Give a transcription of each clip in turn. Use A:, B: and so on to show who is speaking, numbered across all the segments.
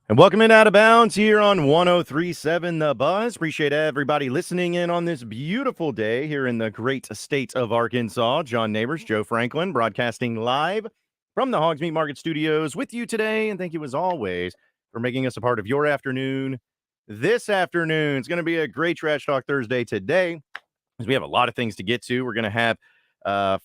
A: And welcome in Out of Bounds here on 1037 The Buzz. Appreciate everybody listening in on this beautiful day here in the great state of Arkansas. John Nabors, Joe Franklin, broadcasting live from the Hoggs Meat Market Studios with you today. And thank you, as always, for making us a part of your afternoon. This afternoon, it's going to be a great Trash Talk Thursday today, because we have a lot of things to get to. We're going to have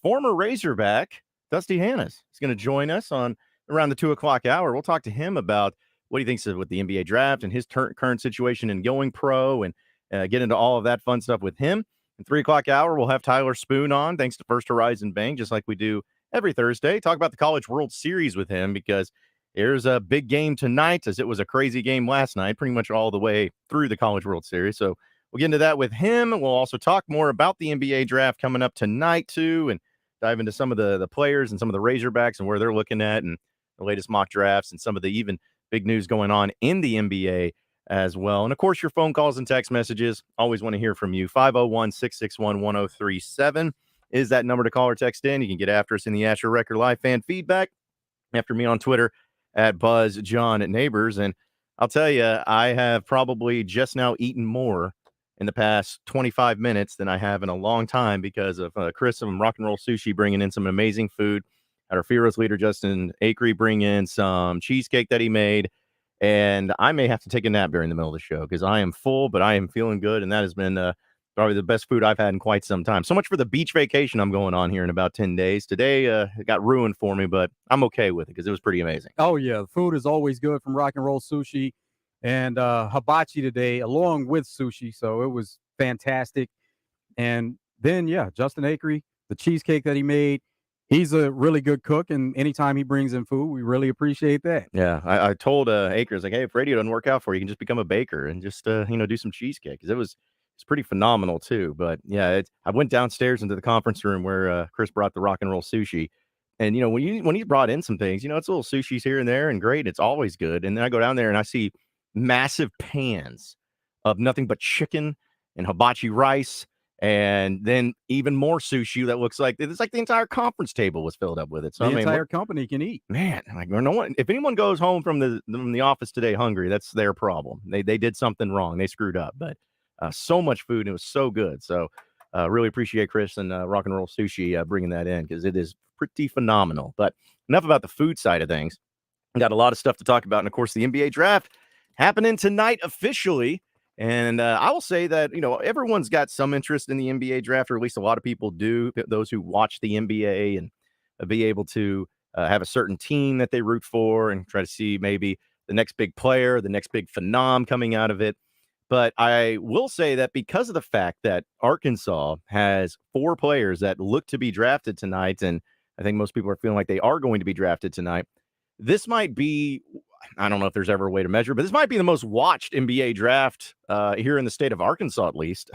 A: former Razorback Dusty Hannes. He's going to join us on around the 2 o'clock hour. We'll talk to him about what he thinks of with the NBA draft and his current situation in going pro, and get into all of that fun stuff with him. In 3 o'clock hour, we'll have Tyler Spoon on, thanks to First Horizon Bank, just like we do every Thursday. Talk about the College World Series with him, because there's a big game tonight, as it was a crazy game last night, pretty much all the way through the College World Series. So we'll get into that with him. We'll also talk more about the NBA draft coming up tonight, too, and dive into some of the players and some of the Razorbacks and where they're looking at, and the latest mock drafts and some of the even big news going on in the NBA as well. And, of course, your phone calls and text messages. Always want to hear from you. 501-661-1037 is that number to call or text in. You can get after us in the Asher Record Live fan feedback. After me on Twitter at BuzzJohnNabors. And I'll tell you, I have probably just now eaten more in the past 25 minutes than I have in a long time, because of Chris from Rock and Roll Sushi bringing in some amazing food. Had our fearless leader, Justin Acree, bring in some cheesecake that he made. And I may have to take a nap during the middle of the show, because I am full, but I am feeling good. And that has been probably the best food I've had in quite some time. So much for the beach vacation I'm going on here in about 10 days. Today, it got ruined for me, but I'm okay with it, because it was pretty amazing.
B: Oh, yeah. Food is always good from Rock and Roll Sushi, and hibachi today along with sushi. So it was fantastic. And then, yeah, Justin Acree, the cheesecake that he made, he's a really good cook. And anytime he brings in food, we really appreciate that.
A: Yeah, I told Akers, like, hey, if radio doesn't work out for you, you can just become a baker and just do some cheesecake, because it's pretty phenomenal too. But yeah, I went downstairs into the conference room where Chris brought the Rock and Roll Sushi, and when he brought in some things, it's little sushis here and there, and great, it's always good. And then I go down there and I see massive pans of nothing but chicken and hibachi rice, and then even more sushi that looks like it's like the entire conference table was filled up with it. So
B: the entire company can eat.
A: Man, like, no one. If anyone goes home from the office today hungry, that's their problem. They did something wrong. They screwed up. But so much food, and it was so good. So really appreciate Chris and Rock and Roll Sushi bringing that in, because it is pretty phenomenal. But enough about the food side of things. We got a lot of stuff to talk about, and of course the NBA draft happening tonight officially. And I will say that, everyone's got some interest in the NBA draft, or at least a lot of people do, those who watch the NBA, and be able to have a certain team that they root for and try to see maybe the next big player, the next big phenom coming out of it. But I will say that because of the fact that Arkansas has 4 players that look to be drafted tonight, and I think most people are feeling like they are going to be drafted tonight, this might be, I don't know if there's ever a way to measure, but this might be the most watched NBA draft here in the state of Arkansas, at least,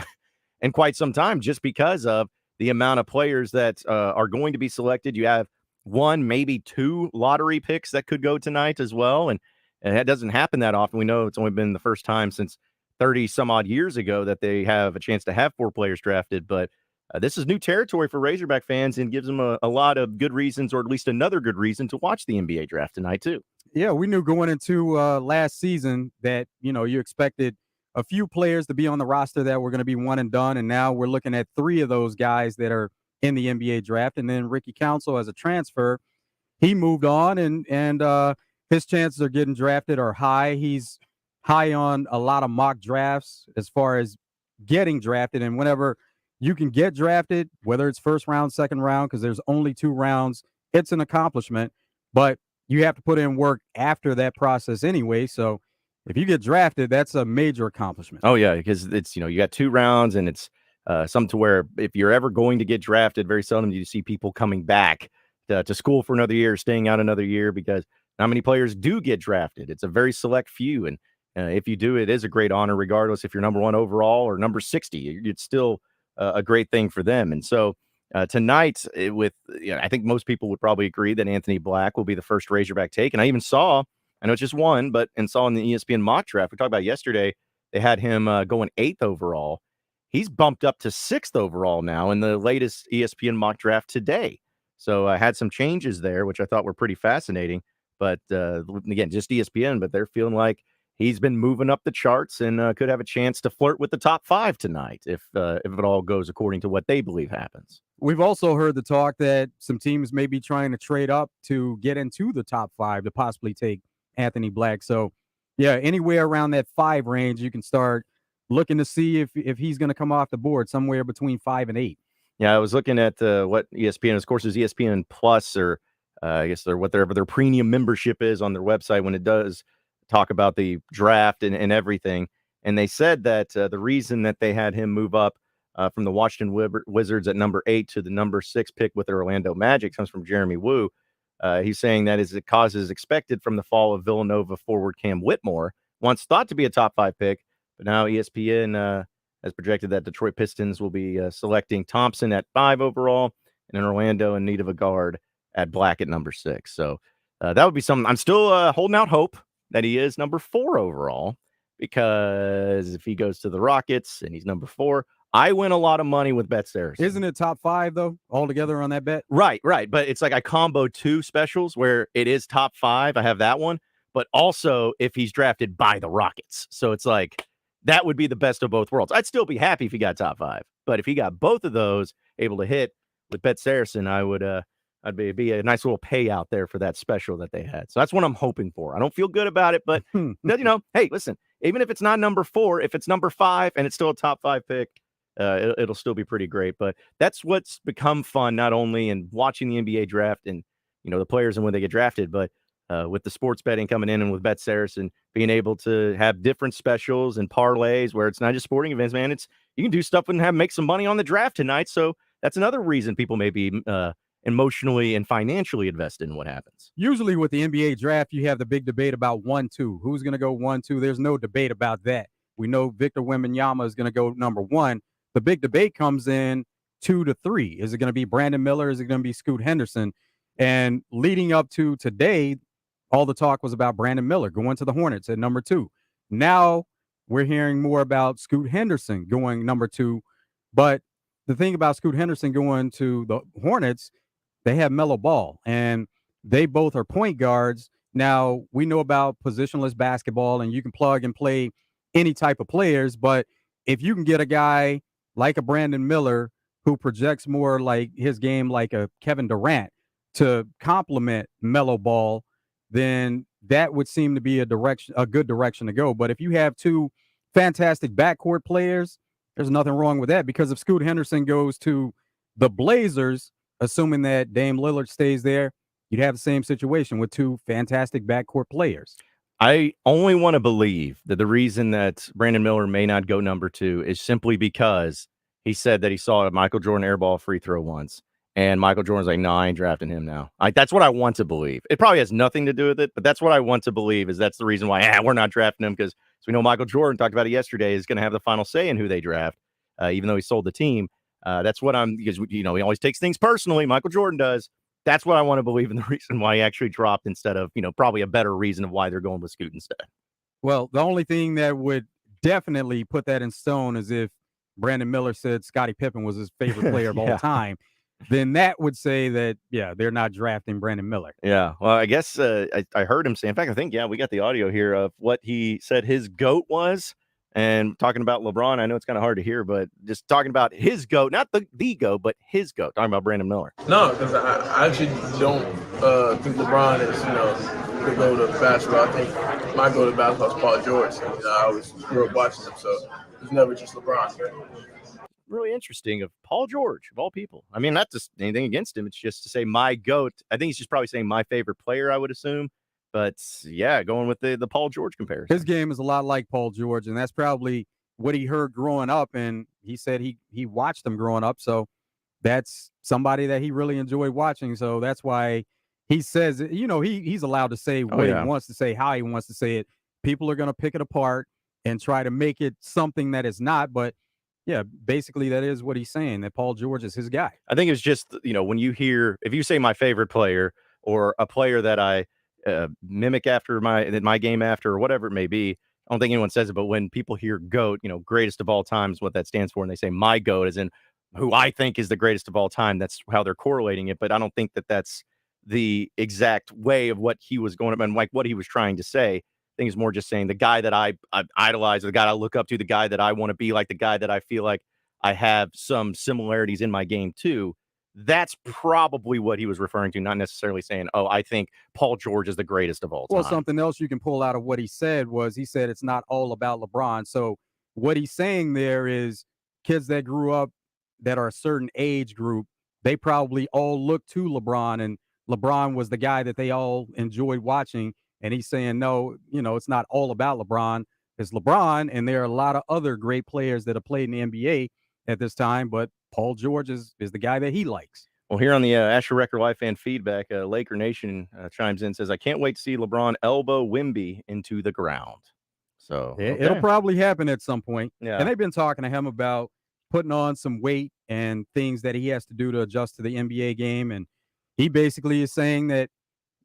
A: in quite some time, just because of the amount of players that are going to be selected. You have 1, maybe 2 lottery picks that could go tonight as well. And that doesn't happen that often. We know it's only been the first time since 30 some odd years ago that they have a chance to have 4 players drafted. But this is new territory for Razorback fans, and gives them a lot of good reasons, or at least another good reason, to watch the NBA draft tonight too.
B: Yeah, we knew going into last season that, you expected a few players to be on the roster that were going to be one and done. And now we're looking at 3 of those guys that are in the NBA draft. And then Ricky Council, as a transfer, he moved on, and his chances of getting drafted are high. He's high on a lot of mock drafts as far as getting drafted. And whenever you can get drafted, whether it's first round, second round, because there's only 2 rounds, it's an accomplishment. But you have to put in work after that process anyway. So if you get drafted, that's a major accomplishment.
A: Oh, yeah, because it's, you got 2 rounds, and it's something to where if you're ever going to get drafted, very seldom do you see people coming back to school for another year, staying out another year, because not many players do get drafted. It's a very select few. And if you do, it is a great honor, regardless if you're number 1 overall or number 60. It's still a great thing for them. And so tonight, I think most people would probably agree that Anthony Black will be the first Razorback take. And I even saw, I know it's just 1, and saw in the ESPN mock draft we talked about yesterday, they had him going 8th overall. He's bumped up to 6th overall now in the latest ESPN mock draft today. So I had some changes there, which I thought were pretty fascinating. but again, just ESPN. But they're feeling like he's been moving up the charts and could have a chance to flirt with the top 5 tonight if it all goes according to what they believe happens.
B: We've also heard the talk that some teams may be trying to trade up to get into the top 5 to possibly take Anthony Black. So, yeah, anywhere around that 5 range, you can start looking to see if he's going to come off the board somewhere between 5 and 8.
A: Yeah, I was looking at what ESPN, of course, is ESPN Plus, or I guess whatever their premium membership is on their website when it does talk about the draft and everything. And they said that the reason that they had him move up from the Washington Wizards at number 8 to the number 6 pick with the Orlando Magic comes from Jeremy Woo. He's saying that is it causes expected from the fall of Villanova forward Cam Whitmore, once thought to be a top 5 pick, but now ESPN has projected that Detroit Pistons will be selecting Thompson at 5 overall, and in Orlando in need of a guard at Black at number 6. So that would be something. I'm still holding out hope that he is number 4 overall, because if he goes to the Rockets and he's number 4, I win a lot of money with Bet Saracen.
B: Isn't it top 5 though altogether on that bet?
A: Right. But it's like I combo 2 specials where it is top 5. I have that one, but also if he's drafted by the Rockets. So it's like that would be the best of both worlds. I'd still be happy if he got top 5, but if he got both of those able to hit with Bet Saracen, I would I'd be a nice little payout there for that special that they had. So that's what I'm hoping for. I don't feel good about it, but hey, listen, even if it's not number 4, if it's number 5 and it's still a top 5 pick, it'll still be pretty great. But that's what's become fun, not only in watching the NBA draft and the players and when they get drafted, but with the sports betting coming in and with Bet Saracen being able to have different specials and parlays where it's not just sporting events, man. It's you can do stuff and make some money on the draft tonight. So that's another reason people may be emotionally and financially invested in what happens.
B: Usually with the NBA draft, you have the big debate about 1-2. Who's going to go 1-2? There's no debate about that. We know Victor Wembanyama is going to go number 1. The big debate comes in 2 to 3. Is it going to be Brandon Miller? Is it going to be Scoot Henderson? And leading up to today, all the talk was about Brandon Miller going to the Hornets at number 2. Now we're hearing more about Scoot Henderson going number 2. But the thing about Scoot Henderson going to the Hornets, they have Melo Ball, and they both are point guards. Now, we know about positionless basketball, and you can plug and play any type of players. But if you can get a guy like a Brandon Miller who projects more like his game like a Kevin Durant to complement Melo Ball, then that would seem to be a good direction to go. But if you have 2 fantastic backcourt players, there's nothing wrong with that, because if Scoot Henderson goes to the Blazers, assuming that Dame Lillard stays there, you'd have the same situation with 2 fantastic backcourt players.
A: I only want to believe that the reason that Brandon Miller may not go number 2 is simply because he said that he saw a Michael Jordan airball free throw once, and Michael Jordan's like, no, I ain't drafting him now. That's what I want to believe. It probably has nothing to do with it, but that's what I want to believe is that's the reason why we're not drafting him, because we know Michael Jordan, talked about it yesterday, is going to have the final say in who they draft, even though he sold the team. That's what because he always takes things personally. Michael Jordan does. That's what I want to believe in the reason why he actually dropped instead of, probably a better reason of why they're going with Scoot instead.
B: Well, the only thing that would definitely put that in stone is if Brandon Miller said Scottie Pippen was his favorite player of all time. Then that would say that, they're not drafting Brandon Miller.
A: Yeah. Well, I guess I heard him say, in fact, I think, we got the audio here of what he said his GOAT was. And talking about LeBron, I know it's kind of hard to hear, but just talking about his GOAT, not the GOAT, but his GOAT, talking about Brandon Miller.
C: No, because I actually don't think LeBron is, the GOAT of basketball. I think my GOAT of basketball is Paul George. And, I always grew up watching him, so it's never just LeBron.
A: Really interesting of Paul George, of all people. I mean, not just anything against him. It's just to say my GOAT. I think he's just probably saying my favorite player, I would assume. But, going with the Paul George comparison.
B: His game is a lot like Paul George, and that's probably what he heard growing up. And he said he watched him growing up. So that's somebody that he really enjoyed watching. So that's why he says, he's allowed to say what he wants to say, how he wants to say it. People are going to pick it apart and try to make it something that it's not. But, basically that is what he's saying, that Paul George is his guy.
A: I think it's just, when you hear, if you say my favorite player or a player that I mimic after my game after, or whatever it may be, I don't think anyone says it, but when people hear GOAT, greatest of all time is what that stands for. And they say my GOAT as in who I think is the greatest of all time. That's how they're correlating it. But I don't think that that's the exact way of what he was going to, and like what he was trying to say. I think it's more just saying the guy that I idolize, the guy I look up to, the guy that I want to be like, the guy that I feel like I have some similarities in my game too. That's probably what he was referring to, not necessarily saying, "Oh, I think Paul George is the greatest of all
B: Well,
A: time."
B: something else you can pull out of what he said was he said it's not all about LeBron. So what he's saying there is kids that grew up that are a certain age group, they probably all look to LeBron, and LeBron was the guy that they all enjoyed watching. And he's saying, no, it's not all about LeBron. It's LeBron, and there are a lot of other great players that have played in the NBA at this time, but Paul George is the guy that he likes.
A: Well, here on the Asher Record Live fan feedback, Laker Nation chimes in, says, "I can't wait to see LeBron elbow Wimby into the ground." So,
B: It'll
A: okay.
B: probably happen at some point.
A: Yeah.
B: And they've been talking to him about putting on some weight and things that he has to do to adjust to the NBA game. And he basically is saying that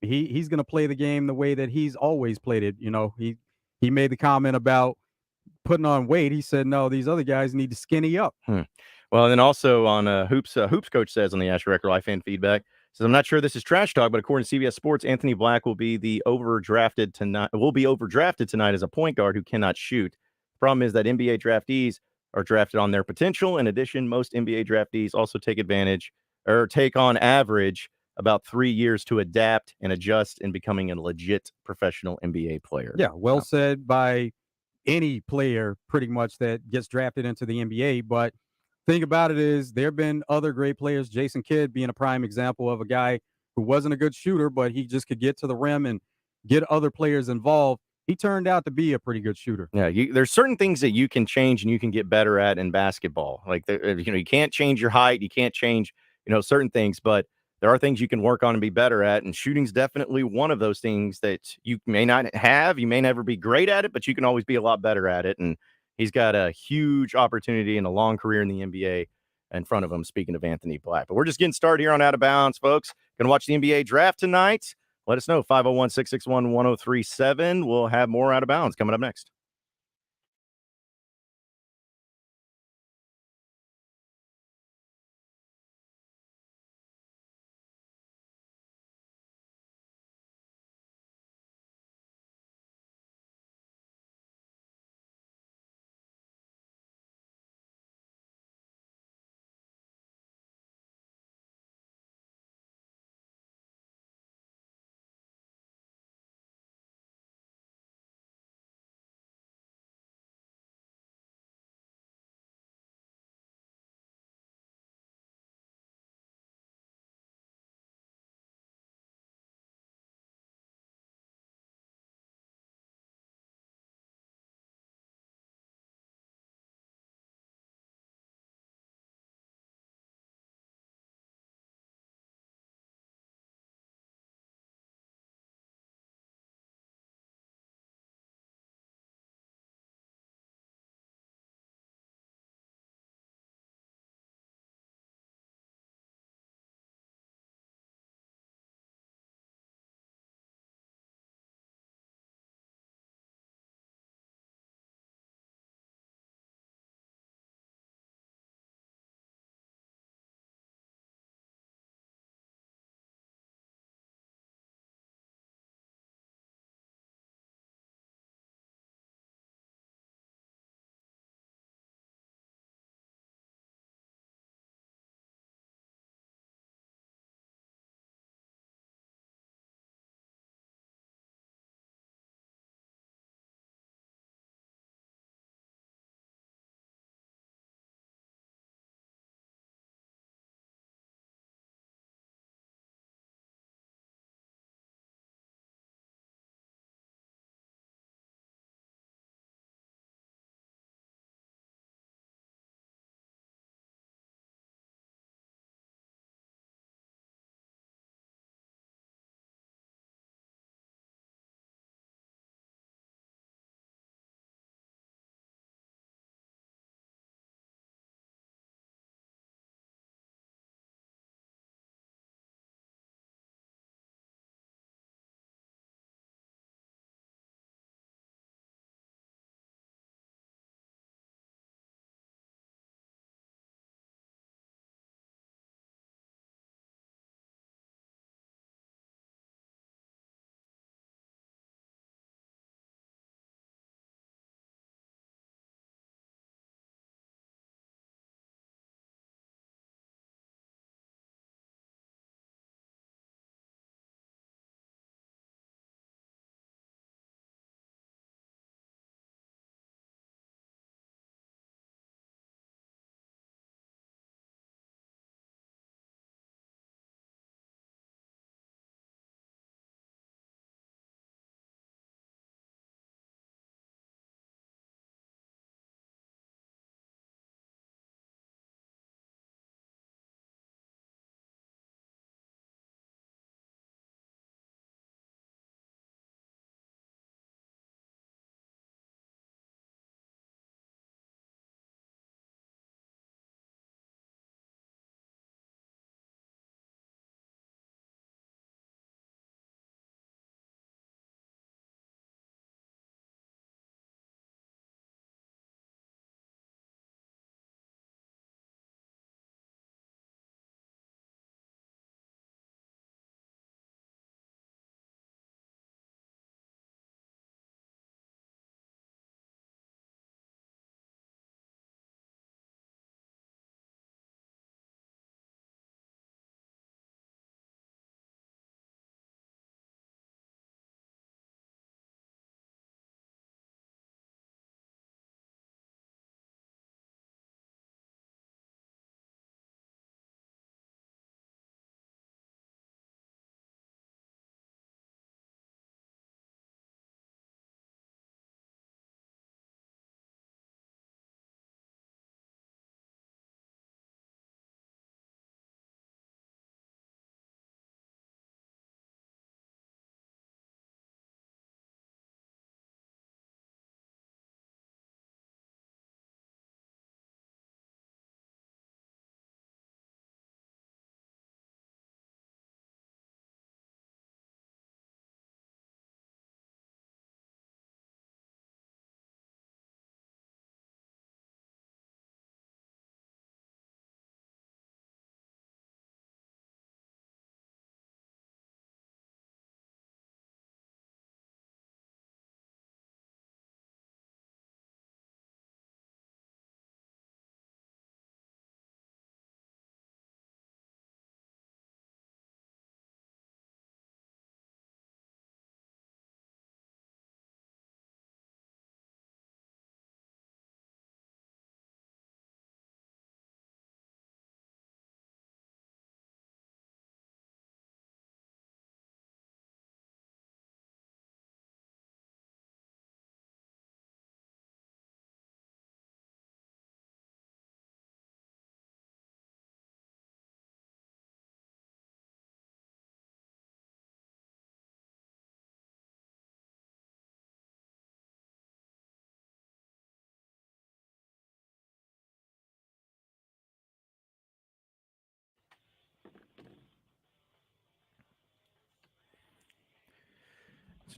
B: he's going to play the game the way that he's always played it. He made the comment about putting on weight. He said, no, these other guys need to skinny up.
A: Well, and then also on Hoops Coach says on the Asher Record Live fan feedback, says, "I'm not sure this is trash talk, but according to CBS Sports, Anthony Black will be overdrafted tonight as a point guard who cannot shoot. The problem is that NBA draftees are drafted on their potential. In addition, most NBA draftees also take on average about 3 years to adapt and adjust in becoming a legit professional NBA player."
B: Yeah, well
A: So,
B: said by any player pretty much that gets drafted into the NBA. But thing about it is there have been other great players, Jason Kidd being a prime example of a guy who wasn't a good shooter, but he just could get to the rim and get other players involved. He turned out to be a pretty good shooter.
A: yeah, there's certain things that you can change and you can get better at in basketball. Like, you can't change your height, you can't change, certain things, but there are things you can work on and be better at. And shooting's definitely one of those things that you may not have. You may never be great at it, but you can always be a lot better at it. And he's got a huge opportunity and a long career in the NBA in front of him, speaking of Anthony Black. But we're just getting started here on Out of Bounds, folks. Going to watch the NBA draft tonight. Let us know, 501 661 1037. We'll have more Out of Bounds coming up next.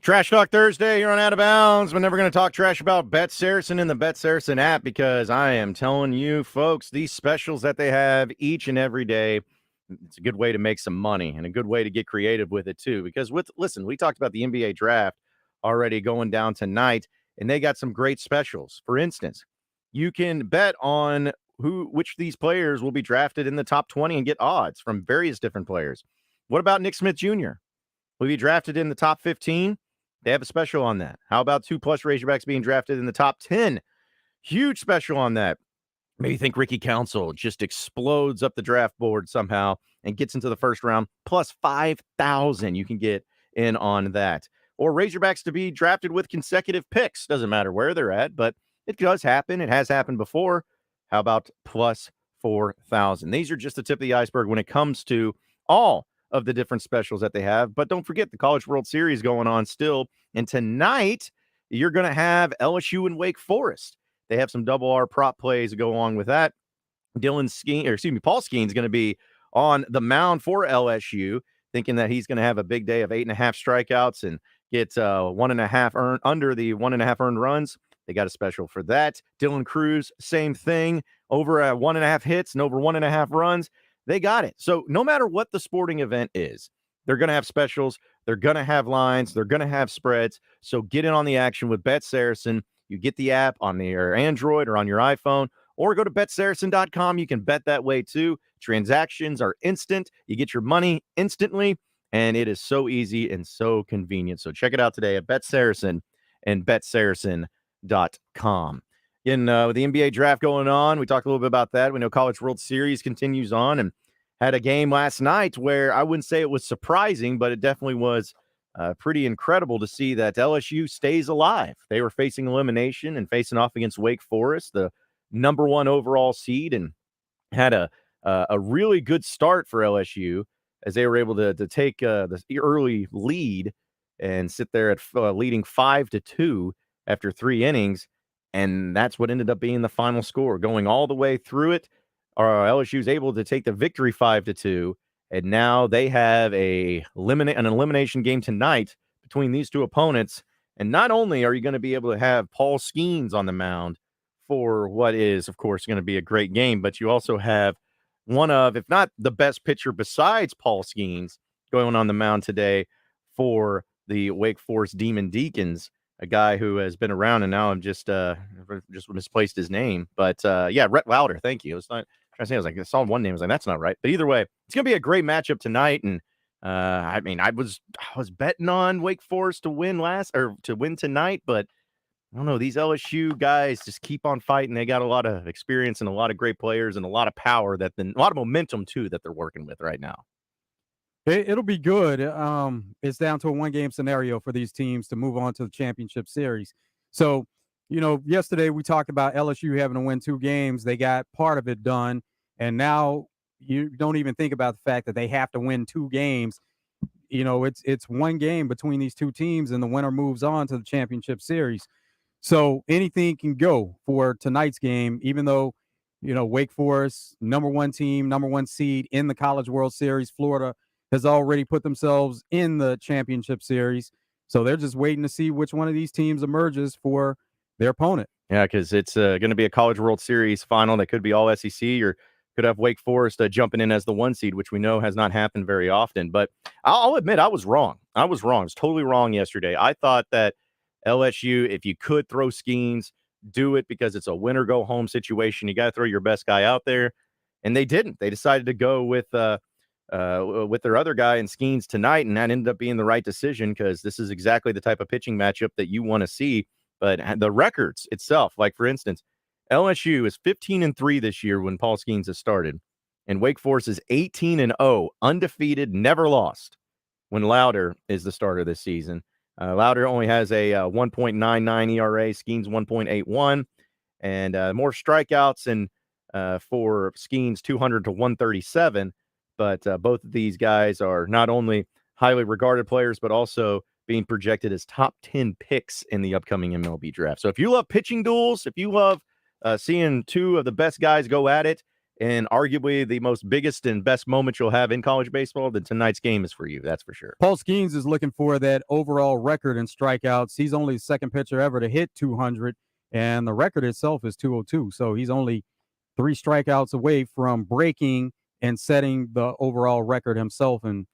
A: Trash Talk Thursday, you're on Out of Bounds. We're never going to talk trash about Bet Saracen in the Bet Saracen app because I am telling you, folks, these specials that they have each and every day, it's a good way to make some money and a good way to get creative with it too. Because listen, we talked about the NBA draft already going down tonight, and they got some great specials. For instance, you can bet on which these players will be drafted in the top 20 and get odds from various different players. What about Nick Smith Jr.? Will he be drafted in the top 15? They have a special on that. How about 2+ Razorbacks being drafted in the top 10? Huge special on that. Maybe you think Ricky Council just explodes up the draft board somehow and gets into the first round, plus 5,000. You can get in on that. Or Razorbacks to be drafted with consecutive picks. Doesn't matter where they're at, but it does happen. It has happened before. How about plus 4,000? These are just the tip of the iceberg when it comes to all of the different specials that they have. But don't forget the College World Series going on still. And tonight, you're going to have LSU and Wake Forest. They have some double R prop plays to go along with that. Paul Skeen is going to be on the mound for LSU, thinking that he's going to have a big day of 8.5 strikeouts and get 1.5 under the 1.5 earned runs. They got a special for that. Dylan Cruz, same thing, over 1.5 hits and over 1.5 runs. They got it. So no matter what the sporting event is, they're going to have specials. They're going to have lines. They're going to have spreads. So get in on the action with Bet Saracen. You get the app on your Android or on your iPhone, or go to betsaracen.com. You can bet that way too. Transactions are instant. You get your money instantly, and it is so easy and so convenient. So check it out today at Bet Saracen and betsaracen.com. With the NBA draft going on, we talked a little bit about that. We know College World Series continues on, and had a game last night where I wouldn't say it was surprising, but it definitely was pretty incredible to see that LSU stays alive. They were facing elimination and facing off against Wake Forest, the number 1 overall seed, and had a really good start for LSU as they were able to take the early lead and sit there at leading 5-2 after 3 innings. And that's what ended up being the final score. Going all the way through it, LSU is able to take the victory 5-2, and now they have an elimination game tonight between these two opponents. And not only are you going to be able to have Paul Skeens on the mound for what is, of course, going to be a great game, but you also have one of, if not the best pitcher besides Paul Skeens, going on the mound today for the Wake Forest Demon Deacons, a guy who has been around, and now I'm just misplaced his name. But Rhett Lauder, thank you. It's not trying to say, I saw one name, I was like, that's not right. But either way, it's gonna be a great matchup tonight. And I was betting on Wake Forest to win tonight, but I don't know. These LSU guys just keep on fighting. They got a lot of experience and a lot of great players and a lot of power a lot of momentum too that they're working with right now.
B: It'll be good. It's down to a 1-game scenario for these teams to move on to the championship series. So, yesterday we talked about LSU having to win 2 games. They got part of it done. And now you don't even think about the fact that they have to win 2 games. It's 1 game between these 2 teams, and the winner moves on to the championship series. So anything can go for tonight's game, even though, Wake Forest, number 1 team, number 1 seed in the College World Series, Florida has already put themselves in the championship series. So they're just waiting to see which one of these teams emerges for their opponent.
A: Yeah, because it's going to be a College World Series final that could be all SEC, or could have Wake Forest jumping in as the 1 seed, which we know has not happened very often. But I'll admit I was wrong. I was totally wrong yesterday. I thought that LSU, if you could throw Skeens, do it, because it's a win-or-go-home situation. You got to throw your best guy out there. And they didn't. They decided to go with their other guy in Skeens tonight, and that ended up being the right decision, because this is exactly the type of pitching matchup that you want to see. But the records itself, like for instance, LSU is 15-3 this year when Paul Skeens has started, and Wake Forest is 18-0, undefeated, never lost when Lauder is the starter this season. Lauder only has a 1.99 ERA, Skeens 1.81, and more strikeouts and for Skeens 200 to 137. But both of these guys are not only highly regarded players, but also being projected as top 10 picks in the upcoming MLB draft. So if you love pitching duels, if you love seeing 2 of the best guys go at it, and arguably the most biggest and best moment you'll have in college baseball, then tonight's game is for you. That's for sure.
B: Paul Skeens is looking for that overall record in strikeouts. He's only the second pitcher ever to hit 200, and the record itself is 202. So he's only 3 strikeouts away from breaking and setting the overall record himself and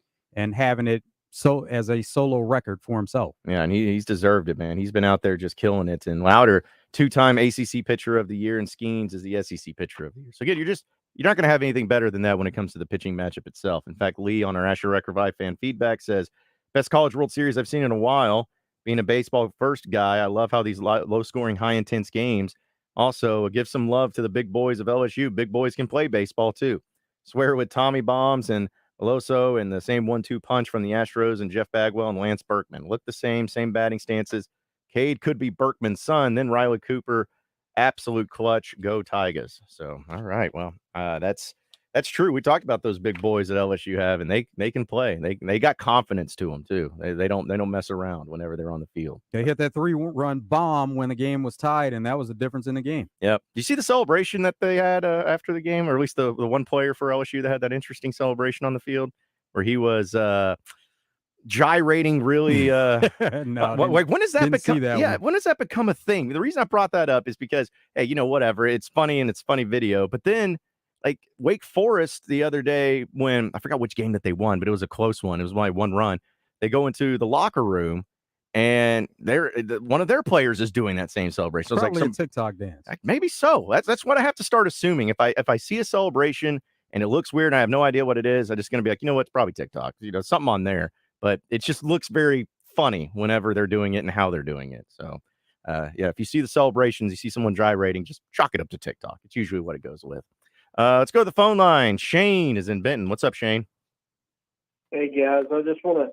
B: having it so as a solo record for himself.
A: Yeah, and he's deserved it, man. He's been out there just killing it. And Louder, 2-time ACC Pitcher of the Year, and Skeens is the SEC Pitcher of the Year. So again, you're not going to have anything better than that when it comes to the pitching matchup itself. In fact, Lee on our Asher Record fan feedback says, best College World Series I've seen in a while. Being a baseball first guy, I love how these low-scoring, high-intense games. Also, give some love to the big boys of LSU. Big boys can play baseball too. Swear with Tommy Bombs and Aloso and the same 1-2 punch from the Astros and Jeff Bagwell and Lance Berkman. Look the same batting stances. Cade could be Berkman's son. Then Riley Cooper, absolute clutch. Go Tigers. So, all right. Well, that's true. We talked about those big boys that LSU have, and they can play. They got confidence to them too. They don't mess around whenever they're on the field.
B: They hit that 3-run bomb when the game was tied, and that was the difference in the game.
A: Yep. Do you see the celebration that they had after the game, or at least the one player for LSU that had that interesting celebration on the field where he was gyrating really
B: No,
A: when does that become
B: when
A: does that become a thing? The reason I brought that up is because, hey, whatever, it's funny and it's funny video, but then like Wake Forest the other day, when I forgot which game that they won, but it was a close one, it was only 1 run, they go into the locker room and one of their players is doing that same celebration. So
B: probably
A: it's like
B: a TikTok dance.
A: Maybe so. That's what I have to start assuming. If I see a celebration and it looks weird and I have no idea what it is, I'm just going to be like, it's probably TikTok. Something on there. But it just looks very funny whenever they're doing it and how they're doing it. So, if you see the celebrations, you see someone gyrating, just chalk it up to TikTok. It's usually what it goes with. Let's go to the phone line. Shane is in Benton. What's up, Shane?
D: Hey, guys. I just want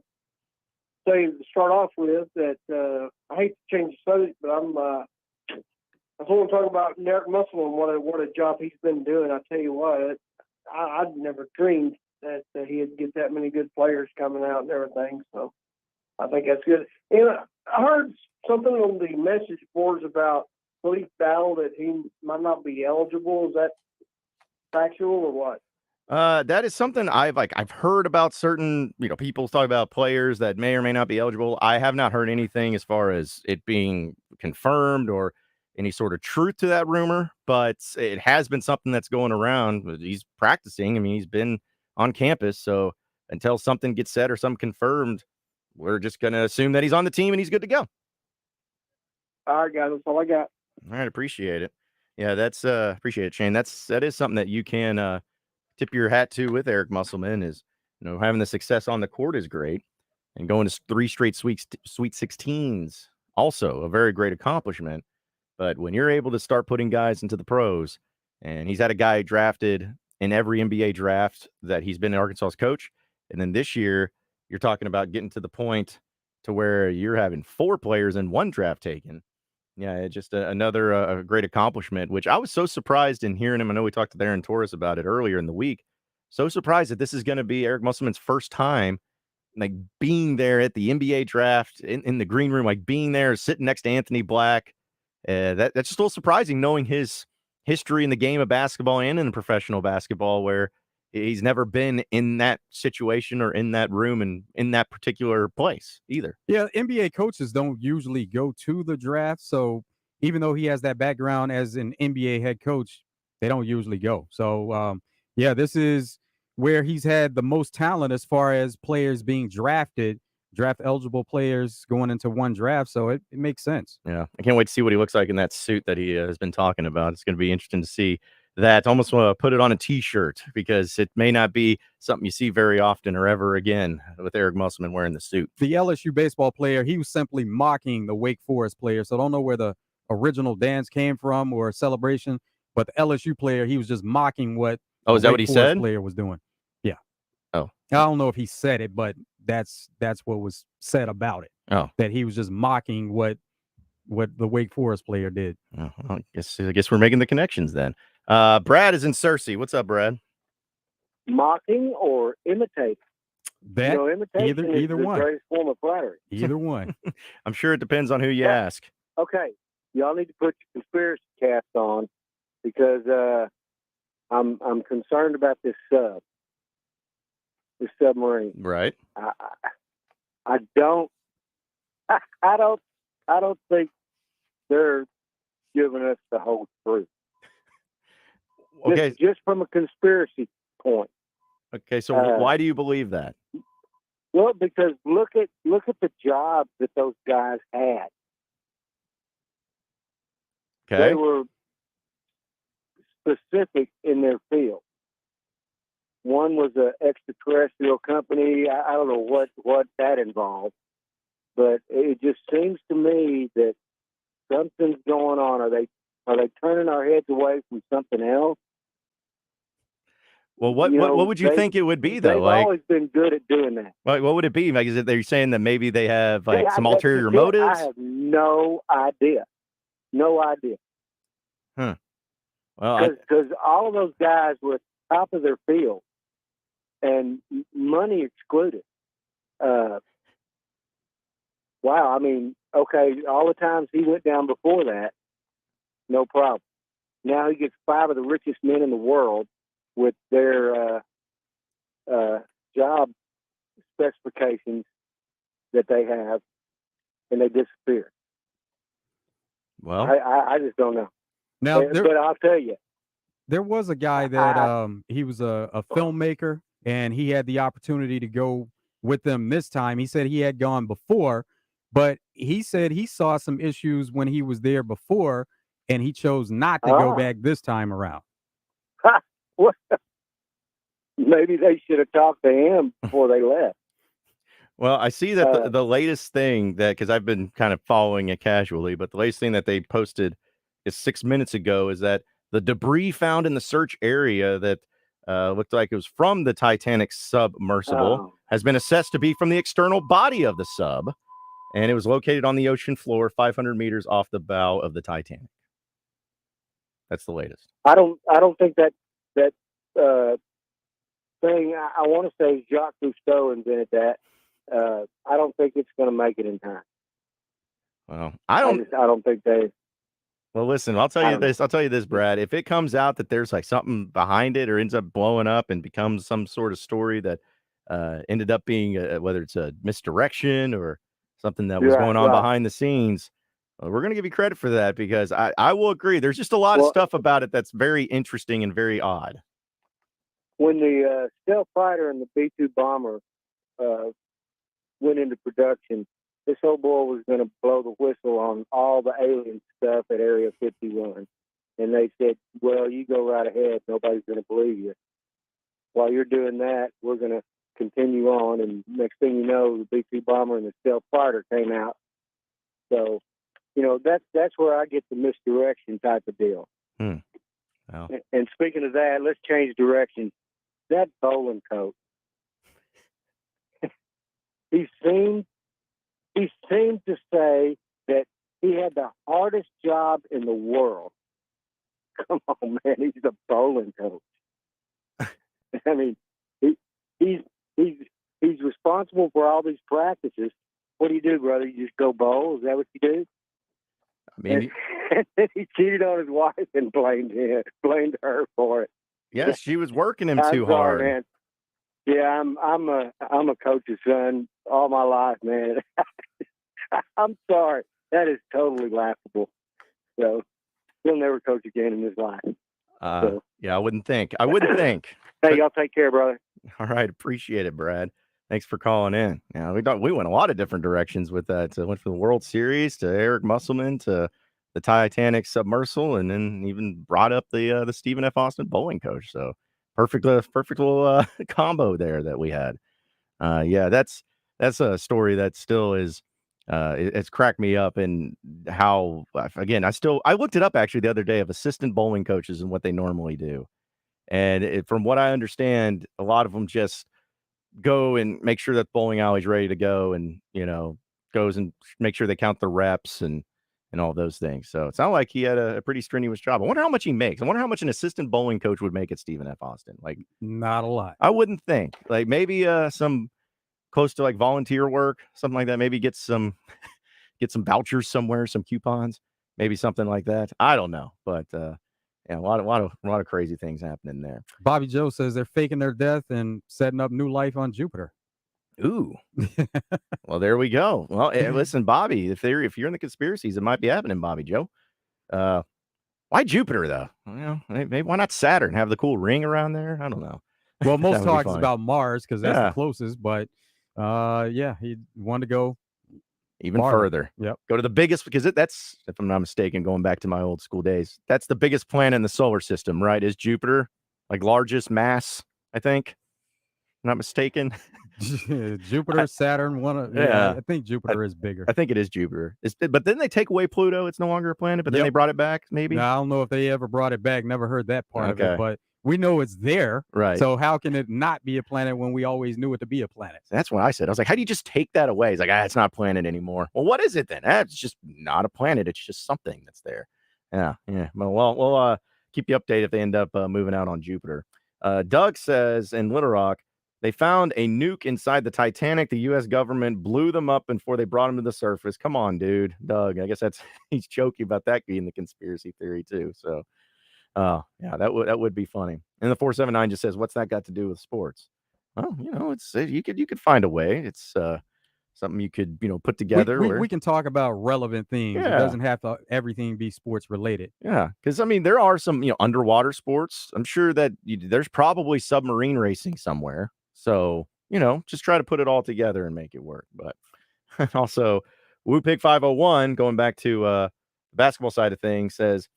D: to start off with that I hate to change the subject, but I want to talk about Derek Muscle and what a job he's been doing. I tell you what, I'd never dreamed that he'd get that many good players coming out and everything. So I think that's good. And I heard something on the message boards about police battle that he might not be eligible. Is that factual or what?
A: That is something I've heard about certain, people talk about players that may or may not be eligible. I have not heard anything as far as it being confirmed or any sort of truth to that rumor, but it has been something that's going around. He's practicing. I mean, he's been on campus. So until something gets said or something confirmed, we're just going to assume that he's on the team and he's good to go.
D: All right, guys. That's all I got.
A: All right. Appreciate it. Yeah, that's appreciate it, Shane. That is something that you can tip your hat to with Eric Musselman is, having the success on the court is great, and going to 3 straight Sweet 16s, also a very great accomplishment. But when you're able to start putting guys into the pros, and he's had a guy drafted in every NBA draft that he's been Arkansas's coach, and then this year you're talking about getting to the point to where you're having 4 players in 1 draft taken. Yeah, just another great accomplishment, which I was so surprised in hearing him. I know we talked to Darren Torres about it earlier in the week. So surprised that this is going to be Eric Musselman's first time, like being there at the NBA draft in the green room, like being there, sitting next to Anthony Black. That's just a little surprising, knowing his history in the game of basketball and in professional basketball, where he's never been in that situation or in that room and in that particular place either.
B: Yeah, NBA coaches don't usually go to the draft. So even though he has that background as an NBA head coach, they don't usually go. So, this is where he's had the most talent as far as players being drafted, draft eligible players going into 1 draft. So it makes sense.
A: Yeah, I can't wait to see what he looks like in that suit that he has been talking about. It's going to be interesting to see that. Almost want to put it on a T-shirt, because it may not be something you see very often or ever again with Eric Musselman wearing the suit.
B: The LSU baseball player, he was simply mocking the Wake Forest player. So I don't know where the original dance came from or celebration, but the LSU player, he was just mocking what
A: is that what he said?
B: Player was doing. Yeah.
A: Oh,
B: I don't know if he said it, but that's what was said about it.
A: Oh,
B: that he was just mocking what the Wake Forest player did.
A: Oh, well, I guess we're making the connections then. Brad is in Searcy. What's up, Brad?
E: Mocking or imitate?
B: That
E: imitation is
B: either
E: the
B: one.
E: greatest form of flattery.
B: Either one.
A: I'm sure it depends on who you ask.
E: Okay, y'all need to put your conspiracy cast on, because I'm concerned about this submarine.
A: Right.
E: I don't I don't think they're giving us the whole truth.
A: Okay.
E: Just from a conspiracy point.
A: Okay. So
E: Uh,
A: why do you believe that?
E: Well, because look at the jobs that those guys had.
A: Okay.
E: They were specific in their field. One was an extraterrestrial company. I don't know what that involved, but it just seems to me that something's going on. Are they turning our heads away from something else?
A: Well, what would you think it would be though?
E: They've
A: Like,
E: always been good at doing that.
A: what would it be? Like, is it they're saying that maybe they have like some
E: That's
A: ulterior
E: just it.
A: motives?
E: I have no idea. No idea.
A: Huh. Well,
E: Because all of those guys were at the top of their field, and money excluded. Wow, I mean, okay, all the times he went down before that, no problem. Now he gets 5 of the richest men in the world with their job specifications that they have, and they disappear.
A: well,
E: I just don't know.
B: Now,
E: But I'll tell you,
B: there was a guy that he was a filmmaker, and he had the opportunity to go with them this time. He said he had gone before, but he said he saw some issues when he was there before, and he chose not to go back this time around.
E: what? Maybe they should have talked to him before they left.
A: well, I see that the latest thing that, because I've been kind of following it casually, but the latest thing that they posted is 6 minutes ago is that the debris found in the search area that looked like it was from the Titanic submersible has been assessed to be from the external body of the sub, and it was located on the ocean floor 500 meters off the bow of the Titanic. That's the latest.
E: I don't think that thing. I want to say Jacques Cousteau invented that. I don't think it's going to make it in time.
A: Well,
E: I don't think they.
A: Well, listen, I'll tell you this. I'll tell you this, Brad. If it comes out that there's like something behind it or ends up blowing up and becomes some sort of story that ended up being whether it's a misdirection or something that was going on behind the scenes, we're going to give you credit for that, because I will agree. There's just a lot of stuff about it that's very interesting and very odd.
E: When the stealth fighter and the B-2 bomber went into production, this old boy was going to blow the whistle on all the alien stuff at Area 51. And they said, well, you go right ahead. Nobody's going to believe you. While you're doing that, we're going to continue on. And next thing you know, the B-2 bomber and the stealth fighter came out. So, that's where I get the misdirection type of deal.
A: Well.
E: And speaking of that, let's change direction. That bowling coach, he seemed to say that he had the hardest job in the world. Come on, man, he's a bowling coach. I mean, he's responsible for all these practices. What do you do, brother? You just go bowl? Is that what you do?
A: I mean,
E: and then he cheated on his wife and blamed her for it.
A: Yes, she was working him too
E: sorry,
A: hard.
E: Man. Yeah, I'm a coach's son all my life, man. I'm sorry. That is totally laughable. So he'll never coach again in his life.
A: Yeah, I wouldn't think.
E: Hey, y'all take care, brother.
A: All right, appreciate it, Brad. Thanks for calling in. Yeah, we went a lot of different directions with that. Went from the World Series to Eric Musselman to the Titanic submersible, and then even brought up the Stephen F. Austin bowling coach. So perfect little combo there that we had. Yeah, that's a story that still is. It's cracked me up, and how, again, I looked it up actually the other day of assistant bowling coaches and what they normally do, and from what I understand, a lot of them just go and make sure that the bowling alley's ready to go, and goes and make sure they count the reps and all those things. So it sounded like he had a pretty strenuous job. I wonder how much he makes. I wonder how much an assistant bowling coach would make at Stephen F. Austin. Like,
B: not a lot.
A: I wouldn't think. Like, maybe some close to like volunteer work, something like that. Maybe get some vouchers somewhere, some coupons, maybe something like that. I don't know, but Yeah, a lot of crazy things happening there.
B: Bobby Joe says they're faking their death and setting up new life on Jupiter.
A: Ooh. Well, there we go. Well, listen, Bobby, if you're in the conspiracies, it might be happening, Bobby Joe. Why Jupiter though? Maybe why not Saturn? Have the cool ring around there? I don't know.
B: Well, most
A: That would be
B: talk is
A: fine.
B: about Mars because that's
A: Yeah.
B: the closest, but yeah, he wanted to go
A: Even
B: farther.
A: further.
B: Yep.
A: Go to the biggest, because that's, if I'm not mistaken, going back to my old school days, that's the biggest planet in the solar system, right? Is Jupiter, like largest mass, I think. I'm not mistaken.
B: Jupiter, Saturn,
A: Yeah.
B: I think Jupiter is bigger.
A: I think it is Jupiter. But then they take away Pluto. It's no longer a planet, but then
B: Yep.
A: they brought it back, maybe.
B: Now, I don't know if they ever brought it back. Never heard that part of it,
A: Okay.
B: but we know it's there.
A: Right.
B: So how can it not be a planet when we always knew it to be a planet?
A: That's what I said. I was like, how do you just take that away? He's like, it's not a planet anymore. Well, what is it then? It's just not a planet. It's just something that's there. Yeah. Well, we'll keep you updated if they end up moving out on Jupiter. Doug says in Little Rock, they found a nuke inside the Titanic. The U.S. government blew them up before they brought them to the surface. Come on, dude. Doug, I guess he's joking about that being the conspiracy theory too. So, yeah, that would be funny. And the 479 just says, what's that got to do with sports? Well, it's you could find a way. It's something you could put together.
B: We can talk about relevant things. It
A: Yeah.
B: doesn't have to everything be sports related.
A: Yeah, because there are some underwater sports. I'm sure that there's probably submarine racing somewhere. So just try to put it all together and make it work. But also, WooPig 501, going back to the basketball side of things, says,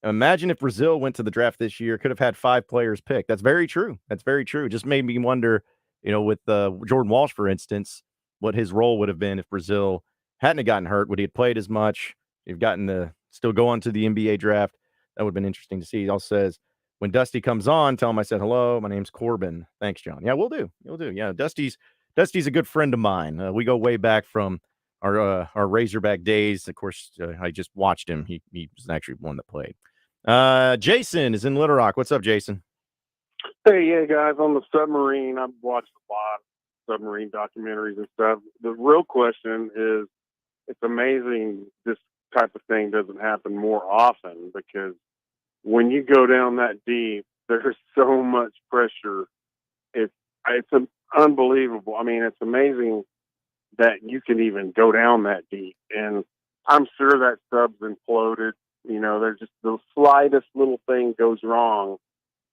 A: imagine if Brazil went to the draft this year, could have had 5 players picked. That's very true. That's very true. Just made me wonder, with Jordan Walsh, for instance, what his role would have been if Brazil hadn't have gotten hurt. Would he have played as much? He've gotten to still go on to the NBA draft. That would have been interesting to see. He also says, when Dusty comes on, tell him I said hello. My name's Corbin. Thanks, John. Yeah, we'll do. We'll do. Yeah, Dusty's a good friend of mine. We go way back from our Razorback days. Of course, I just watched him. He was actually one that played. Jason is in Little Rock. What's up, Jason?
F: Hey, yeah, guys, on the submarine, I've watched a lot of submarine documentaries and stuff. The real question is, it's amazing this type of thing doesn't happen more often, because when you go down that deep, there's so much pressure. It's unbelievable. I mean, it's amazing that you can even go down that deep. And I'm sure that sub's imploded. There's just the slightest little thing goes wrong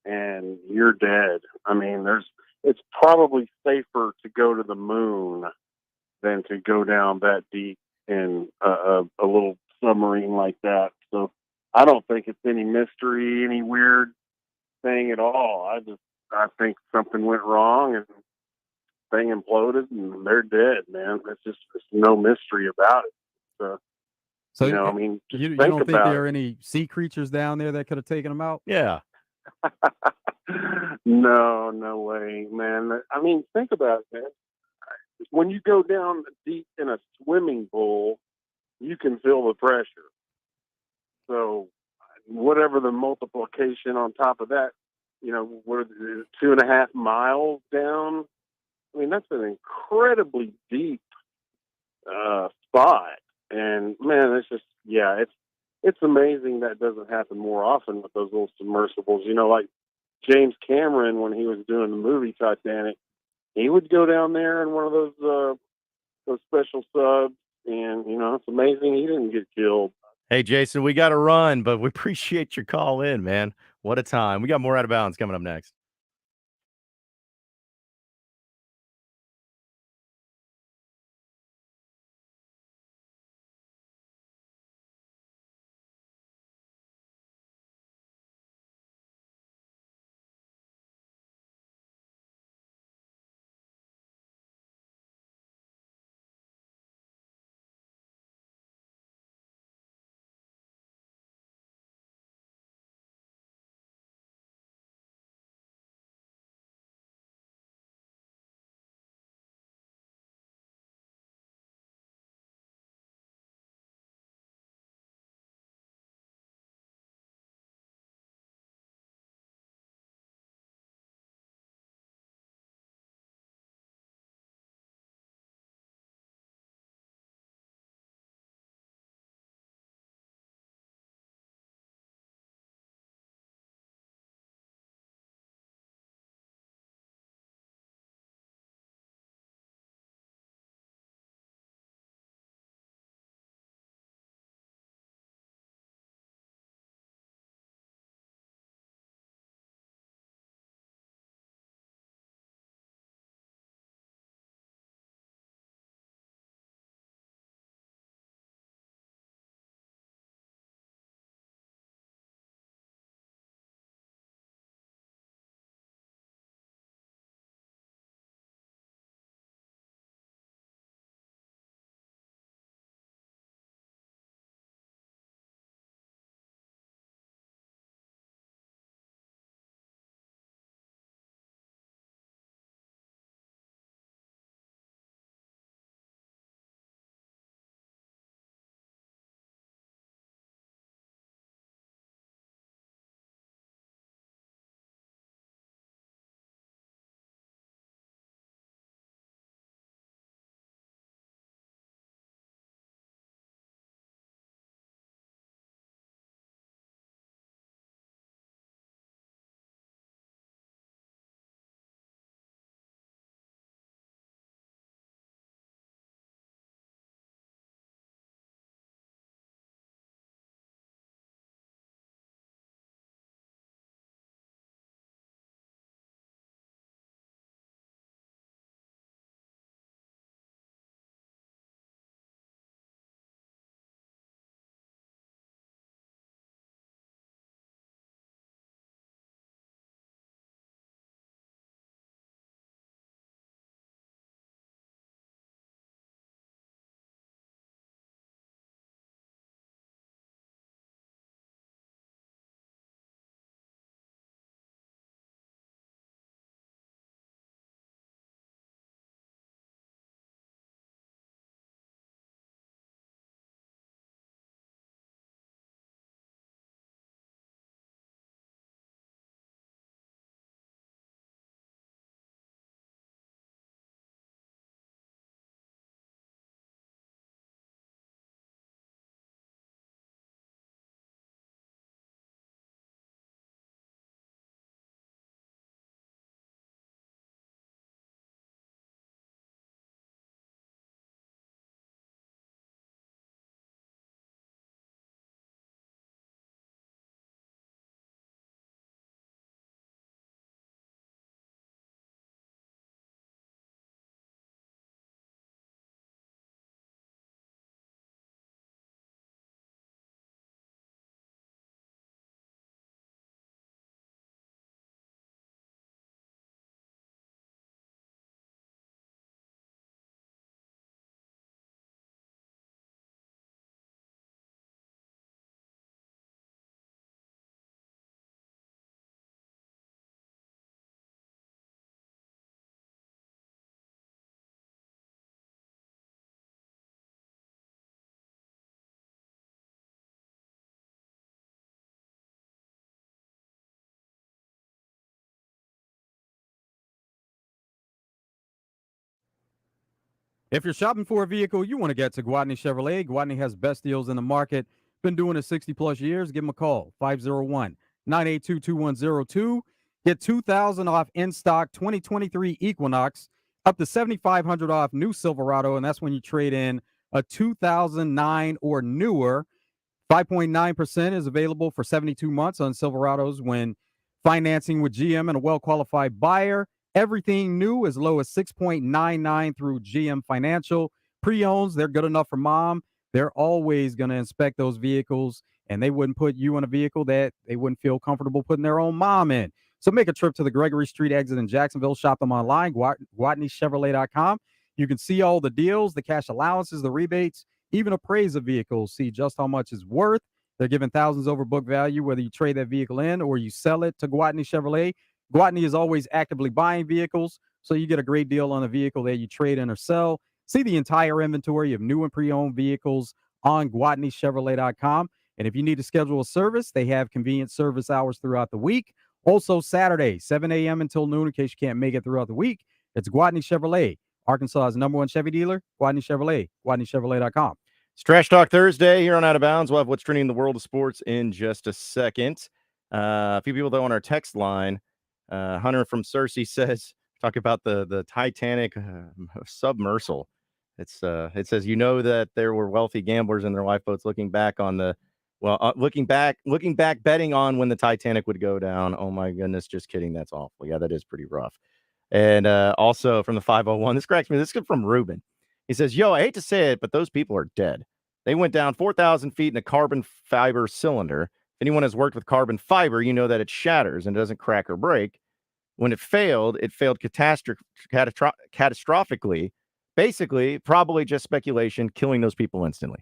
F: and you're dead. I mean, it's probably safer to go to the moon than to go down that deep in a little submarine like that. So I don't think it's any mystery, any weird thing at all. I think something went wrong and thing imploded and they're dead, man. There's no mystery about it.
B: So
F: I mean,
B: you
F: think
B: don't think
F: about
B: there are any sea creatures down there that could have taken them out?
A: Yeah.
F: No way, man. I mean, think about it, man. When you go down deep in a swimming pool, you can feel the pressure. So whatever the multiplication on top of that, what is it, 2.5 miles down? I mean, that's an incredibly deep spot. And man, it's amazing that doesn't happen more often with those little submersibles. Like James Cameron, when he was doing the movie Titanic, he would go down there in one of those special subs, and it's amazing he didn't get killed.
A: Hey, Jason, we got to run, but we appreciate your call in, man. What a time. We got more Out of Bounds coming up next.
B: If you're shopping for a vehicle, you want to get to Guadney Chevrolet. Guadney has best deals in the market. Been doing it 60-plus years. Give them a call, 501-982-2102. Get $2,000 off in-stock 2023 Equinox, up to $7,500 off new Silverado, and that's when you trade in a 2009 or newer. 5.9% is available for 72 months on Silverados when financing with GM and a well-qualified buyer. Everything new as low as 6.99 through GM Financial. Pre-owns, they're good enough for mom. They're always going to inspect those vehicles, and they wouldn't put you in a vehicle that they wouldn't feel comfortable putting their own mom in. So make a trip to the Gregory Street exit in Jacksonville. Shop them online, GuadneyChevrolet.com. You can see all the deals, the cash allowances, the rebates, even appraise a vehicle, see just how much it's worth. They're giving thousands over book value, whether you trade that vehicle in or you sell it to Guadney Chevrolet. Guadney is always actively buying vehicles, so you get a great deal on a vehicle that you trade in or sell. See the entire inventory of new and pre-owned vehicles on GuadneyChevrolet.com. And if you need to schedule a service, they have convenient service hours throughout the week. Also Saturday, 7 a.m. until noon, in case you can't make it throughout the week. It's Guadney Chevrolet, Arkansas's #1 Chevy dealer. Guadney Chevrolet, GuadneyChevrolet.com.
A: It's Trash Talk Thursday here on Out of Bounds. We'll have what's trending in the world of sports in just a second. A few people, though, on our text line. Hunter from Cersei says, talk about the Titanic submersible. It says, that there were wealthy gamblers in their lifeboats looking back betting on when the Titanic would go down. Oh my goodness, just kidding. That's awful. Yeah, that is pretty rough. And also from the 501, this cracks me. This is from Ruben. He says, I hate to say it, but those people are dead. They went down 4,000 feet in a carbon fiber cylinder. If anyone has worked with carbon fiber, you know that it shatters and doesn't crack or break. When it failed catastrophically. Basically, probably just speculation, killing those people instantly.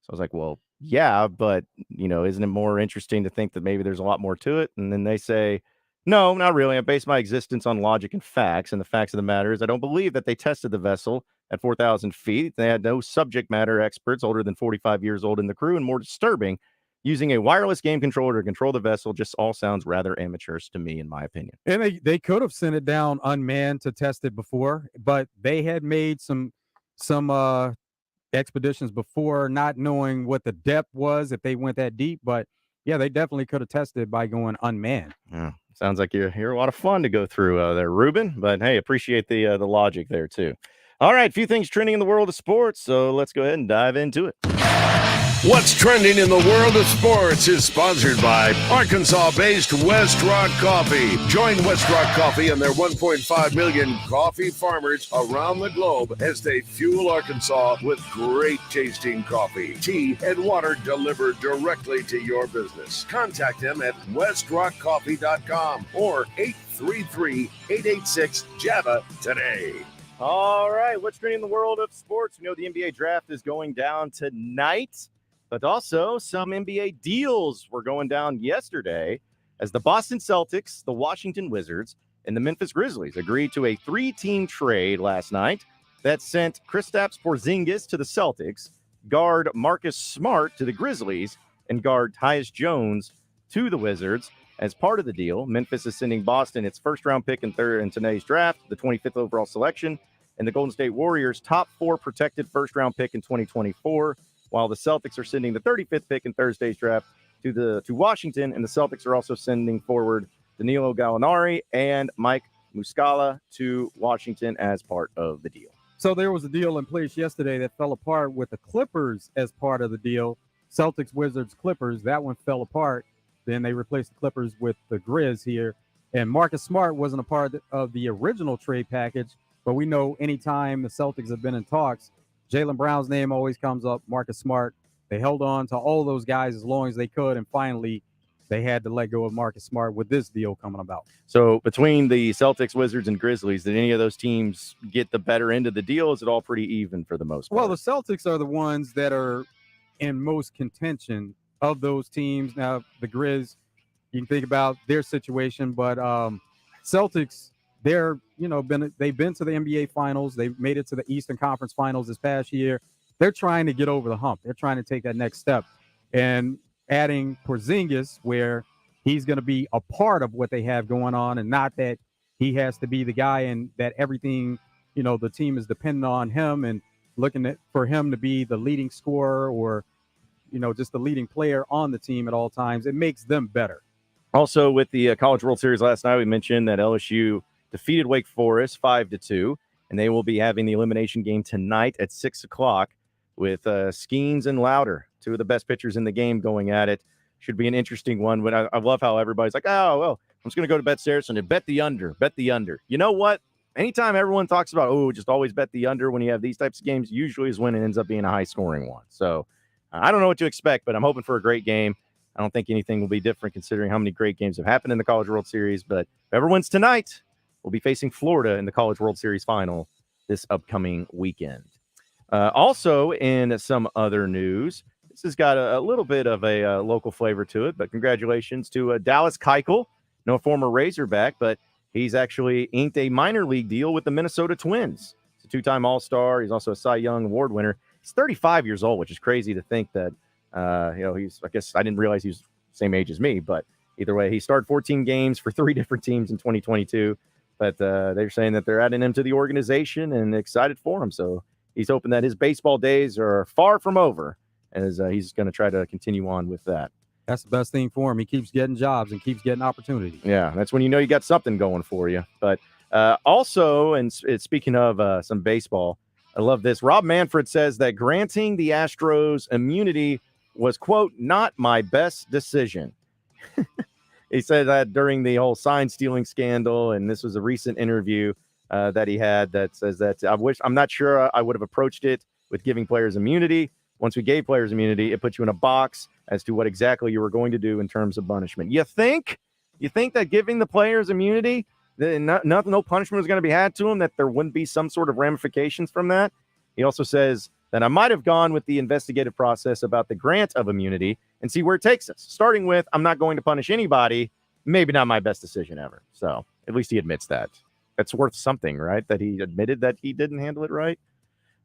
A: So I was like, well, yeah, but, isn't it more interesting to think that maybe there's a lot more to it? And then they say, no, not really. I base my existence on logic and facts. And the facts of the matter is I don't believe that they tested the vessel at 4,000 feet. They had no subject matter experts older than 45 years old in the crew. And more disturbing, using a wireless game controller to control the vessel just all sounds rather amateurish to me, in my opinion.
B: And they could have sent it down unmanned to test it before, but they had made some expeditions before, not knowing what the depth was if they went that deep. But yeah, they definitely could have tested by going unmanned.
A: Yeah, sounds like you're a lot of fun to go through there, Ruben. But hey, appreciate the logic there too. All right, a few things trending in the world of sports, so let's go ahead and dive into it.
G: What's trending in the world of sports is sponsored by Arkansas-based West Rock Coffee. Join West Rock Coffee and their 1.5 million coffee farmers around the globe as they fuel Arkansas with great tasting coffee, tea, and water delivered directly to your business. Contact them at westrockcoffee.com or 833-886-JAVA today.
A: All right, what's trending in the world of sports? We know the NBA draft is going down tonight. But also, some NBA deals were going down yesterday as the Boston Celtics, the Washington Wizards, and the Memphis Grizzlies agreed to a 3-team trade last night that sent Kristaps Porzingis to the Celtics, guard Marcus Smart to the Grizzlies, and guard Tyus Jones to the Wizards. As part of the deal, Memphis is sending Boston its first-round pick in today's draft, the 25th overall selection, and the Golden State Warriors' top 4 protected first-round pick in 2024. While the Celtics are sending the 35th pick in Thursday's draft to Washington, and the Celtics are also sending forward Danilo Gallinari and Mike Muscala to Washington as part of the deal.
B: So there was a deal in place yesterday that fell apart with the Clippers as part of the deal. Celtics, Wizards, Clippers, that one fell apart. Then they replaced the Clippers with the Grizz here. And Marcus Smart wasn't a part of the original trade package, but we know anytime the Celtics have been in talks, Jaylen Brown's name always comes up, Marcus Smart. They held on to all those guys as long as they could, and finally they had to let go of Marcus Smart with this deal coming about.
A: So between the Celtics, Wizards, and Grizzlies, did any of those teams get the better end of the deal? Is it all pretty even for the most part?
B: Well, the Celtics are the ones that are in most contention of those teams. Now, the Grizz, you can think about their situation, but Celtics, they've been to the NBA Finals. They made it to the Eastern Conference Finals this past year. They're trying to get over the hump. They're trying to take that next step. And adding Porzingis, where he's going to be a part of what they have going on, and not that he has to be the guy and that everything the team is dependent on him and looking for him to be the leading scorer or, just the leading player on the team at all times, it makes them better.
A: Also, with the College World Series last night, we mentioned that LSU defeated Wake Forest 5-2, and they will be having the elimination game tonight at 6 o'clock with Skeens and Louder, two of the best pitchers in the game, going at it. Should be an interesting one. But I love how everybody's like, oh, well, I'm just going to go to Bet Saracen and bet the under. Bet the under. You know what? Anytime everyone talks about, just always bet the under when you have these types of games, usually is when it ends up being a high-scoring one. So I don't know what to expect, but I'm hoping for a great game. I don't think anything will be different considering how many great games have happened in the College World Series. But whoever wins tonight will be facing Florida in the College World Series final this upcoming weekend. Also, in some other news, this has got a little bit of a local flavor to it, but congratulations to Dallas Keuchel, no former Razorback, but he's actually inked a minor league deal with the Minnesota Twins. He's a two-time All-Star. He's also a Cy Young Award winner. He's 35 years old, which is crazy to think that, I guess I didn't realize he was the same age as me, but either way, he started 14 games for 3 different teams in 2022, but they're saying that they're adding him to the organization and excited for him. So he's hoping that his baseball days are far from over as he's going to try to continue on with that.
B: That's the best thing for him. He keeps getting jobs and keeps getting opportunities.
A: Yeah, that's when you know you got something going for you. But also, and speaking of some baseball, I love this. Rob Manfred says that granting the Astros immunity was, quote, not my best decision. He said that during the whole sign stealing scandal, and this was a recent interview that he had that says that I'm not sure I would have approached it with giving players immunity. Once we gave players immunity, it put you in a box as to what exactly you were going to do in terms of punishment. You think that giving the players immunity, no punishment was going to be had to them, that there wouldn't be some sort of ramifications from that? He also says that I might have gone with the investigative process about the grant of immunity and see where it takes us. Starting with, I'm not going to punish anybody, maybe not my best decision ever. So at least he admits that. That's worth something, right? That he admitted that he didn't handle it right.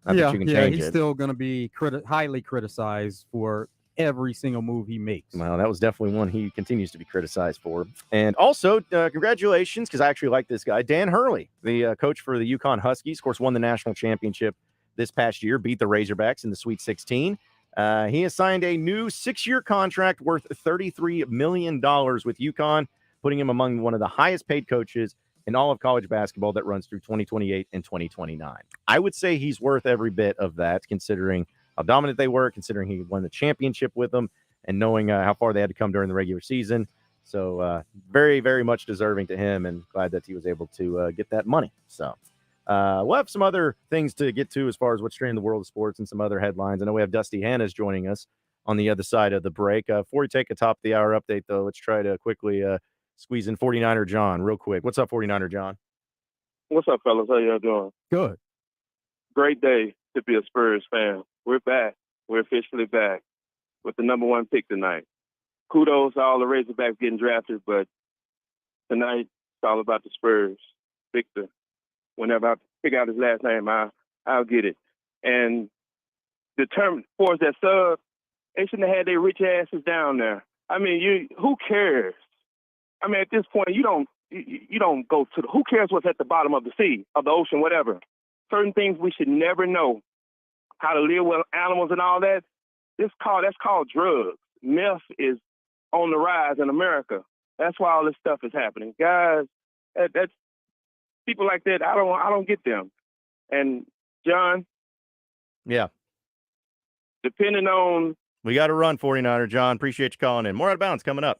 A: Not that you can change
B: he's
A: it.
B: still going to be highly criticized for every single move he makes.
A: Well, that was definitely one he continues to be criticized for. And also, congratulations, because I actually like this guy, Dan Hurley, the coach for the UConn Huskies, of course, won the national championship this past year, beat the Razorbacks in the Sweet 16. He has signed a new 6-year contract worth $33 million with UConn, putting him among one of the highest paid coaches in all of college basketball that runs through 2028 and 2029. I would say he's worth every bit of that, considering how dominant they were, considering he won the championship with them, and knowing how far they had to come during the regular season. So very, very much deserving to him, and glad that he was able to get that money. So we'll have some other things to get to as far as what's trending in the world of sports and some other headlines. I know we have Dusty Hannas joining us on the other side of the break. Before we take a top of the hour update, though, let's try to quickly squeeze in 49er John real quick. What's up, 49er John?
F: What's up, fellas? How y'all doing?
B: Good.
F: Great day to be a Spurs fan. We're back. We're officially back with the number 1 pick tonight. Kudos to all the Razorbacks getting drafted, but tonight it's all about the Spurs. Victor. Whenever I pick out his last name, I'll get it. And the term for that sub, they shouldn't have had their rich asses down there. I mean, who cares? I mean, at this point, you don't go to who cares what's at the bottom of the sea, of the ocean, whatever. Certain things we should never know. How to live with animals and all that. That's called drugs. Meth is on the rise in America. That's why all this stuff is happening. Guys, that's people like that, I don't get them. And John?
A: Yeah.
F: Depending on...
A: We got to run, 49er John. Appreciate you calling in. More Out of Bounds coming up.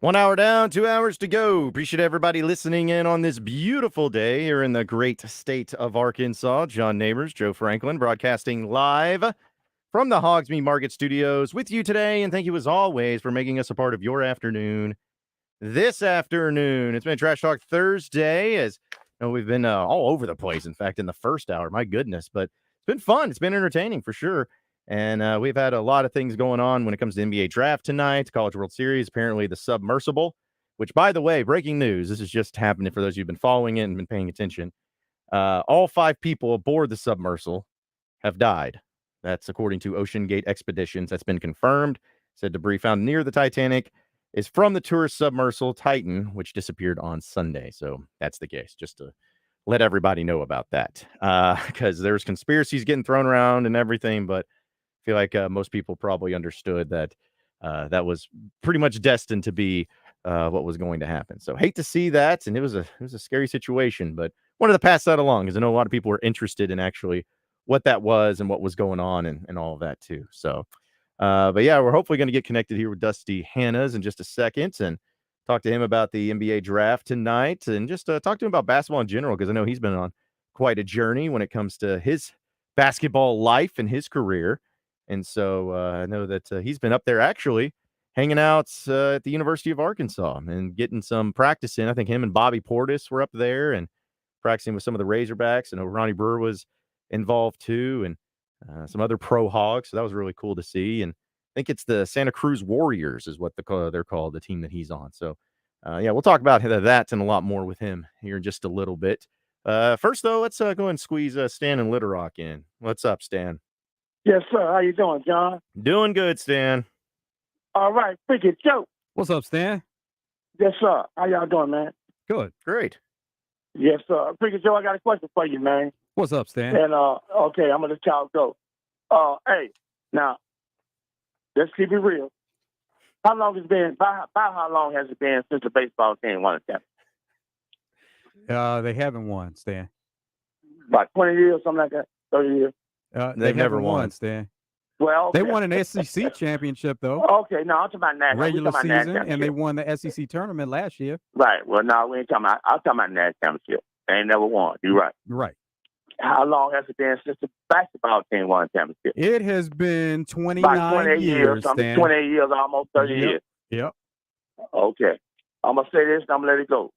A: 1 hour down, 2 hours to go. Appreciate everybody listening in on this beautiful day here in the great state of Arkansas. John Nabors, Joe Franklin, broadcasting live from the Hoggs Meat Market Studios with you today. And thank you, as always, for making us a part of your afternoon this afternoon. It's been Trash Talk Thursday, as you know, we've been all over the place, in fact, in the first hour. My goodness. But it's been fun. It's been entertaining for sure. And we've had a lot of things going on when it comes to NBA draft tonight, College World Series, apparently the submersible, which, by the way, breaking news, this has just happened for those who've been following it and been paying attention. All 5 people aboard the submersible have died. That's according to Ocean Gate Expeditions. That's been confirmed. Said debris found near the Titanic is from the tourist submersible Titan, which disappeared on Sunday. So that's the case, just to let everybody know about that, because there's conspiracies getting thrown around and everything, but I feel like most people probably understood that that was pretty much destined to be what was going to happen. So hate to see that, and it was a scary situation, but wanted to pass that along because I know a lot of people were interested in actually what that was and what was going on and all of that too. So, but yeah, we're hopefully going to get connected here with Dusty Hannas in just a second and talk to him about the NBA draft tonight and just talk to him about basketball in general, because I know he's been on quite a journey when it comes to his basketball life and his career. And so I know that he's been up there actually hanging out at the University of Arkansas and getting some practice in. I think him and Bobby Portis were up there and practicing with some of the Razorbacks. And Ronnie Brewer was involved too, and some other pro Hogs. So that was really cool to see. And I think it's the Santa Cruz Warriors is what they're called, the team that he's on. So, yeah, we'll talk about that and a lot more with him here in just a little bit. First, though, let's go ahead and squeeze Stan and Little Rock in. What's up, Stan?
H: Yes, sir. How you doing, John?
A: Doing good, Stan.
H: All right. Freaking Joe.
B: What's up, Stan?
H: Yes, sir. How y'all doing, man?
B: Good.
A: Great.
H: Yes, sir. Freaking Joe, I got a question for you, man.
B: What's up, Stan?
H: And, okay, I'm going to let y'all go. Hey, now, let's keep it real. How long has it been, about how long has it been since the baseball team won a championship?
B: They haven't won, Stan.
H: About 20 years, something like that? 30 years?
B: They've
A: never
B: haven't
A: won,
B: Stan.
H: Well, okay.
B: They won an SEC championship, though.
H: Okay, no, I'm talking about national.
B: Regular season, and they won the SEC tournament last year.
H: Right. Well, no, we ain't talking about. I'm talking about national championship. They ain't never won. You're right.
B: Right.
H: How long has it been since the basketball team won a championship?
B: It has been 29
H: About 28 years.
B: Stan.
H: 28 years, almost 30 years.
B: Yep.
H: Okay. I'm going to say this and I'm going to let it go.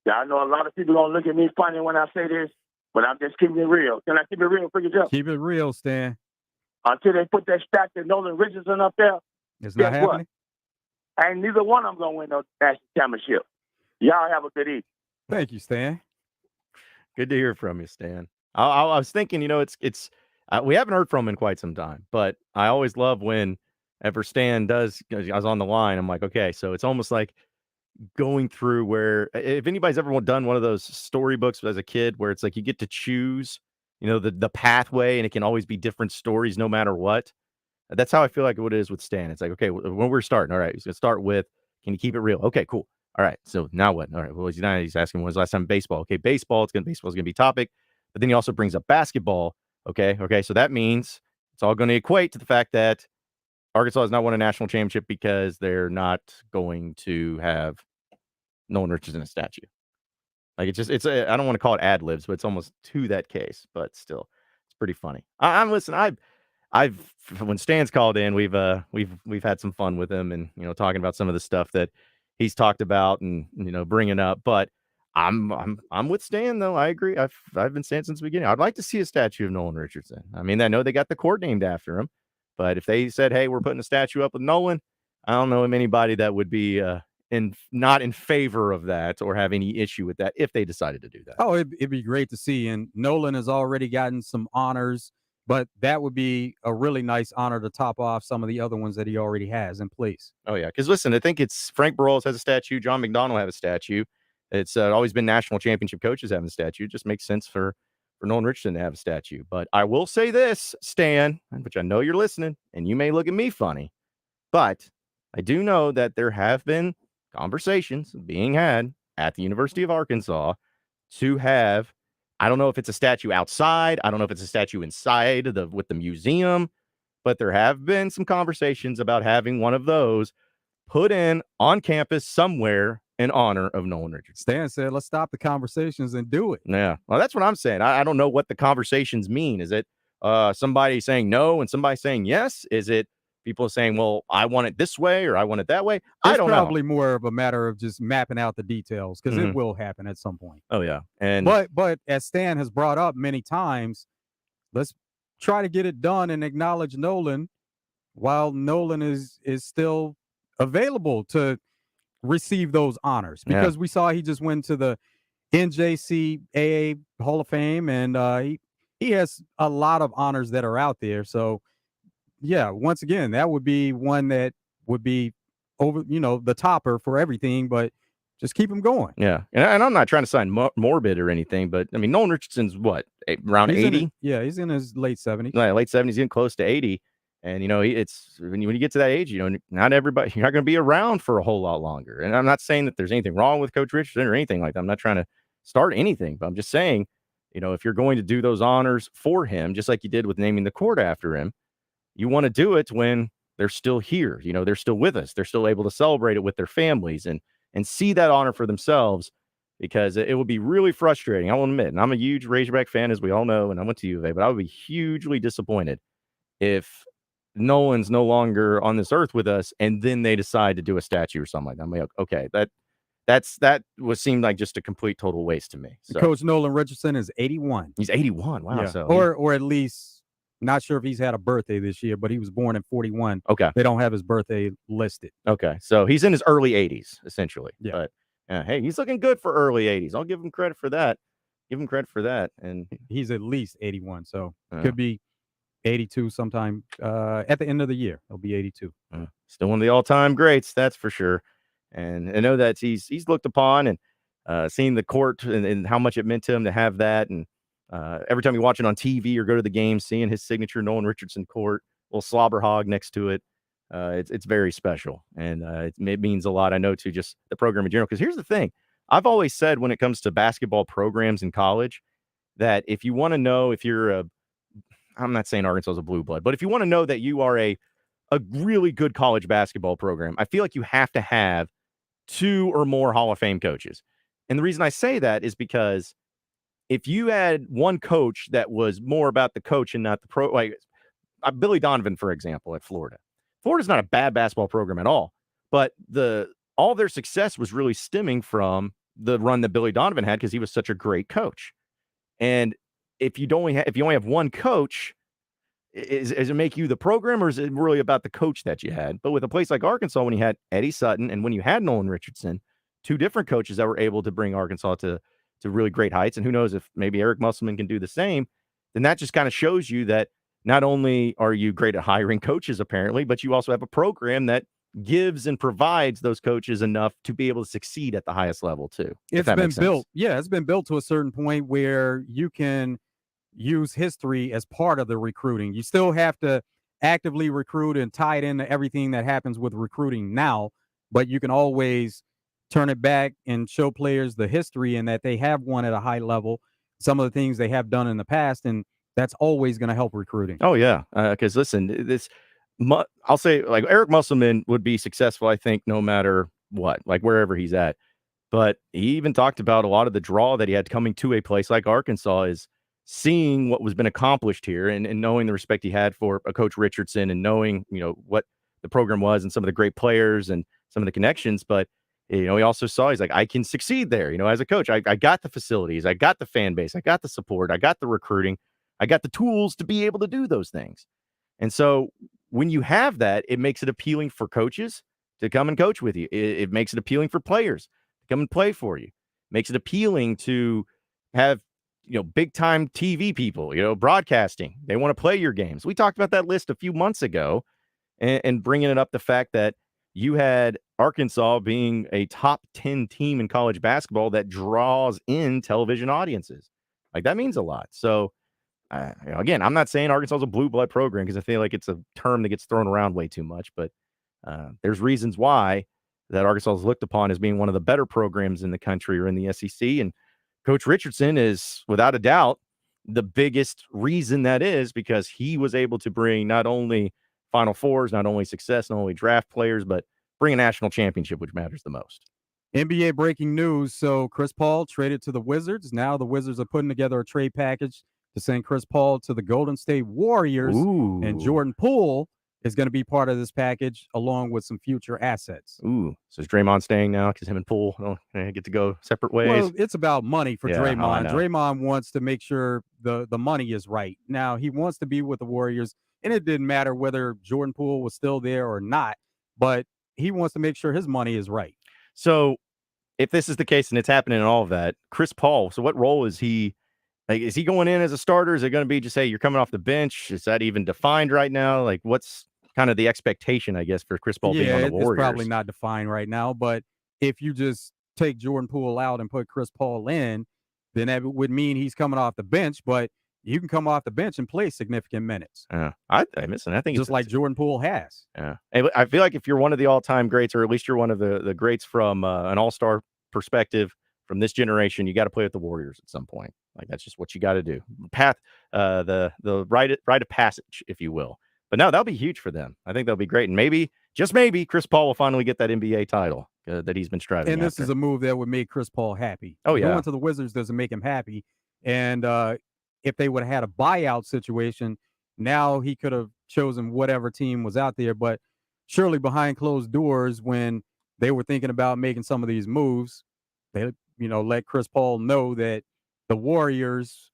H: Yeah, I know a lot of people going to look at me funny when I say this, but I'm just keeping it real. Can I keep it real for you, Jeff?
B: Keep it real, Stan.
H: Until they put that stack of Nolan Richardson up there,
B: It's not
H: guess what?
B: happening.
H: Ain't neither one of them going to win no national championship. Y'all have a good evening.
B: Thank you, Stan.
A: Good to hear from you, Stan. I was thinking, it's we haven't heard from him in quite some time, but I always love whenever Stan does. I was on the line. I'm like, okay, so it's almost like going through where if anybody's ever done one of those storybooks as a kid where it's like you get to choose, the pathway, and it can always be different stories no matter what. That's how I feel like what it is with Stan. It's like, okay, when we're starting, all right, he's gonna start with, can you keep it real? Okay, cool. All right, so now what? All right, well, he's asking when's the last time baseball? Okay, baseball's gonna be topic, but then he also brings up basketball. Okay, so that means it's all going to equate to the fact that Arkansas has not won a national championship because they're not going to have Nolan Richardson a statue. Like I don't want to call it ad libs, but it's almost to that case. But still, it's pretty funny. I'm listening. I've when Stan's called in, we've had some fun with him and talking about some of the stuff that he's talked about and bringing up. But I'm with Stan though. I agree. I've been saying since the beginning. I'd like to see a statue of Nolan Richardson. I mean, I know they got the court named after him, but if they said, "Hey, we're putting a statue up with Nolan," I don't know of anybody that would be not in favor of that or have any issue with that if they decided to do that.
B: Oh, it'd be great to see. And Nolan has already gotten some honors, but that would be a really nice honor to top off some of the other ones that he already has in place.
A: Oh yeah, because listen, I think it's Frank Barolos has a statue, John McDonald have a statue. It's always been national championship coaches having a statue. It just makes sense for Nolan Richardson to have a statue. But I will say this, Stan, which I know you're listening, and you may look at me funny, but I do know that there have been conversations being had at the University of Arkansas to have, I don't know if it's a statue outside, I don't know if it's a statue inside with the museum, but there have been some conversations about having one of those put in on campus somewhere in honor of Nolan Richardson.
B: Stan said, let's stop the conversations and do it.
A: Yeah. Well, that's what I'm saying. I don't know what the conversations mean. Is it somebody saying no and somebody saying yes? Is it people saying, well, I want it this way or I want it that way? I
B: It's
A: don't
B: probably
A: know.
B: more of a matter of just mapping out the details because
A: Mhm.
B: it will happen at some point.
A: Oh, yeah. And
B: But as Stan has brought up many times, let's try to get it done and acknowledge Nolan while Nolan is still available to receive those honors,
A: Yeah.
B: because we saw he just went to the NJCAA Hall of Fame, and he has a lot of honors that are out there. So yeah, once again, that would be one that would be over, the topper for everything, but just keep him going.
A: yeah. And I'm not trying to sound morbid or anything, but I mean, Nolan Richardson's what, around
B: He's
A: 80?
B: he's in his late 70s.
A: Late 70s, getting close to 80. And, it's when you get to that age, not everybody, you're not going to be around for a whole lot longer. And I'm not saying that there's anything wrong with Coach Richardson or anything like that. I'm not trying to start anything, but I'm just saying, if you're going to do those honors for him, just like you did with naming the court after him, you want to do it when they're still here. They're still with us. They're still able to celebrate it with their families and see that honor for themselves, because it would be really frustrating. I will admit, and I'm a huge Razorback fan, as we all know, and I went to U of A, but I would be hugely disappointed if Nolan's no longer on this earth with us, and then they decide to do a statue or something like that. I'm like, okay, that seemed like just a complete total waste to me. So
B: Coach Nolan Richardson is 81.
A: he's 81. Wow.
B: Yeah.
A: So
B: or at least, not sure if he's had a birthday this year, but he was born in 41.
A: okay.
B: They don't have his birthday listed.
A: Okay. So he's in his early 80s, essentially.
B: Yeah.
A: But hey, he's looking good for early 80s. I'll give him credit for that. And
B: He's at least 81. So could be 82 sometime at the end of the year. He'll be 82.
A: Still one of the all-time greats, that's for sure. And I know that he's looked upon, and seeing the court and how much it meant to him to have that. And every time you watch it on TV or go to the game, seeing his signature Nolan Richardson court, little slobber hog next to it, it's very special. And it means a lot, I know, to just the program in general. Because here's the thing. I've always said when it comes to basketball programs in college that if you want to know if you're I'm not saying Arkansas is a blue blood, but if you want to know that you are a really good college basketball program, I feel like you have to have 2 or more Hall of Fame coaches. And the reason I say that is because if you had one coach that was more about the coach and not the pro, like Billy Donovan, for example, at Florida. Florida's not a bad basketball program at all, but all their success was really stemming from the run that Billy Donovan had because he was such a great coach. And if you only have one coach, does it make you the program, or is it really about the coach that you had? But with a place like Arkansas, when you had Eddie Sutton and when you had Nolan Richardson, 2 different coaches that were able to bring Arkansas to really great heights, and who knows if maybe Eric Musselman can do the same, then that just kind of shows you that not only are you great at hiring coaches, apparently, but you also have a program that gives and provides those coaches enough to be able to succeed at the highest level too.
B: It's been built. Yeah, it's been built to a certain point where you can use history as part of the recruiting. You still have to actively recruit and tie it into everything that happens with recruiting now, but you can always turn it back and show players the history and that they have won at a high level, some of the things they have done in the past, and that's always going to help recruiting.
A: Oh yeah, because listen, I'll say, like, Eric Musselman would be successful, I think, no matter what, like wherever he's at. But he even talked about a lot of the draw that he had coming to a place like Arkansas is seeing what was been accomplished here and knowing the respect he had for a Coach Richardson and knowing, what the program was and some of the great players and some of the connections. But, he also saw, he's like, I can succeed there, as a coach. I got the facilities, I got the fan base, I got the support, I got the recruiting, I got the tools to be able to do those things. And so when you have that, it makes it appealing for coaches to come and coach with you. It makes it appealing for players to come and play for you. It makes it appealing to have, big time TV people, broadcasting. They want to play your games. We talked about that list a few months ago and bringing it up the fact that you had Arkansas being a top 10 team in college basketball that draws in television audiences. Like, that means a lot. So, again, I'm not saying Arkansas is a blue blood program because I feel like it's a term that gets thrown around way too much, but there's reasons why that Arkansas is looked upon as being one of the better programs in the country or in the SEC. And Coach Richardson is, without a doubt, the biggest reason that is because he was able to bring not only Final Fours, not only success, not only draft players, but bring a national championship, which matters the most.
B: NBA breaking news. So Chris Paul traded to the Wizards. Now the Wizards are putting together a trade package to send Chris Paul to the Golden State Warriors.
A: Ooh.
B: And Jordan Poole is going to be part of this package along with some future assets.
A: Ooh. So is Draymond staying now because him and Poole get to go separate ways?
B: Well, it's about money for
A: Yeah,
B: Draymond.
A: I know.
B: Draymond wants to make sure the money is right. Now, he wants to be with the Warriors, and it didn't matter whether Jordan Poole was still there or not, but he wants to make sure his money is right.
A: So if this is the case and it's happening and all of that, Chris Paul, so what role is he? Like, is he going in as a starter? Is it going to be just, hey, you're coming off the bench? Is that even defined right now? Like, what's kind of the expectation, I guess, for Chris Paul being on the Warriors?
B: It's probably not defined right now, but if you just take Jordan Poole out and put Chris Paul in, then that would mean he's coming off the bench, but you can come off the bench and play significant minutes.
A: I think
B: just like Jordan Poole has.
A: Yeah. I feel like if you're one of the all-time greats, or at least you're one of the greats from an all-star perspective from this generation, you got to play with the Warriors at some point. Like, that's just what you got to do. The rite of passage, if you will. But no, that'll be huge for them. I think that'll be great. And maybe, just maybe, Chris Paul will finally get that NBA title that he's been striving
B: And this
A: after.
B: is a move that would make Chris Paul happy.
A: Oh, yeah.
B: Going to the Wizards doesn't make him happy. And if they would have had a buyout situation, now he could have chosen whatever team was out there. But surely behind closed doors, when they were thinking about making some of these moves, they let Chris Paul know that the Warriors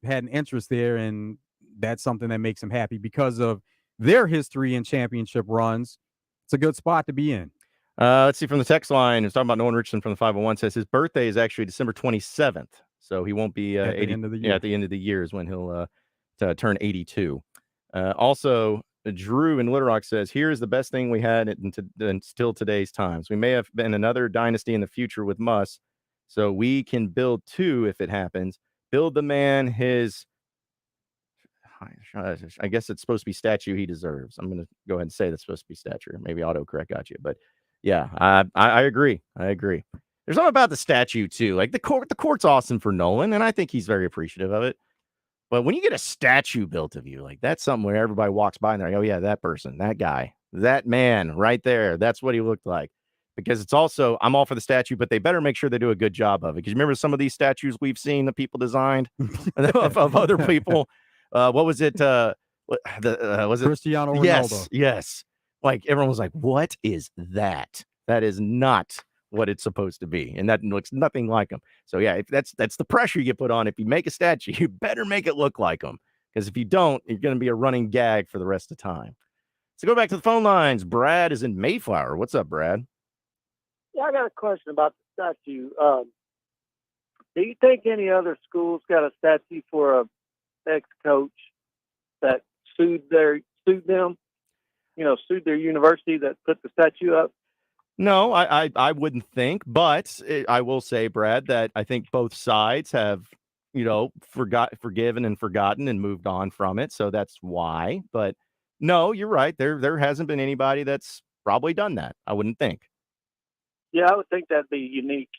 B: had an interest there, and that's something that makes him happy because of their history in championship runs. It's a good spot to be in.
A: Let's see, from the text line, it's talking about Nolan Richardson from the 501, says his birthday is actually December 27th, so he won't be
B: at the end of the year.
A: Yeah, at the end of the year is when he'll turn 82. Also, Drew in Little Rock says, here is the best thing we had until today's times. We may have been another dynasty in the future with Muss, so we can build two if it happens. Build the man his, I guess it's supposed to be statue he deserves. I'm going to go ahead and say that's supposed to be stature. Maybe autocorrect got you, but yeah, I agree. There's something about the statue too. Like the court's awesome for Nolan, and I think he's very appreciative of it. But when you get a statue built of you, like, that's something where everybody walks by and they're like, oh yeah, that person, that guy, that man right there, that's what he looked like. Because it's also, I'm all for the statue, but they better make sure they do a good job of it. Because you remember some of these statues we've seen that people designed of other people. What was it? Was it
B: Cristiano Ronaldo?
A: Yes. Like, everyone was like, what is that? That is not what it's supposed to be, and that looks nothing like him. So yeah, if that's the pressure you get put on. If you make a statue, you better make it look like him, because if you don't, you're going to be a running gag for the rest of the time. So go back to the phone lines. Brad is in Mayflower. What's up, Brad?
E: Yeah, I got a question about the statue. Do you think any other schools got a statue for a ex-coach that sued them? Sued their university that put the statue up?
A: No, I wouldn't think, but I will say, Brad, that I think both sides have, forgiven and forgotten and moved on from it. So that's why. But no, you're right. There hasn't been anybody that's probably done that, I wouldn't think.
E: Yeah, I would think that'd be unique.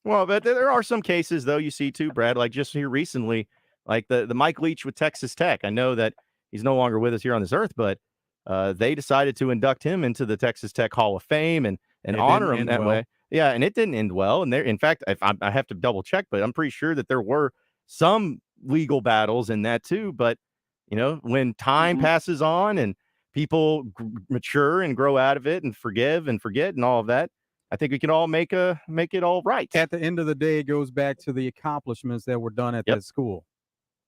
A: Well, but there are some cases, though, you see too, Brad, like just here recently, like the Mike Leach with Texas Tech. I know that he's no longer with us here on this earth, but they decided to induct him into the Texas Tech Hall of Fame and honor him that way. Yeah, and it didn't end well. And in fact, I have to double check, but I'm pretty sure that there were some legal battles in that too. But when time passes on and people mature and grow out of it and forgive and forget and all of that, I think we can all make it all right.
B: At the end of the day, it goes back to the accomplishments that were done at that school.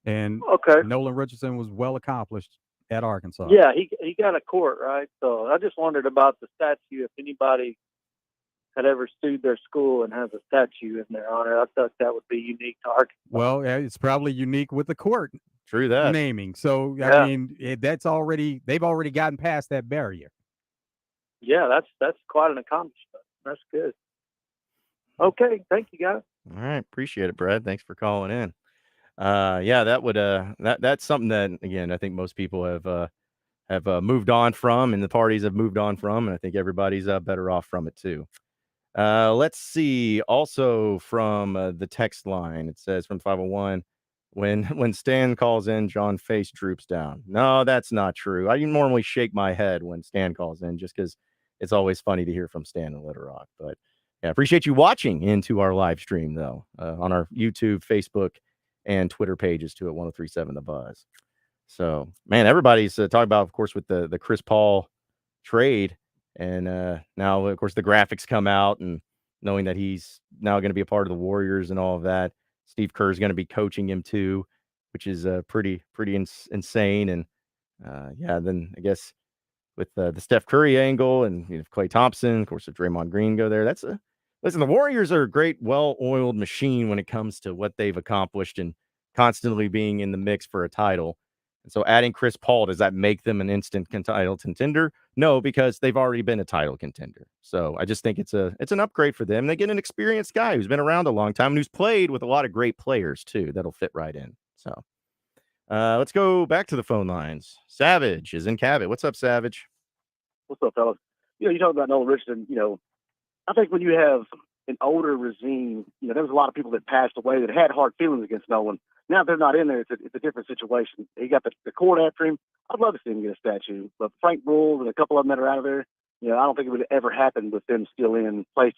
B: And Nolan Richardson was well accomplished at Arkansas.
E: Yeah, he got a court, right? So I just wondered about the statue, if anybody had ever sued their school and has a statue in their honor. I thought that would be unique to Arkansas.
B: Well, it's probably unique with the court.
A: True that.
B: Naming. So, I mean, they've already gotten past that barrier.
E: Yeah, that's quite an accomplishment. That's good. Okay, thank you, guys.
A: All right, appreciate it, Brad. Thanks for calling in. That would that's something that, again, I think most people have moved on from, and the parties have moved on from, and I think everybody's better off from it too. Let's see. Also from the text line, it says from 501, when Stan calls in, John's face droops down. No, that's not true. I normally shake my head when Stan calls in, just because it's always funny to hear from Stan and Little Rock. But yeah, appreciate you watching into our live stream, though, on our YouTube, Facebook, and Twitter pages, too, at 1037 The Buzz. So, man, everybody's talking about, of course, with the Chris Paul trade. And now, of course, the graphics come out, and knowing that he's now going to be a part of the Warriors and all of that. Steve Kerr is going to be coaching him, too, which is pretty insane. And, yeah, then I guess with the Steph Curry angle and Klay Thompson, of course, if Draymond Green go there, listen, the Warriors are a great, well-oiled machine when it comes to what they've accomplished and constantly being in the mix for a title. And so adding Chris Paul, does that make them an instant title contender? No, because they've already been a title contender. So I just think it's an upgrade for them. They get an experienced guy who's been around a long time and who's played with a lot of great players too. That'll fit right in. So let's go back to the phone lines. Savage is in Cabot. What's up, Savage?
I: What's up, fellas? You talk about Nolan Richardson. I think when you have an older regime, there was a lot of people that passed away that had hard feelings against Nolan. Now they're not in there. It's a different situation. He got the court after him. I'd love to see him get a statue. But Frank Rules and a couple of them that are out of there, I don't think it would ever happen with them still in place.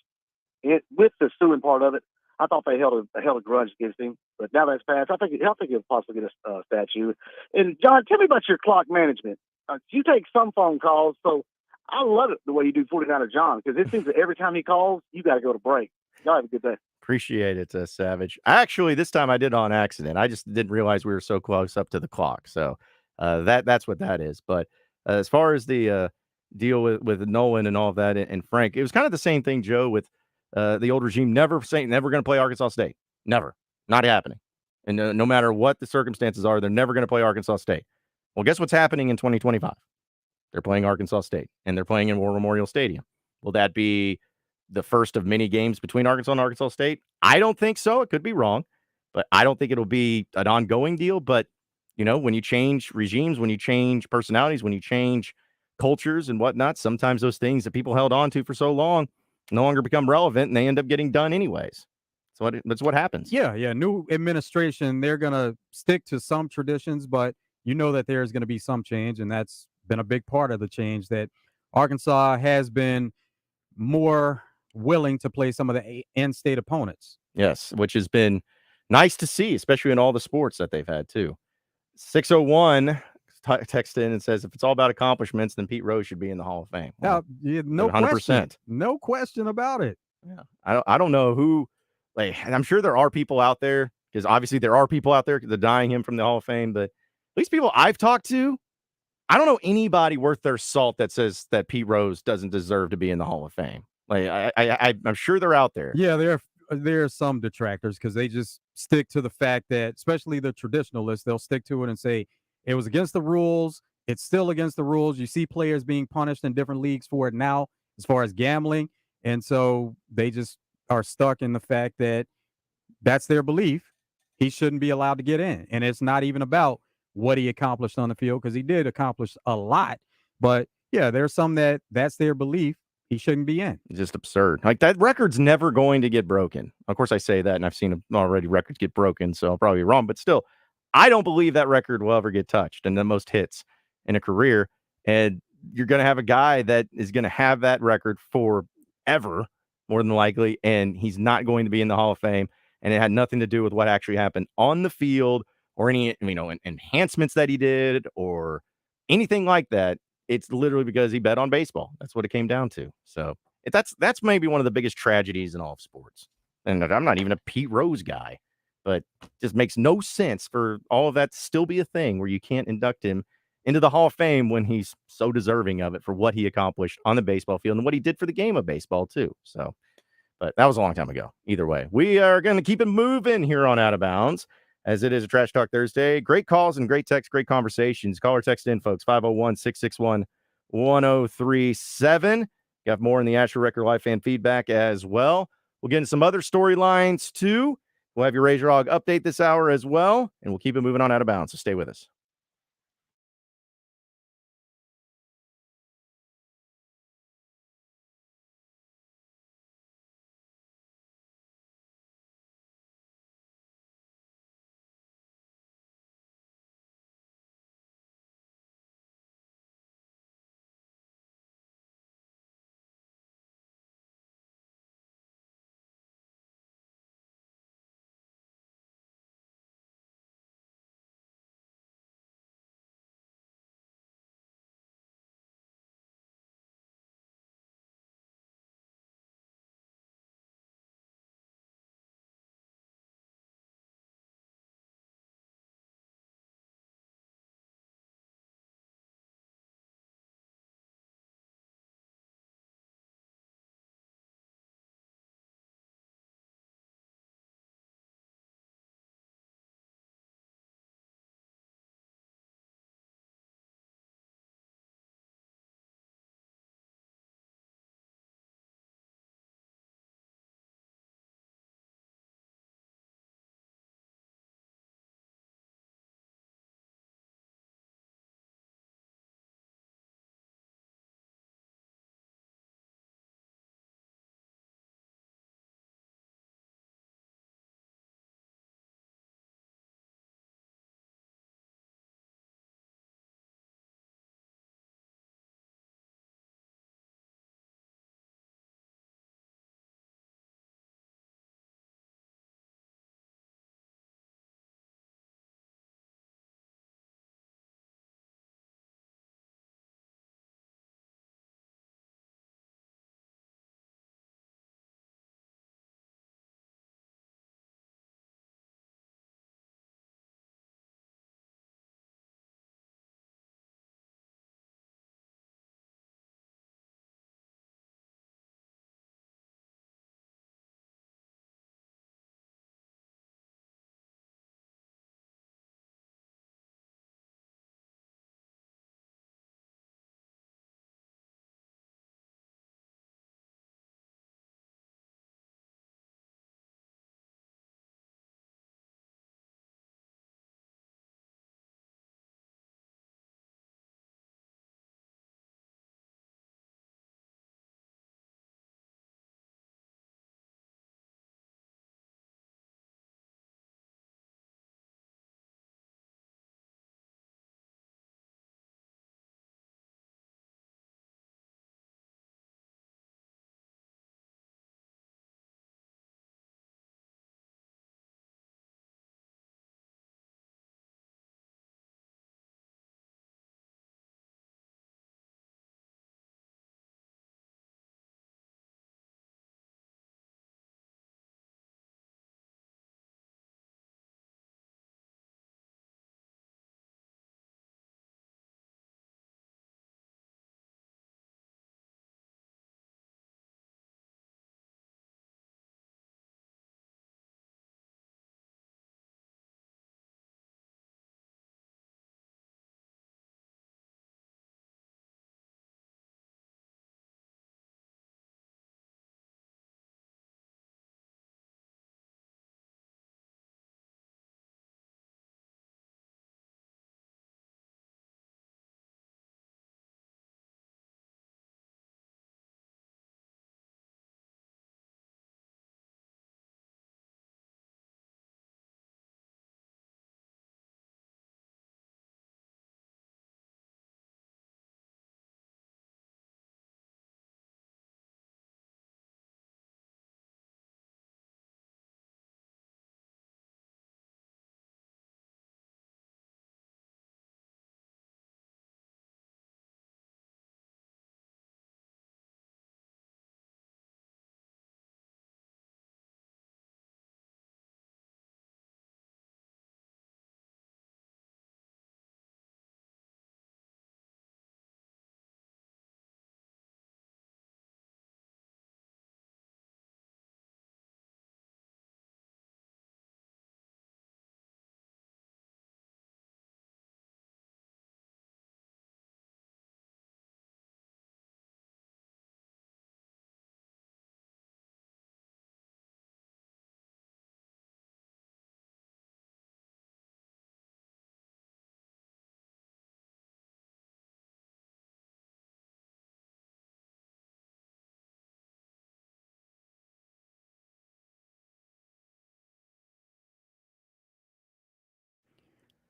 I: With the suing part of it, I thought they held a grudge against him. But now that's passed, I think he'll possibly get a statue. And John, tell me about your clock management. You take some phone calls, so I love it the way you do 49er John, because it seems that every time he calls, you got to go to break. Y'all have a good day.
A: Appreciate it, Savage. Actually, this time I did on accident. I just didn't realize we were so close up to the clock. So that's what that is. But as far as the deal with Nolan and all of that and Frank, it was kind of the same thing, Joe, with the old regime never going to play Arkansas State. Never. Not happening. And no matter what the circumstances are, they're never going to play Arkansas State. Well, guess what's happening in 2025? They're playing Arkansas State, and they're playing in War Memorial Stadium. Will that be the first of many games between Arkansas and Arkansas State? I don't think so. It could be wrong, but I don't think it'll be an ongoing deal. But, when you change regimes, when you change personalities, when you change cultures and whatnot, sometimes those things that people held on to for so long no longer become relevant, and they end up getting done anyways. So that's what happens.
B: Yeah. New administration, they're going to stick to some traditions, but that there's going to be some change, and that's been a big part of the change, that Arkansas has been more willing to play some of the in-state opponents.
A: Yes, which has been nice to see, especially in all the sports that they've had too. 601 text in and says, if it's all about accomplishments, then Pete Rose should be in the Hall of Fame. Well,
B: no 100%. Question. No question about it.
A: Yeah. I don't know who, and I'm sure there are people out there, because obviously there are people out there denying him from the Hall of Fame, but at least people I've talked to, I don't know anybody worth their salt that says that Pete Rose doesn't deserve to be in the Hall of Fame. I'm sure they're out there.
B: Yeah, there are some detractors, because they just stick to the fact that, especially the traditionalists, they'll stick to it and say it was against the rules. It's still against the rules. You see players being punished in different leagues for it now, as far as gambling. And so they just are stuck in the fact that that's their belief. He shouldn't be allowed to get in. And it's not even about what he accomplished on the field, because he did accomplish a lot. But yeah, there's some that's their belief. He shouldn't be in.
A: Just absurd. Like, that record's never going to get broken. Of course, I say that, and I've seen already records get broken, so I'll probably be wrong. But still, I don't believe that record will ever get touched, and the most hits in a career. And you're going to have a guy that is going to have that record forever, more than likely, and he's not going to be in the Hall of Fame. And it had nothing to do with what actually happened on the field or any, enhancements that he did or anything like that. It's literally because he bet on baseball. That's what it came down to. So that's maybe one of the biggest tragedies in all of sports. And I'm not even a Pete Rose guy, but it just makes no sense for all of that to still be a thing where you can't induct him into the Hall of Fame when he's so deserving of it for what he accomplished on the baseball field and what he did for the game of baseball too. So, but that was a long time ago. Either way, we are going to keep it moving here on Out of Bounds, as it is a Trash Talk Thursday. Great calls and great texts, great conversations. Call or text in, folks, 501-661-1037. Got more in the Asher Record Live fan feedback as well. We'll get into some other storylines, too. We'll have your Razor Hog update this hour as well, and we'll keep it moving on Out of Bounds, so stay with us.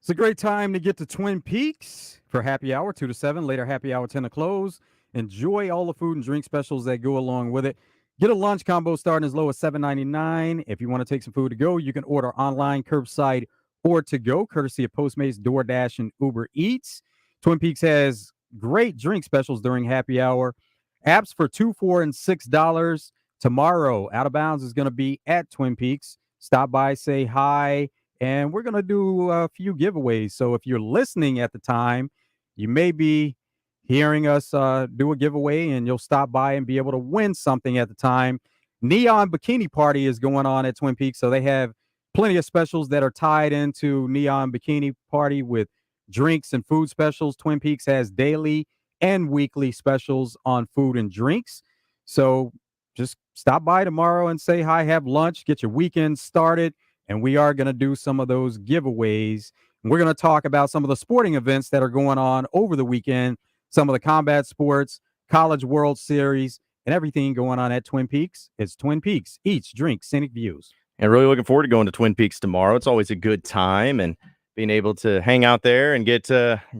B: It's a great time to get to Twin Peaks for happy hour, 2 to 7, later happy hour, 10 to close. Enjoy all the food and drink specials that go along with it. Get a lunch combo starting as low as $7.99. If you want to take some food to go, you can order online, curbside, or to go, courtesy of Postmates, DoorDash, and Uber Eats. Twin Peaks has great drink specials during happy hour. Apps for $2, $4, and $6. Tomorrow, Out of Bounds is going to be at Twin Peaks. Stop by, say hi. And we're going to do a few giveaways. So if you're listening at the time, you may be hearing us do a giveaway and you'll stop by and be able to win something at the time. Neon Bikini Party is going on at Twin Peaks. So they have plenty of specials that are tied into Neon Bikini Party with drinks and food specials. Twin Peaks has daily and weekly specials on food and drinks. So just stop by tomorrow and say hi, have lunch, get your weekend started. And we are going to do some of those giveaways. We're going to talk about some of the sporting events that are going on over the weekend, some of the combat sports, College World Series, and everything going on at Twin Peaks. It's Twin Peaks. Eats, drinks, scenic views.
A: And really looking forward to going to Twin Peaks tomorrow. It's always a good time, and being able to hang out there and get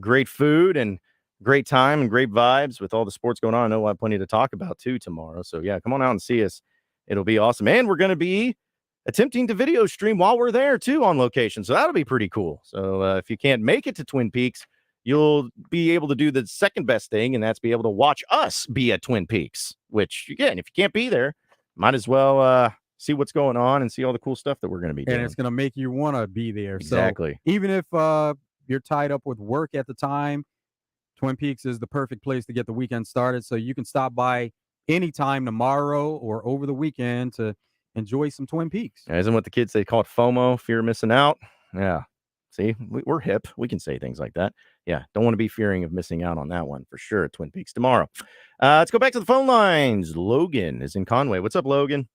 A: great food and great time and great vibes with all the sports going on. I know we'll have plenty to talk about, too, tomorrow. So, yeah, come on out and see us. It'll be awesome. And we're going to be attempting to video stream while we're there, too, on location. So that'll be pretty cool. So if you can't make it to Twin Peaks, you'll be able to do the second best thing, and that's be able to watch us be at Twin Peaks, which, again, if you can't be there, might as well see what's going on and see all the cool stuff that we're going to be doing.
B: And it's going to make you want to be there.
A: Exactly.
B: So even if you're tied up with work at the time, Twin Peaks is the perfect place to get the weekend started. So you can stop by anytime tomorrow or over the weekend to enjoy some Twin Peaks.
A: Isn't what the kids say called FOMO, fear of missing out? Yeah. See, we're hip. We can say things like that. Yeah. Don't want to be fearing of missing out on that one for sure at Twin Peaks tomorrow. Let's go back to the phone lines. Logan is in Conway. What's up, Logan?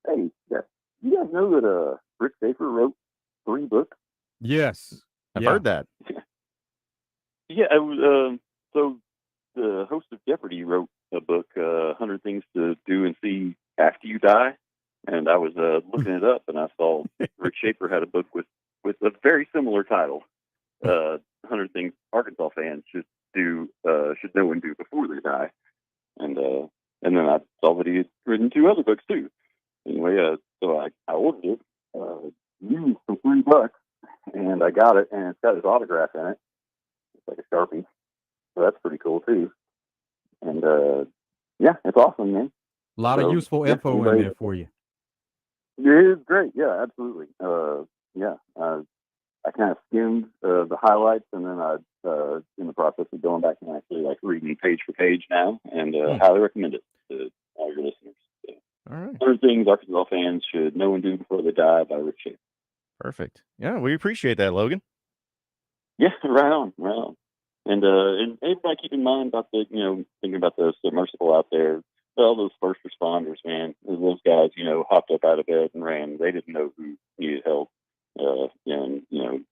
J: Hey, you guys know that Rick Schaefer wrote 3 books?
B: Yes.
A: I've heard that.
J: Yeah, so the host of Jeopardy wrote a book, 100 Things to Do and See After You Die. And I was looking it up, and I saw Rick Schaefer had a book with a very similar title, 100 Things Arkansas fans should know and do before they die. And then I saw that he had written 2 other books too. Anyway, so I ordered it, used for $3, and I got it, and it's got his autograph in it. It's like a Sharpie, so that's pretty cool too. And yeah, it's awesome, man.
B: A lot of useful info in there for you.
J: It is great. Yeah, absolutely. Yeah, I kind of skimmed the highlights, and then I in the process of going back and actually reading page for page now, and highly recommend it to all your listeners. So,
A: all right.
J: 100 Things Arkansas fans should know and do before they die by Rick Schaefer.
A: Perfect. Yeah, we appreciate that, Logan.
J: Yeah, right on. And everybody keep in mind about thinking about the submersible out there. All those first responders, man, those guys, hopped up out of bed and ran. They didn't know who needed help. And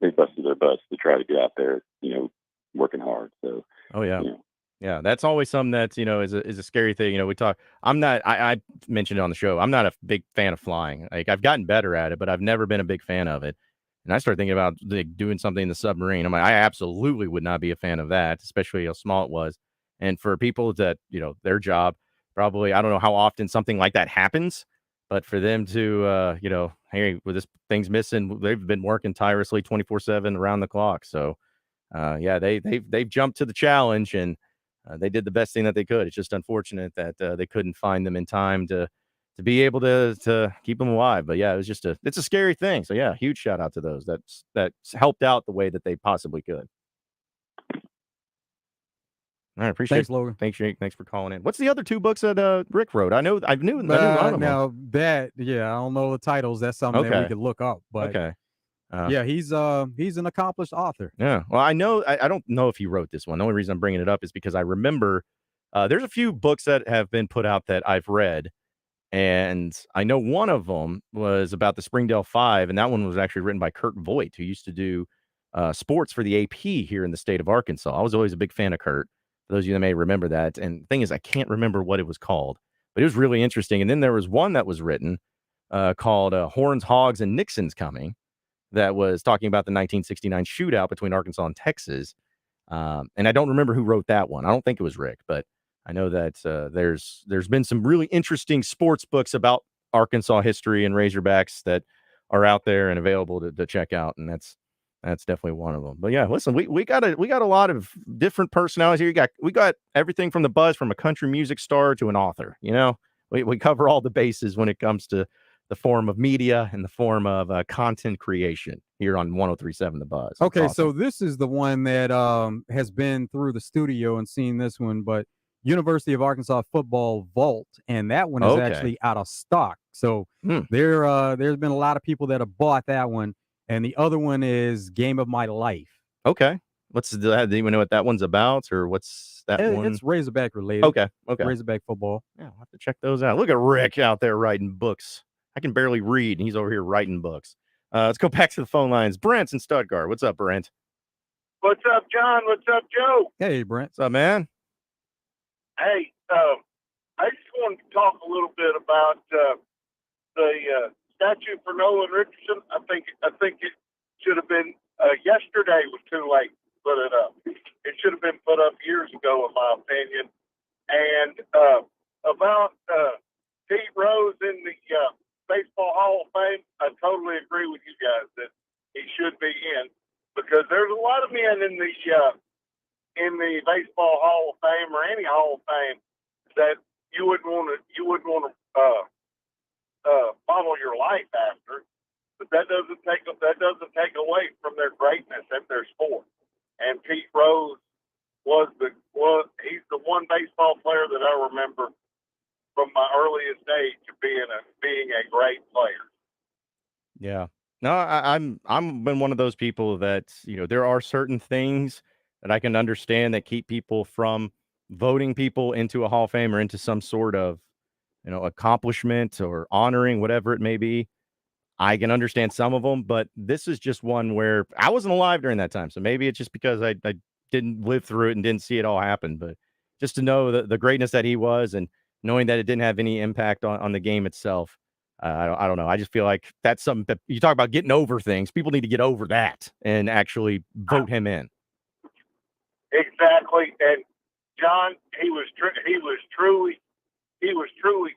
J: they busted their butts to try to get out there, working hard. So,
A: oh yeah. Yeah, that's always something that's, is a scary thing. We talk, I mentioned it on the show. I'm not a big fan of flying. Like, I've gotten better at it, but I've never been a big fan of it. And I started thinking about doing something in the submarine. I'm like, I absolutely would not be a fan of that, especially how small it was. And for people that, their job, probably, I don't know how often something like that happens, but for them to, hey, well, this thing's missing, they've been working tirelessly 24/7 around the clock. So, yeah, they've jumped to the challenge, and they did the best thing that they could. It's just unfortunate that they couldn't find them in time to be able to keep them alive. But yeah, it's a scary thing. So yeah, huge shout out to those that's helped out the way that they possibly could. I appreciate
B: Thanks, Logan.
A: Thanks for calling in. What's the other 2 books that Rick wrote? I knew one of them.
B: Now that, I don't know the titles. That's something that we could look up. But
A: okay.
B: Yeah, he's an accomplished author.
A: Yeah. Well, I know. I don't know if he wrote this one. The only reason I'm bringing it up is because I remember there's a few books that have been put out that I've read, and I know one of them was about the Springdale 5, and that one was actually written by Kurt Voigt, who used to do sports for the AP here in the state of Arkansas. I was always a big fan of Kurt. For those of you that may remember that. And the thing is, I can't remember what it was called, but it was really interesting. And then there was one that was written called Horns, Hogs, and Nixon's Coming. that was talking about the 1969 shootout between Arkansas and Texas. And I don't remember who wrote that one. I don't think it was Rick, but I know that there's been some really interesting sports books about Arkansas history and Razorbacks that are out there and available to check out, and that's definitely one of them. But yeah, listen, we got a lot of different personalities here. We got everything from the buzz, from a country music star to an author. You know, we cover all the bases when it comes to the form of media and the form of content creation here on 103.7 The Buzz. That's
B: Okay,
A: awesome.
B: so this is the one that has been through the studio and seen this one, but University of Arkansas football vault, and that one is actually out of stock. So there's been a lot of people that have bought that one, and the other one is Game of My Life.
A: Okay, do you even know what that one's about, or what's that one?
B: It's Razorback related.
A: Okay,
B: Razorback football.
A: Yeah, I'll have to check those out. Look at Rick out there writing books. I can barely read, and he's over here writing books. Let's go back to the phone lines. Brent's in Stuttgart. What's up, Brent?
K: What's up, John? What's up, Joe?
B: Hey, Brent.
A: What's up, man?
K: Hey, I just wanted to talk a little bit about the statue for Nolan Richardson. I think it should have been yesterday was too late to put it up. It should have been put up years ago, in my opinion. And about Pete Rose in the Baseball Hall of Fame, I totally agree with you guys that he should be in, because there's a lot of men in the Baseball Hall of Fame or any Hall of Fame that you wouldn't want to follow your life after, but that doesn't take away from their greatness at their sport. And Pete Rose he's the one baseball player that I remember from my earliest age of being a great player.
A: Yeah. No, I'm been one of those people that, there are certain things that I can understand that keep people from voting people into a Hall of Fame or into some sort of, accomplishment or honoring, whatever it may be. I can understand some of them, but this is just one where I wasn't alive during that time. So maybe it's just because I didn't live through it and didn't see it all happen. But just to know the greatness that he was, and knowing that it didn't have any impact on the game itself, I don't know. I just feel like that's something that you talk about getting over things. People need to get over that and actually vote him in.
K: Exactly. And John, he was truly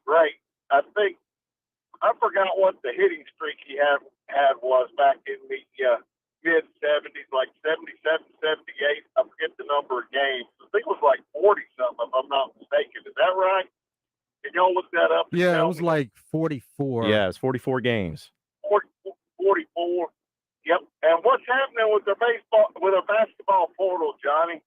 K: great. I think I forgot what the hitting streak he had was back in the mid 70s, like 77, 78. I forget the number of games. I think it was like 40 something, if I'm not mistaken. Is that right? Can y'all look that up?
B: Yeah, it was like 44.
A: Yeah, it was 44 games.
K: 44. Yep. And what's happening with the basketball portal, Johnny?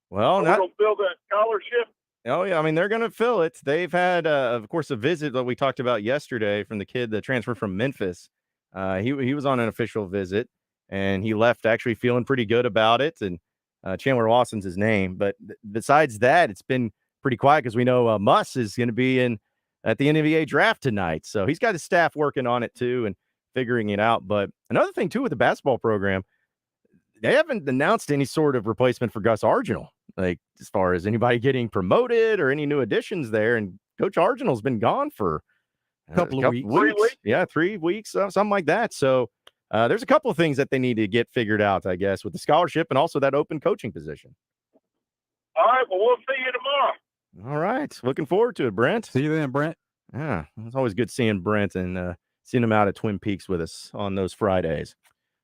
A: Well,
K: we're going to build that scholarship.
A: Oh, yeah. I mean, they're going to fill it. They've had, of course, a visit that we talked about yesterday from the kid that transferred from Memphis. He was on an official visit, and he left actually feeling pretty good about it. And Chandler Lawson's his name. But besides that, it's been pretty quiet because we know Muss is going to be at the NBA draft tonight. So he's got his staff working on it, too, and figuring it out. But another thing, too, with the basketball program, they haven't announced any sort of replacement for Gus Arginal, like as far as anybody getting promoted or any new additions there. And Coach Arginal's been gone for
B: a couple of weeks.
K: 3 weeks.
A: Yeah, 3 weeks, something like that. So there's a couple of things that they need to get figured out, I guess, with the scholarship and also that open coaching position.
K: All right, well, we'll see you tomorrow.
A: All right. Looking forward to it, Brent.
B: See you then, Brent.
A: Yeah, it's always good seeing Brent and seeing him out at Twin Peaks with us on those Fridays.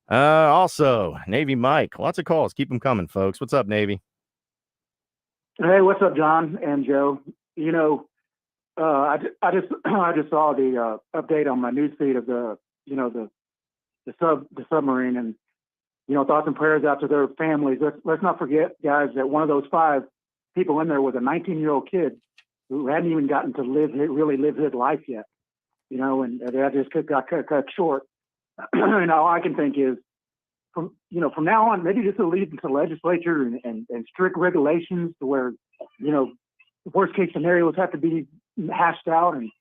A: Also, Navy Mike. Lots of calls. Keep them coming, folks. What's up, Navy?
L: Hey, what's up, John and Joe? I just saw the update on my newsfeed of the submarine, and thoughts and prayers out to their families. Let's not forget, guys, that one of those 5 people in there was a 19-year-old kid who hadn't even gotten to really live his life yet. And that just got cut short. And all I can think is, from now on, maybe just to lead to the legislature and strict regulations to where, worst case scenarios have to be hashed out, and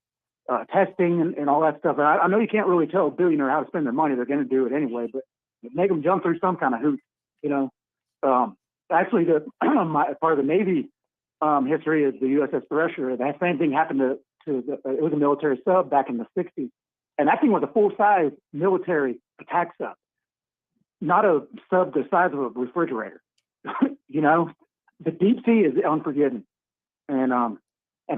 L: testing and all that stuff. And I know you can't really tell a billionaire how to spend their money. They're going to do it anyway, but make them jump through some kind of hoop, Actually, part of the Navy history is the USS Thresher. That same thing happened to it was a military sub back in the 60s. And that thing was a full-size military attack sub. not a sub the size of a refrigerator. You know, the deep sea is unforgiving. And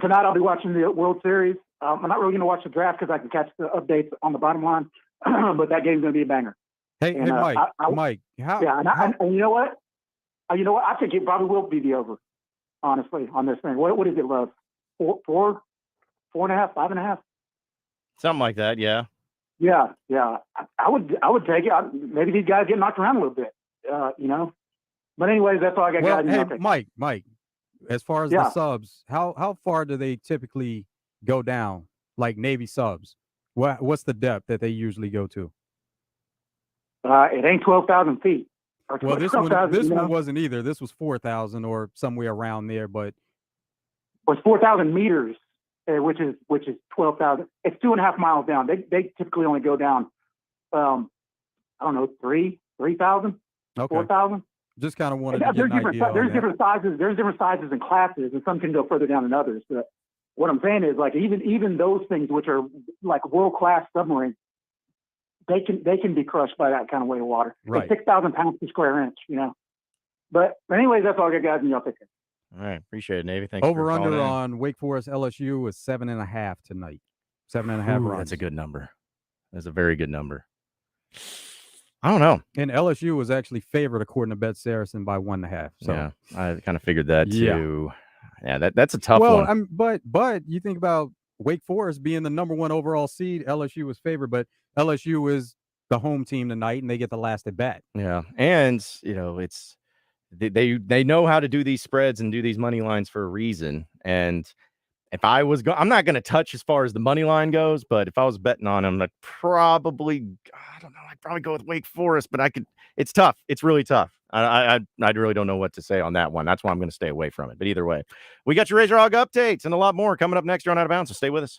L: tonight I'll be watching the World Series. I'm not really going to watch the draft because I can catch the updates on the bottom line, but that game's going to be a banger.
B: Hey,
L: And,
B: Mike,
L: Mike,
B: how?
L: Yeah, and you know what? I think it probably will be the over, honestly, on this thing. What is it, Love? Four and a half, 5.5?
A: Something like that, yeah.
L: Yeah. I would take it. Maybe these guys get knocked around a little bit, you know. But anyways, that's all I got.
B: Well,
L: guys.
B: hey, Mike, as far as the subs, how far do they typically go down? Like Navy subs, what's the depth that they usually go to?
L: It ain't 12,000 feet.
B: Well, this one wasn't either. This was 4,000 or somewhere around there, but
L: it's 4,000 meters, which is 12,000. It's 2.5 miles down. They typically only go down, I don't know, 3,000,
B: okay.
L: 4,000.
B: Just kind of wanted to get an idea.
L: There's different sizes. There's different sizes and classes, and some can go further down than others. But what I'm saying is, like, even those things, which are like world-class submarines, they can be crushed by that kind of weight of water.
B: Right.
L: It's 6,000 pounds per square inch, you know. But anyways, that's all I got, guys, and y'all take care.
A: All right, appreciate it, Navy. Thanks.
B: Over under on Wake Forest LSU is 7.5 tonight. 7.5 runs.
A: That's a good number. That's a very good number. I don't know.
B: And LSU was actually favored according to Bet Saracen by 1.5. So
A: yeah, I kind of figured that too. Yeah, that's a tough
B: one.
A: Well,
B: but you think about Wake Forest being the number 1 overall seed. LSU was favored, but LSU is the home team tonight, and they get the last at bat.
A: Yeah, and you know it's they know how to do these spreads and do these money lines for a reason. And if I was I'm not going to touch as far as the money line goes, but if I was betting on them, I'd probably go with Wake Forest. But it's tough. It's really tough. I really don't know what to say on that one. That's why I'm going to stay away from it. But either way, we got your Razor Hog updates and a lot more coming up next year on Out of Bounds. So stay with us.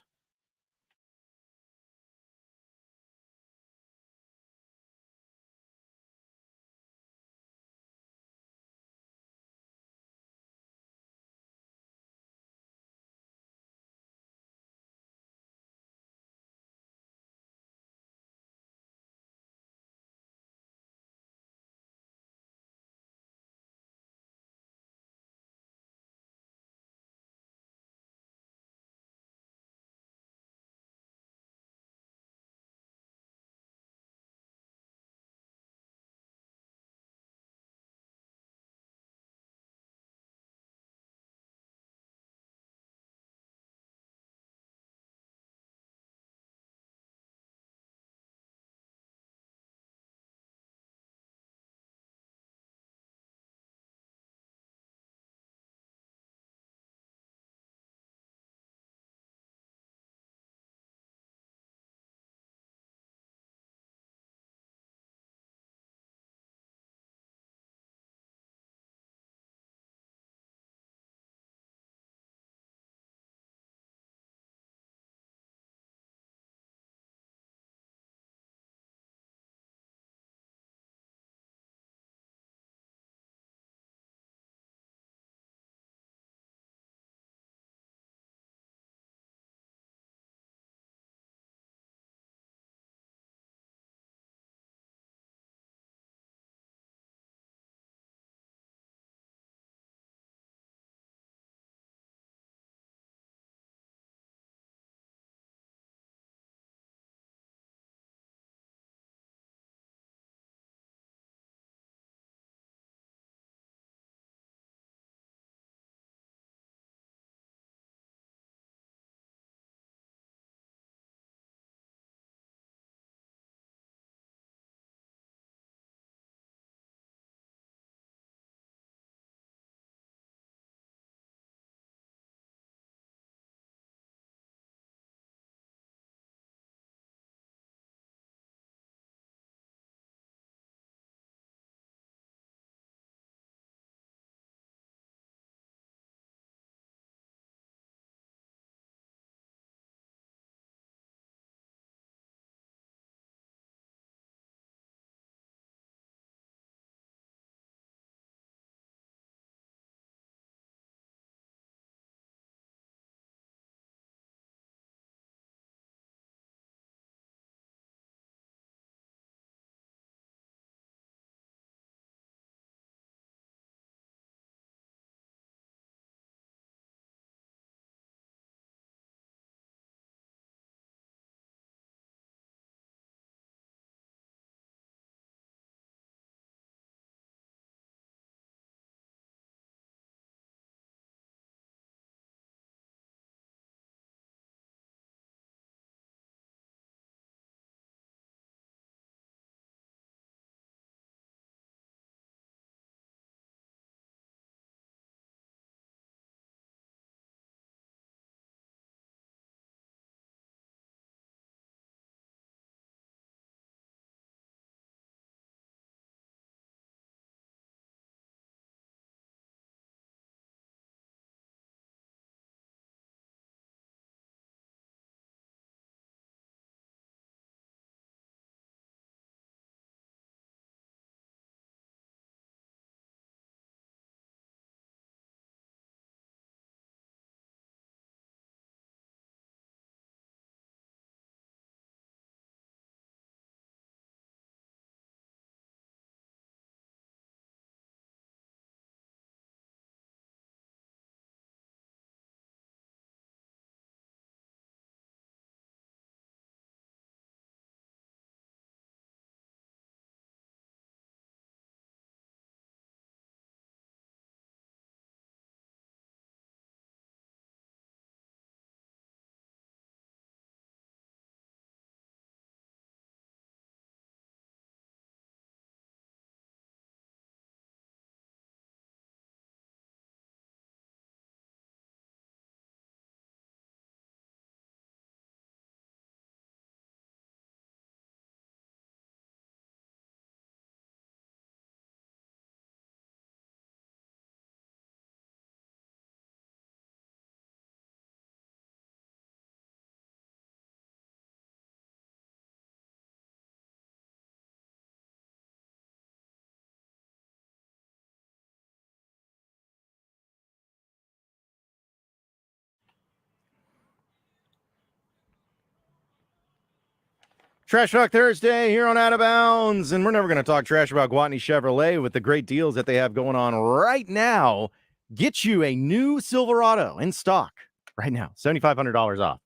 A: Trash Talk Thursday here on Out of Bounds, and we're never going to talk trash about Guatney Chevrolet with the great deals that they have going on right now. Get you a new Silverado in stock right now, $7,500 off.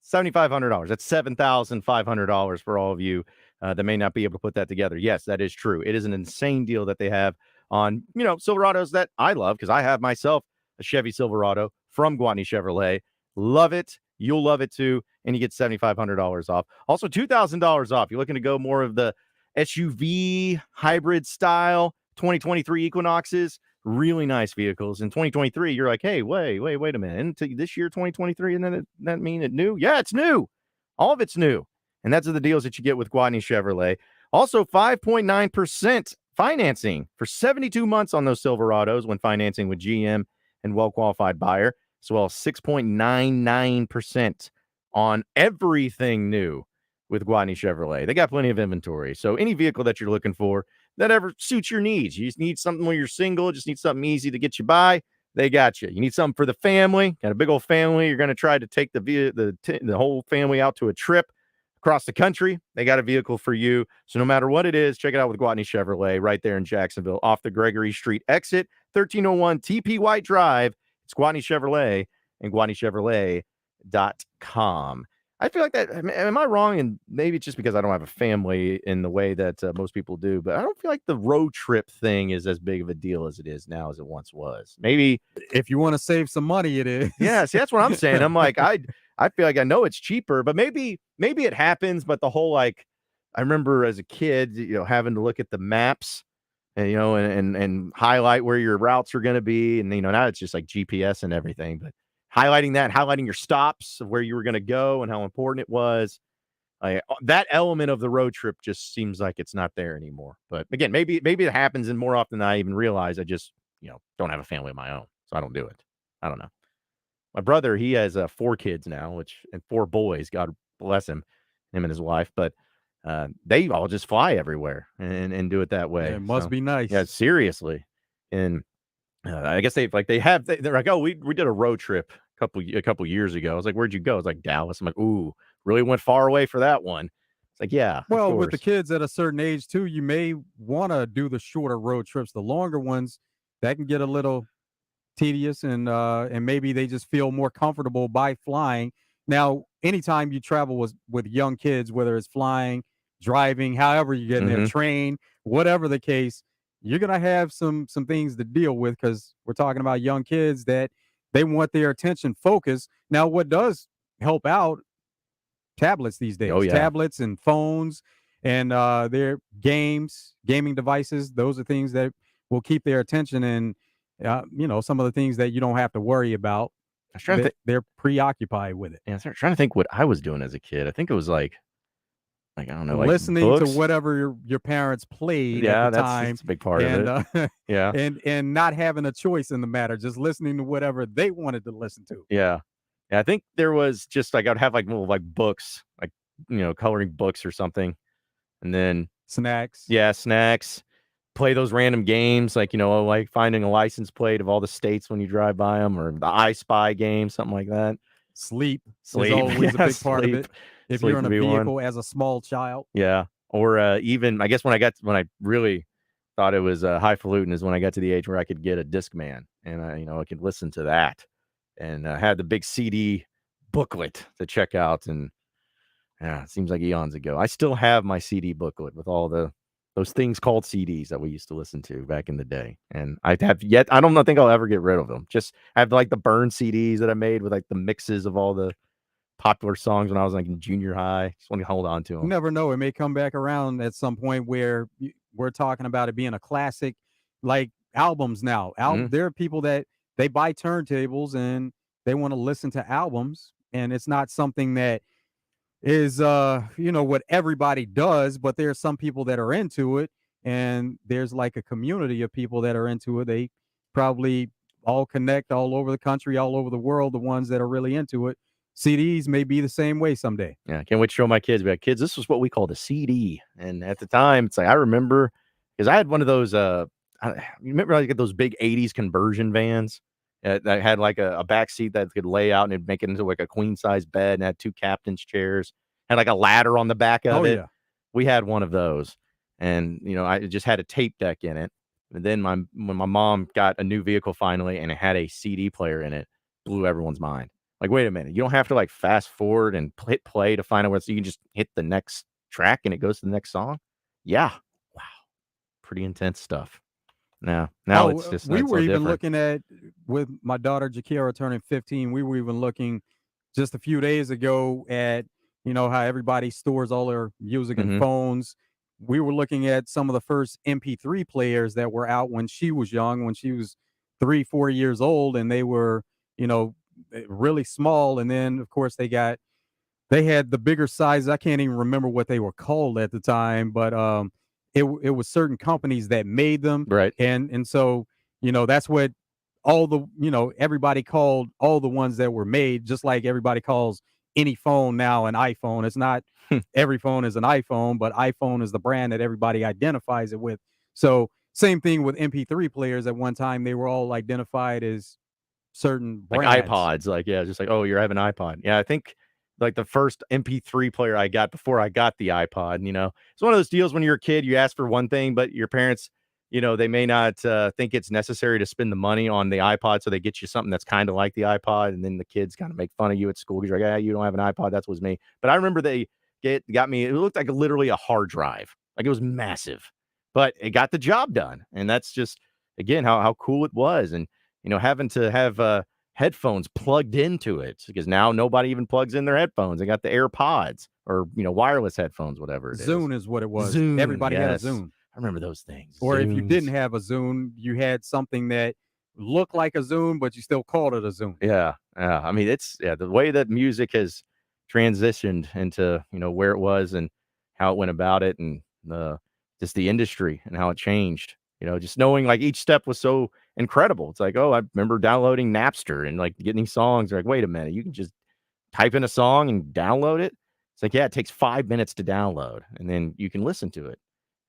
A: $7,500. That's $7,500 for all of you that may not be able to put that together. Yes, that is true. It is an insane deal that they have on, Silverados that I love because I have myself a Chevy Silverado from Guatney Chevrolet. Love it. You'll love it too. And you get $7,500 off. Also, $2,000 off. You're looking to go more of the SUV hybrid style 2023 Equinoxes. Really nice vehicles. In 2023, you're like, hey, wait a minute. Into this year, 2023, and then that mean it new? Yeah, it's new. All of it's new. And that's the deals that you get with Guatney Chevrolet. Also, 5.9% financing for 72 months on those Silverados when financing with GM and well-qualified buyer, as well as 6.99% on everything new with Guatney Chevrolet. They got plenty of inventory. So any vehicle that you're looking for that ever suits your needs. You just need something when you're single, just need something easy to get you by. They got you. You need something for the family. Got a big old family. You're going to try to take the whole family out to a trip across the country. They got a vehicle for you. So no matter what it is, check it out with Guatney Chevrolet right there in Jacksonville off the Gregory Street exit, 1301 TP White Drive. It's Guatney Chevrolet and GuatneyChevrolet.com. I feel like that. Am I wrong? And maybe it's just because I don't have a family in the way that most people do, but I don't feel like the road trip thing is as big of a deal as it is now as it once was. Maybe
B: if you want to save some money, it is.
A: Yeah, see, that's what I'm saying. I'm like, I feel like I know it's cheaper, but maybe it happens. But the whole I remember as a kid, having to look at the maps and and highlight where your routes are going to be, and now it's just like GPS and everything, but highlighting your stops of where you were going to go and how important it was. That element of the road trip just seems like it's not there anymore. But again, maybe it happens, and more often than I even realize, I just don't have a family of my own, so I don't do it. I don't know. My brother, he has 4 kids now, and 4 boys. God bless him and his wife. But they all just fly everywhere and do it that way.
B: Yeah, it must be nice.
A: Yeah, seriously. And I guess they're like, oh, we did a road trip a couple years ago. I was like, where'd you go? I was like, Dallas. I'm like, ooh, really went far away for that one. It's like, yeah.
B: Well, with the kids at a certain age too, you may want to do the shorter road trips. The longer ones, that can get a little tedious, and maybe they just feel more comfortable by flying. Now, anytime you travel with young kids, whether it's flying, driving, however you get in their train, whatever the case, you're going to have some things to deal with, because we're talking about young kids that they want their attention focused. Now, what does help out, tablets these days, tablets and phones and their gaming devices. Those are things that will keep their attention, and some of the things that you don't have to worry about.
A: I was trying to think.
B: They're preoccupied with it.
A: Yeah, I'm trying to think what I was doing as a kid. I think it was like I don't know,
B: listening
A: books?
B: to whatever your parents played
A: yeah,
B: at the time.
A: That's a big part of it. Yeah.
B: And not having a choice in the matter, just listening to whatever they wanted to listen to.
A: Yeah. I think there was just I'd have little books, coloring books or something. And then
B: snacks.
A: Yeah, snacks. Play those random games, like finding a license plate of all the states when you drive by them, or the I Spy game, something like that.
B: Sleep is always a big part of it. If you're in a vehicle as a small child.
A: Yeah. Or even, I guess when I really thought it was highfalutin is when I got to the age where I could get a Discman, and I could listen to that, and had the big CD booklet to check out. And yeah, it seems like eons ago. I still have my CD booklet with all those things called CDs that we used to listen to back in the day. And I don't think I'll ever get rid of them. Just I have the burn CDs that I made with the mixes of all the popular songs when I was in junior high. Just want to hold on to them.
B: You never know. It may come back around at some point where we're talking about it being a classic, like albums now. There are people that they buy turntables and they want to listen to albums, and it's not something that is what everybody does, but there are some people that are into it, and there's a community of people that are into it. They probably all connect all over the country, all over the world, the ones that are really into it. CDs may be the same way someday.
A: Yeah, I can't wait to show my kids. Be like, kids, this was what we called a CD. And at the time, it's I remember, because I had one of those, you remember those big 80s conversion vans that had a back seat that could lay out and it'd make it into a queen size bed, and had 2 captain's chairs. had like a ladder on the back of
B: Oh,
A: it.
B: yeah.
A: We had one of those, and I just had a tape deck in it. And then when my mom got a new vehicle finally, and it had a CD player in it, blew everyone's mind. Like, wait a minute, you don't have to like fast forward and hit play to find out what. So you can just hit the next track, and it goes to the next song. Yeah, wow, pretty intense stuff. Now it's just
B: We
A: it's
B: were
A: so
B: even
A: different.
B: looking at with my daughter Jakira turning 15. We were even looking just a few days ago at how everybody stores all their music and
A: Mhm.
B: phones. We were looking at some of the first MP3 players that were out when she was young, when she was 3, 4 years old, and they were you know really small. And then of course they had the bigger sizes. I can't even remember what they were called at the time, but it was certain companies that made them,
A: Right.
B: and so that's what all the everybody called all the ones that were made, just like everybody calls any phone now an iPhone. It's not every phone is an iPhone, but iPhone is the brand that everybody identifies it with. So same thing with MP3 players. At one time, they were all identified as certain
A: Like
B: brands.
A: iPods, like, yeah, just like, "Oh, you're having an iPod." Yeah, I think, like, the first MP3 player I got before I got the iPod, it's one of those deals when you're a kid, you ask for one thing, but your parents, they may not, think it's necessary to spend the money on the iPod, so they get you something that's kinda like the iPod, and then the kids kinda make fun of you at school 'cause you're like, "Ah, you don't have an iPod, that was me." But I remember they got me it looked like literally a hard drive, like, it was massive, but it got the job done, and that's just, again, how cool it was, and, having to have, headphones plugged into it because now nobody even plugs in their headphones. They got the AirPods or, wireless headphones, whatever it is.
B: Zune is what it was.
A: Zune,
B: Everybody had a
A: yes.
B: Zune.
A: I remember those things.
B: Or if you didn't
A: Zunes.
B: have a Zune, you had something that looked like a Zune, but you still called it a Zune.
A: Yeah. Yeah. I mean, the way that music has transitioned into, where it was and how it went about it and just the industry and how it changed. Just knowing like each step was so incredible. It's like, oh, I remember downloading Napster and like getting songs. Like, wait a minute, you can just type in a song and download it. It's like, yeah, it takes 5 minutes to download and then you can listen to it.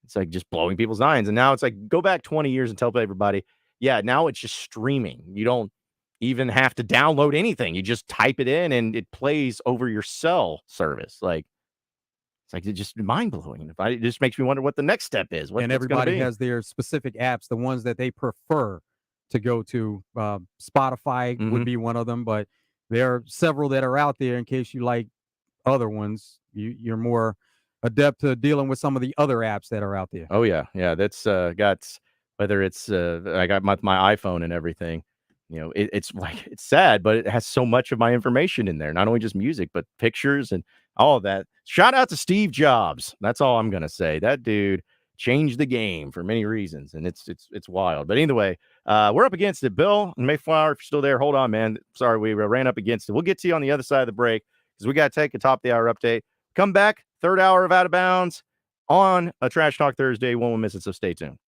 A: It's like just blowing people's minds. And now it's like, go back 20 years and tell everybody, yeah, now it's just streaming. You don't even have to download anything. You just type it in and it plays over your cell service. Like, it's just mind blowing. It just makes me wonder what the next step is.
B: And
A: What's going to
B: everybody
A: be?
B: has their specific apps, the ones that they prefer to go to. Spotify would
A: Hmm.
B: be one of them, but there are several that are out there in case you like other ones. You're more adept to dealing with some of the other apps that are out there.
A: Oh yeah, yeah. That's got whether it's I got my iPhone and everything. It's like it's sad, but it has so much of my information in there. Not only just music, but pictures and all of that. Shout out to Steve Jobs. That's all I'm gonna say. That dude changed the game for many reasons, and it's wild. But anyway, we're up against it. Bill and Mayflower, if you're still there, hold on, man. Sorry, we ran up against it. We'll get to you on the other side of the break because we got to take a top of the hour update. Come back, third hour of Out of Bounds on a Trash Talk Thursday. Won't miss it, so stay tuned.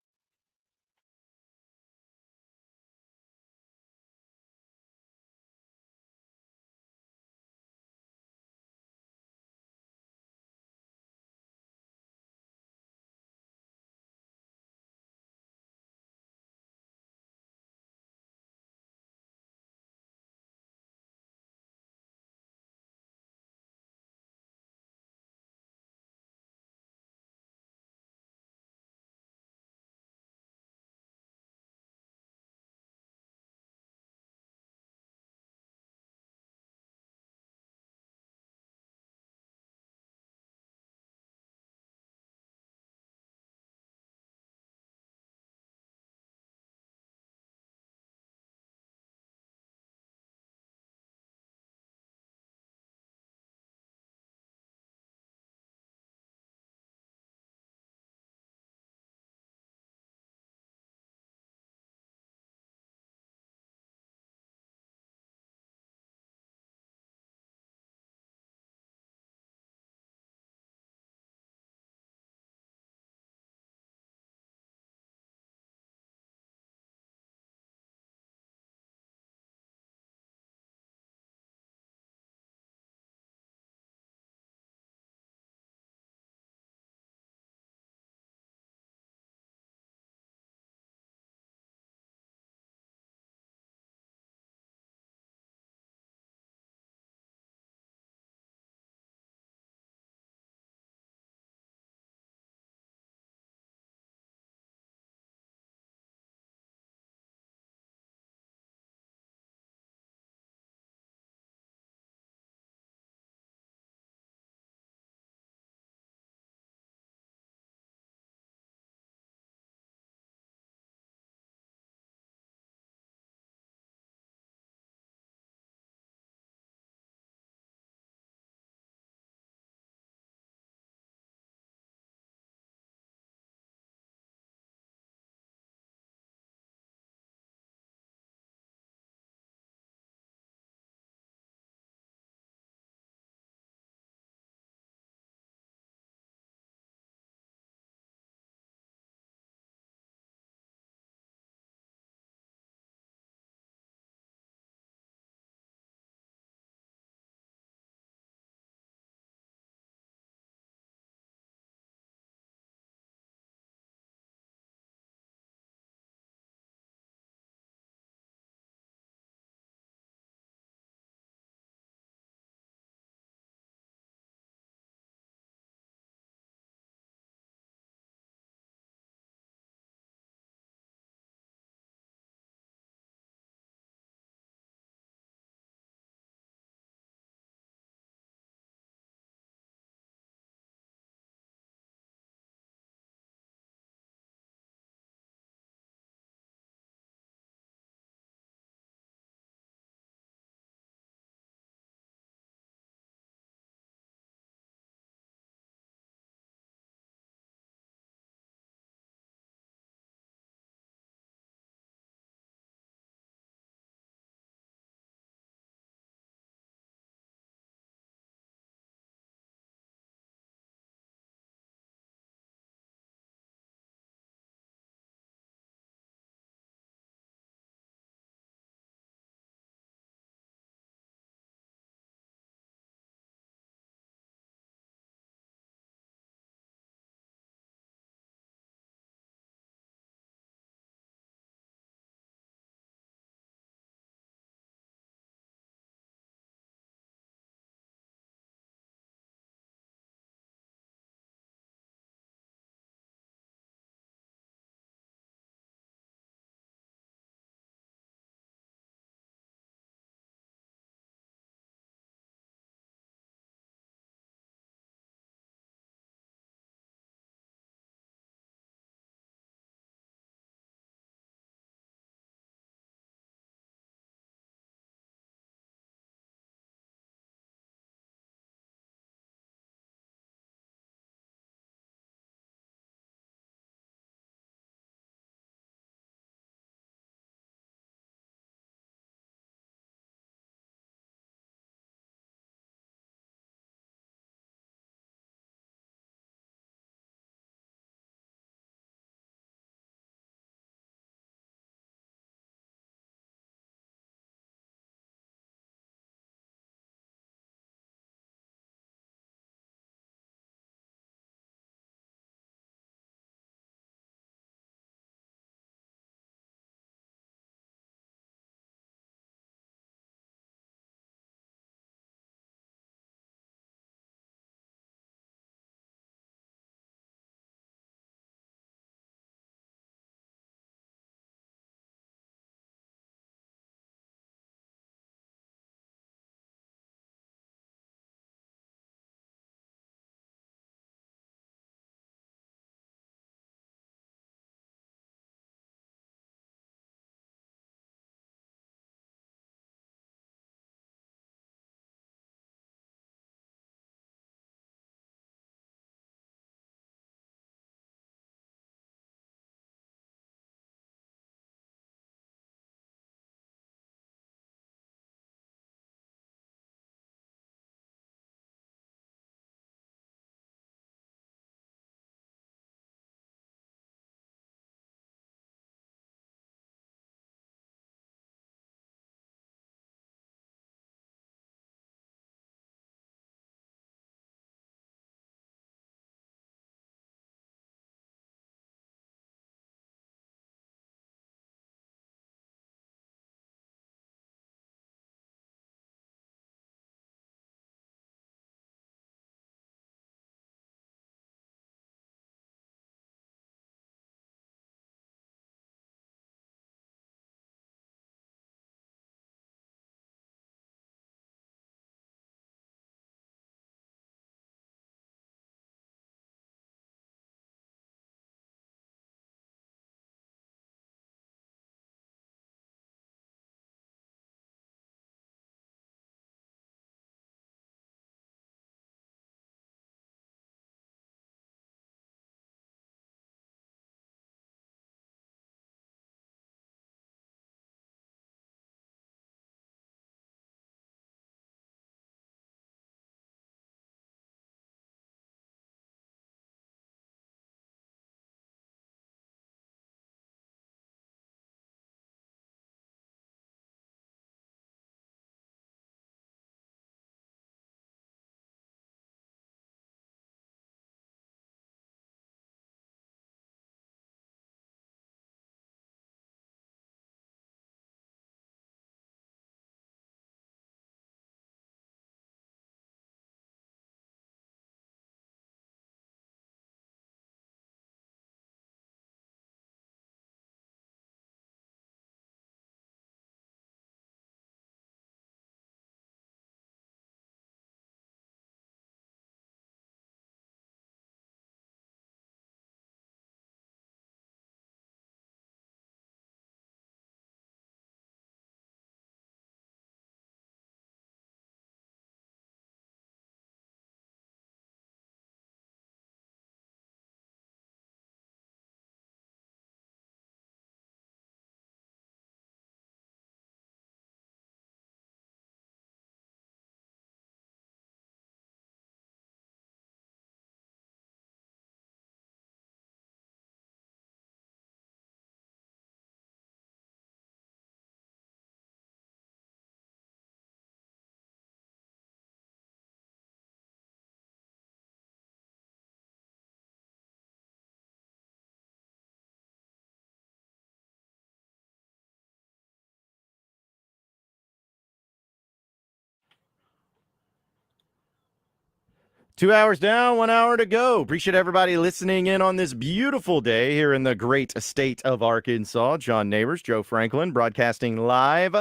A: 2 hours down, 1 hour to go. Appreciate everybody listening in on this beautiful day here in the great state of Arkansas. John Nabors, Joe Franklin, broadcasting live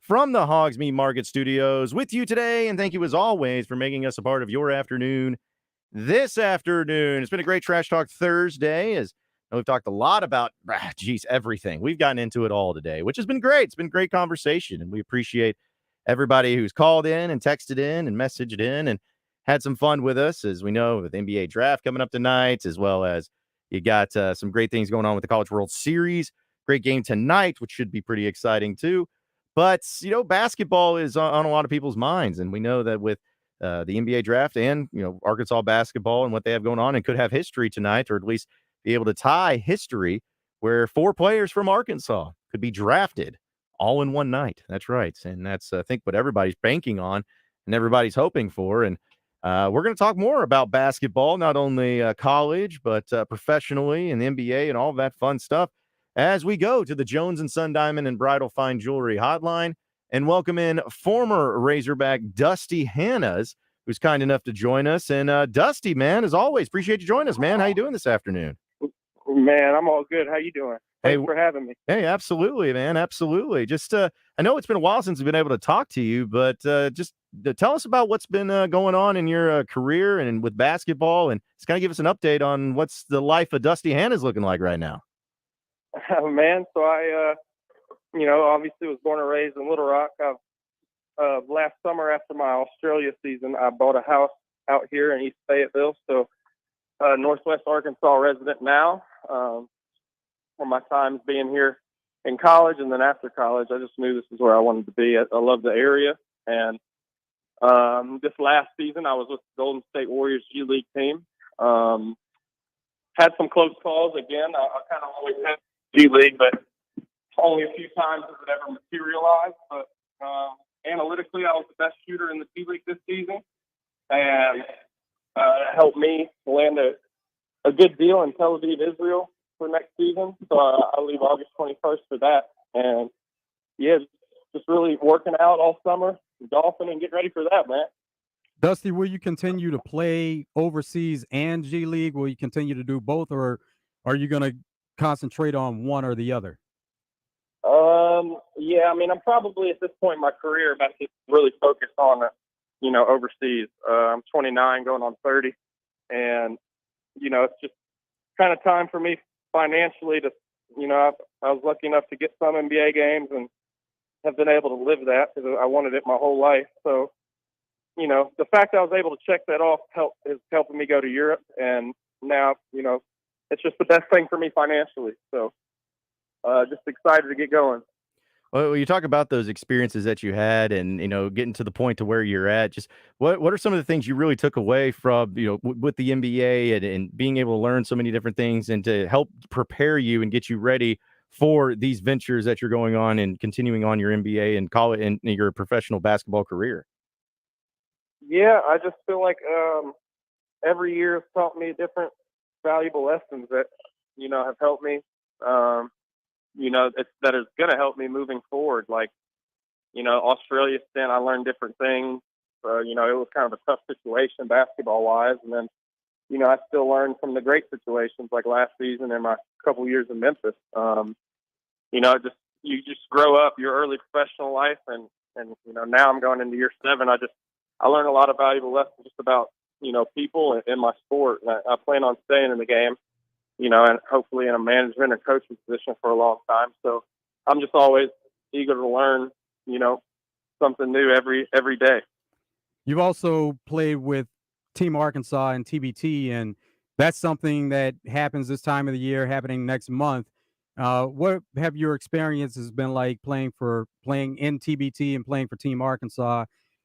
A: from the Hoggs Meat Market Studios with you today. And thank you, as always, for making us a part of your afternoon this afternoon. It's been a great Trash Talk Thursday, as we've talked a lot about, everything. We've gotten into it all today, which has been great. It's been great conversation, and we appreciate everybody who's called in and texted in and messaged in and had some fun with us. As we know, with the NBA draft coming up tonight, as well as you got some great things going on with the College World Series. Great game tonight, which should be pretty exciting too. But, basketball is on a lot of people's minds, and we know that with the NBA draft and, Arkansas basketball and what they have going on, and could have history tonight, or at least be able to tie history where 4 players from Arkansas could be drafted all in one night. That's right. And that's, I think, what everybody's banking on and everybody's hoping for. And we're going to talk more about basketball, not only college, but professionally and the NBA and all that fun stuff as we go to the Jones & Son Diamond and Bridal Fine Jewelry Hotline and welcome in former Razorback Dusty Hannas, who's kind enough to join us. And Dusty, man, as always, appreciate you joining us, man. How you doing this afternoon?
M: Man, I'm all good. How you doing? Thanks for having me.
A: Hey, absolutely, man. Absolutely. Just, I know it's been a while since we've been able to talk to you, but just tell us about what's been going on in your career and with basketball, and just kind of give us an update on what's the life of Dusty Hannas looking like right now.
M: Man, so I, obviously was born and raised in Little Rock. Last summer after my Australia season, I bought a house out here in East Fayetteville. So Northwest Arkansas resident now. For my times being here in college and then after college, I just knew this is where I wanted to be. I love the area. And this last season, I was with the Golden State Warriors G League team. Had some close calls. Again, I kind of always had G League, but only a few times has it ever materialized. But analytically, I was the best shooter in the G League this season. And it helped me land a good deal in Tel Aviv, Israel for next season. So I'll leave August 21st for that. And yeah, just really working out all summer, golfing, and getting ready for that, man.
B: Dusty, will you continue to play overseas and G League? Will you continue to do both, or are you going to concentrate on one or the other?
M: Yeah, I mean, I'm probably at this point in my career about to really focus on, overseas. I'm 29 going on 30. And, it's just kind of time for me financially to, I was lucky enough to get some NBA games and have been able to live that because I wanted it my whole life. So, the fact that I was able to check that off is helping me go to Europe. And now, it's just the best thing for me financially. So just excited to get going.
A: Well, you talk about those experiences that you had and, getting to the point to where you're at, just what are some of the things you really took away from, with the NBA and being able to learn so many different things and to help prepare you and get you ready for these ventures that you're going on and continuing on your NBA and college and your professional basketball career?
M: Yeah, I just feel like every year has taught me different valuable lessons that, have helped me. That is going to help me moving forward. Like, Australia stint, I learned different things. It was kind of a tough situation basketball-wise. And then, I still learned from the great situations like last season and my couple years in Memphis. You just grow up your early professional life. And now I'm going into year 7. I learned a lot of valuable lessons just about, people in my sport. And I plan on staying in the game. And hopefully in a management or coaching position for a long time. So I'm just always eager to learn, something new every day.
B: You've also played with Team Arkansas and TBT, and that's something that happens this time of the year, happening next month. What have your experiences been like playing in TBT and playing for Team Arkansas?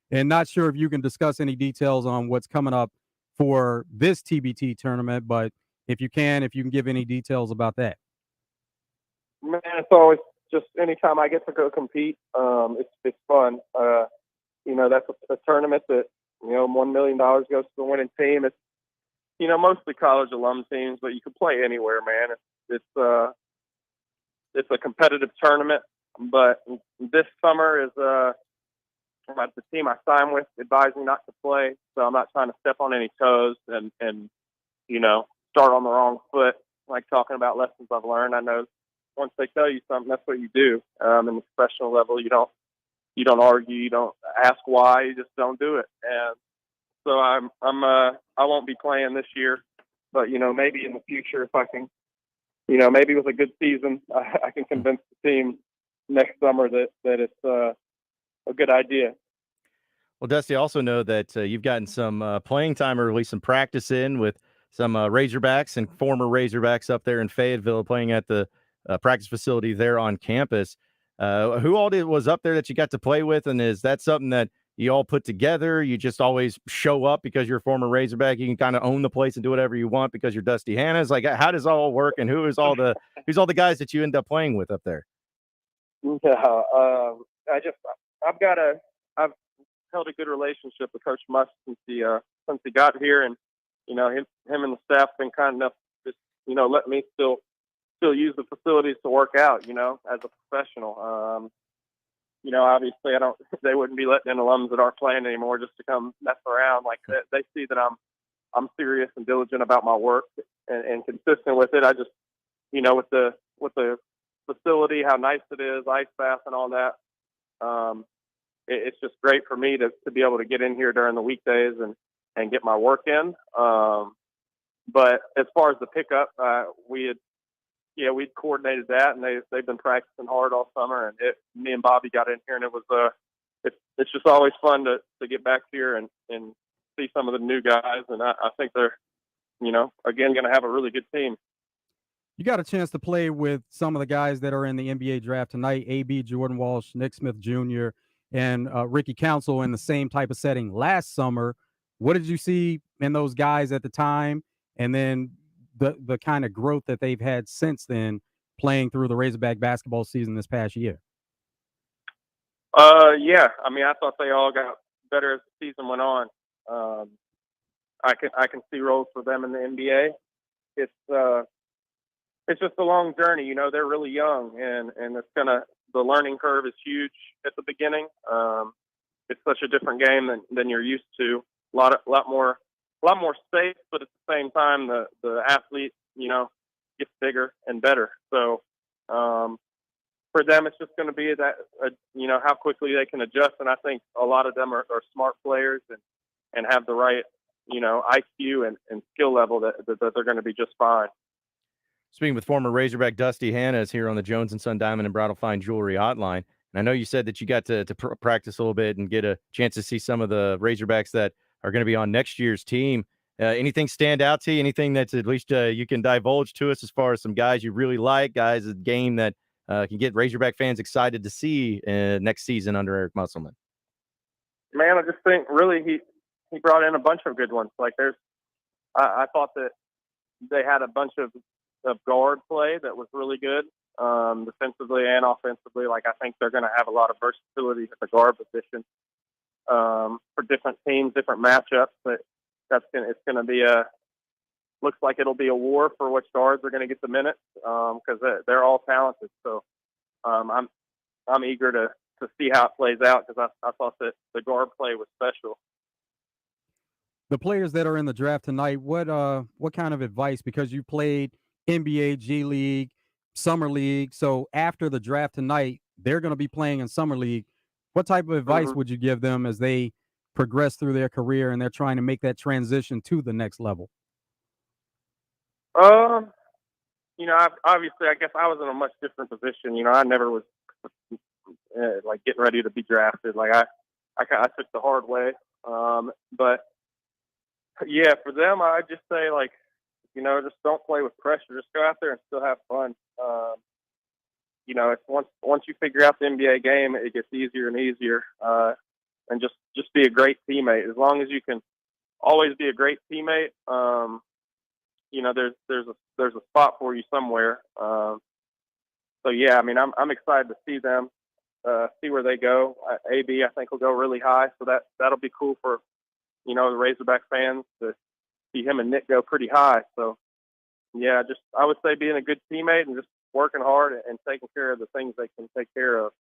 B: And not sure if you can discuss any details on what's coming up for this TBT tournament, but if you can give any details about that.
M: Man, it's always just anytime I get to go compete, it's fun. That's a tournament that, $1 million goes to the winning team. It's, mostly college alum teams, but you can play anywhere, man. It's a competitive tournament, but this summer is the team I signed with advised me not to play, so I'm not trying to step on any toes and start on the wrong foot. Like talking about lessons I've learned, I know once they tell you something, that's what you do. In the professional level, you don't argue, you don't ask why, you just don't do it. And so I won't be playing this year, but maybe in the future if I can, maybe with a good season, I can convince the team next summer that it's a good idea.
A: Well, Dusty, I also know that you've gotten some playing time or at least some practice in with some Razorbacks and former Razorbacks up there in Fayetteville playing at the practice facility there on campus. Who all was up there that you got to play with? And is that something that you all put together? You just always show up because you're a former Razorback. You can kind of own the place and do whatever you want because you're Dusty Hannah's. Like, how does it all work? And who's all the guys that you end up playing with up there?
M: Yeah, I've held a good relationship with Coach Musk since he got here, and him and the staff been kind enough to just let me still use the facilities to work out as a professional. Obviously they wouldn't be letting in alums that aren't playing anymore just to come mess around. Like they see that I'm serious and diligent about my work and consistent with it. I just with the facility, how nice it is, ice bath and all that. It's just great for me to be able to get in here during the weekdays and get my work in. But as far as the pickup, we'd coordinated that, and they've been practicing hard all summer. And me and Bobby got in here, and it was it's just always fun to get back here and see some of the new guys. And I think they're again going to have a really good team.
B: You got a chance to play with some of the guys that are in the NBA draft tonight: AB, Jordan Walsh, Nick Smith Jr., and Ricky Council in the same type of setting last summer. What did you see in those guys at the time, and then the kind of growth that they've had since then playing through the Razorback basketball season this past year?
M: Yeah, I mean, I thought they all got better as the season went on. I can see roles for them in the NBA. It's just a long journey, they're really young, and the learning curve is huge at the beginning. It's such a different game than you're used to. A lot more space, but at the same time, the athlete, gets bigger and better. So, for them, it's just going to be that, how quickly they can adjust. And I think a lot of them are smart players and have the right, IQ and skill level that they're going to be just fine.
A: Speaking with former Razorback Dusty Hannah is here on the Jones and Son Diamond and Bridal Fine Jewelry Hotline. And I know you said that you got to practice a little bit and get a chance to see some of the Razorbacks that are going to be on next year's team. Anything stand out to you? Anything that's at least you can divulge to us as far as some guys you really like, guys, a game that can get Razorback fans excited to see next season under Eric Musselman?
M: Man, I just think really he brought in a bunch of good ones. Like I thought that they had a bunch of guard play that was really good, defensively and offensively. Like I think they're going to have a lot of versatility at the guard position for different teams, different matchups. But it's going to be looks like it'll be a war for which guards are going to get the minutes because they're all talented. So I'm eager to see how it plays out because I thought that the guard play was special.
B: The players that are in the draft tonight, what kind of advice, because you played NBA, G League, Summer League, so after the draft tonight, they're going to be playing in Summer League. What type of advice would you give them as they progress through their career and they're trying to make that transition to the next level?
M: Obviously, I guess I was in a much different position. I never was like getting ready to be drafted. Like I took the hard way. But yeah, for them, I just say like, just don't play with pressure. Just go out there and still have fun. It's once you figure out the NBA game, it gets easier and easier. And just be a great teammate. As long as you can always be a great teammate, there's a spot for you somewhere. So yeah, I mean, I'm excited to see them, see where they go. AB, I think, will go really high, so that'll be cool for the Razorback fans to see him and Nick go pretty high. So yeah, I would say being a good teammate and just working hard and taking care of the things they can take care of.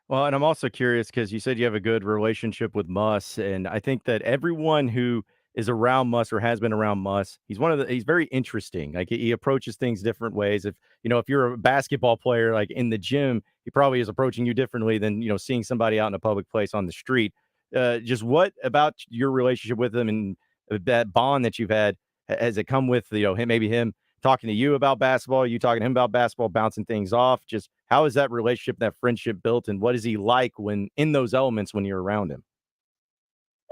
A: Well, and I'm also curious because you said you have a good relationship with Muss, and I think that everyone who is around Muss or has been around Muss, he's very interesting. Like he approaches things different ways. If you're a basketball player, like in the gym, he probably is approaching you differently than seeing somebody out in a public place on the street. Just what about your relationship with him and that bond that you've had has it come with him talking to you about basketball, you talking to him about basketball, bouncing things off? Just how is that relationship, that friendship built, and what is he like when in those elements when you're around him?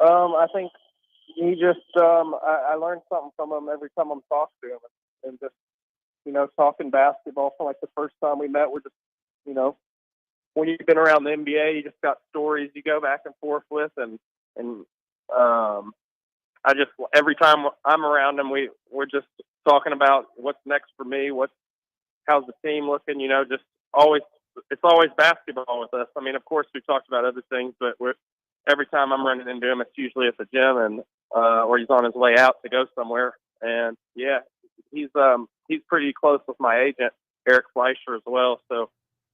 M: I think he just I learned something from him every time I'm talking to him, and just talking basketball from like the first time we met. We're just when you've been around the NBA, you just got stories you go back and forth with, and I just every time I'm around him, we're just talking about what's next for me, how's the team looking, just always it's always basketball with us. I mean, of course, we talked about other things, but every time I'm running into him, it's usually at the gym and or he's on his way out to go somewhere. And yeah, he's pretty close with my agent, Eric Fleischer, as well. So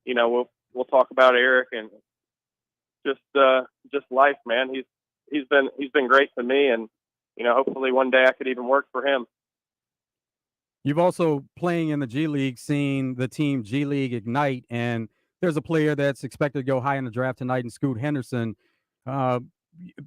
M: we'll talk about Eric and just life, man. He's been great to me, and hopefully one day I could even work for him.
B: You've also playing in the G League, seen the team G League Ignite, and there's a player that's expected to go high in the draft tonight in Scoot Henderson. Uh,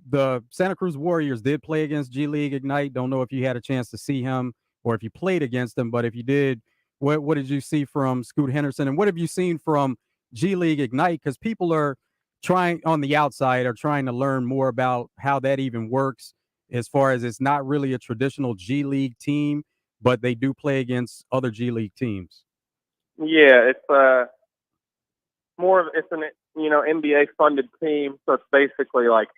B: the Santa Cruz Warriors did play against G League Ignite. Don't know if you had a chance to see him or if you played against him, but if you did, what did you see from Scoot Henderson, and what have you seen from G League Ignite? Because people are trying on the outside are trying to learn more about how that even works. As far as it's not really a traditional G League team, but they do play against other G League teams.
M: Yeah, it's more of it's an NBA funded team, so it's basically like,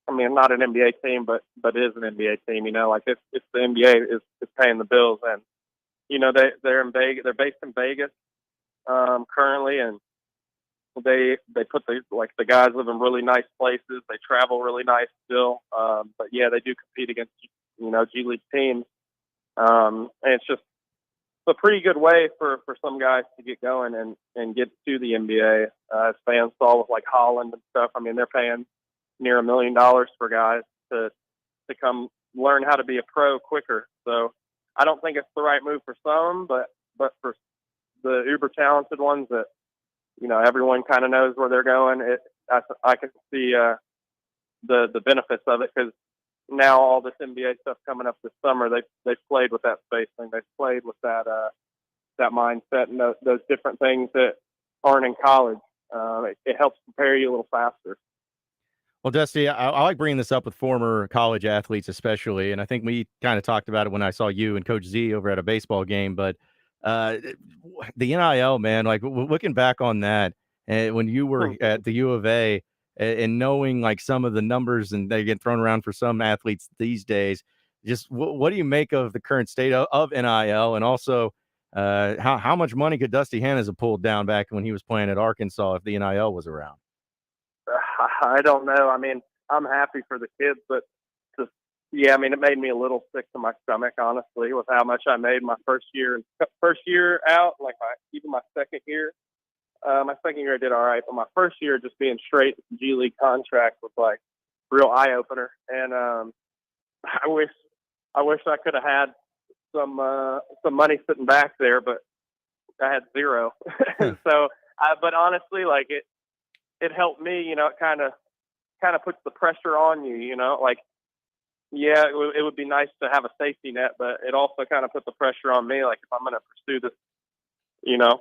M: I mean, not an NBA team, but it is an NBA team. Like it's the NBA is paying the bills, and they're in Vegas. They're based in Vegas currently, and they put the guys live in really nice places. They travel really nice still, but yeah, they do compete against G League teams, and it's just a pretty good way for some guys to get going and get to the NBA. As fans saw with like Holland and stuff. I mean, they're paying near $1 million for guys to come learn how to be a pro quicker. So I don't think it's the right move for some, but for the uber talented ones that everyone kind of knows where they're going, I can see the benefits of it, because now all this NBA stuff coming up this summer, they've played with that spacing, they've played with that mindset and those different things that aren't in college. It helps prepare you a little faster.
A: Well, Dusty, I like bringing this up with former college athletes, especially, and I think we kind of talked about it when I saw you and Coach Z over at a baseball game. But the NIL, man, like looking back on that, and when you were at the U of A, and knowing like some of the numbers and they get thrown around for some athletes these days, just what do you make of the current state of NIL, and also how much money could Dusty Hannahs have pulled down back when he was playing at Arkansas if the NIL was around?
M: I don't know. I mean, I'm happy for the kids, but I mean, it made me a little sick to my stomach, honestly, with how much I made my first year out, like even my second year. My second year I did all right, but my first year just being straight G League contract was like real eye opener. And I wish I could have had some money sitting back there, but I had zero. So, but honestly, like it helped me, it kind of puts the pressure on you, like, yeah, it would be nice to have a safety net, but it also kind of put the pressure on me. Like, if I'm going to pursue this,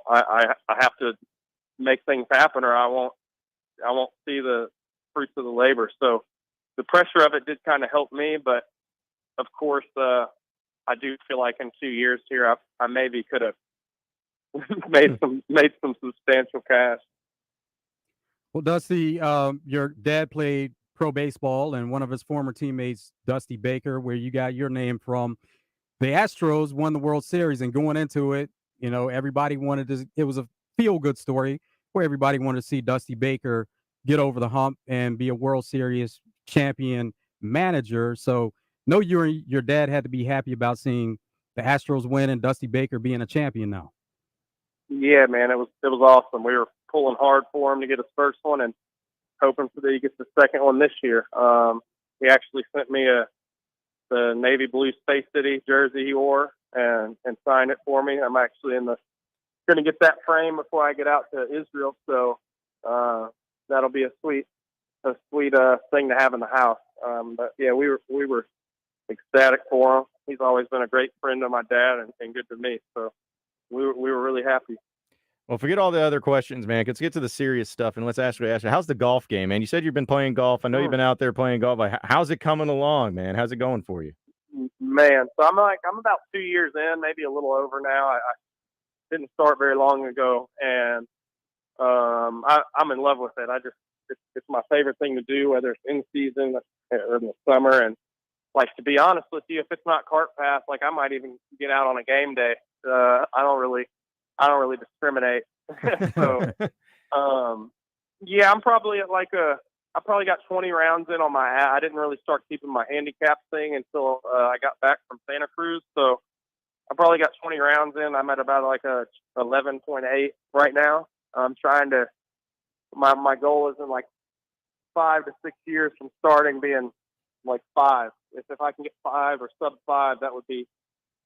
M: I have to make things happen, or I won't see the fruits of the labor. So the pressure of it did kind of help me, but of course, I do feel like in 2 years here, I maybe could have made some substantial cash.
B: Well, Dusty, your dad played pro baseball, and one of his former teammates, Dusty Baker, where you got your name from, the Astros won the World Series, and going into it, everybody wanted to. It was a feel-good story where everybody wanted to see Dusty Baker get over the hump and be a World Series champion manager. So, no, your dad had to be happy about seeing the Astros win and Dusty Baker being a champion now.
M: Yeah, man, it was awesome. We were pulling hard for him to get his first one and hoping that he gets the second one this year. He actually sent me the navy blue Space City jersey he wore and signed it for me. I'm actually going to get that frame before I get out to Israel. So that'll be a sweet thing to have in the house. But yeah, we were ecstatic for him. He's always been a great friend of my dad and good to me. So we were really happy.
A: Well, forget all the other questions, man. Let's get to the serious stuff, and let's ask you, how's the golf game, man? You said you've been playing golf. I know you've been out there playing golf. Like, how's it coming along, man? How's it going for you?
M: Man, so I'm about 2 years in, maybe a little over now. I didn't start very long ago, and I'm in love with it. It's my favorite thing to do, whether it's in season or in the summer. And like, to be honest with you, if it's not cart path, like, I might even get out on a game day. I don't really discriminate. So, yeah, I'm probably at I probably got 20 rounds in on my. I didn't really start keeping my handicap thing until I got back from Santa Cruz. So I probably got 20 rounds in. I'm at about like a 11.8 right now. I'm trying to. My goal is in like 5 to 6 years from starting being like 5. If I can get 5 or sub 5, that would be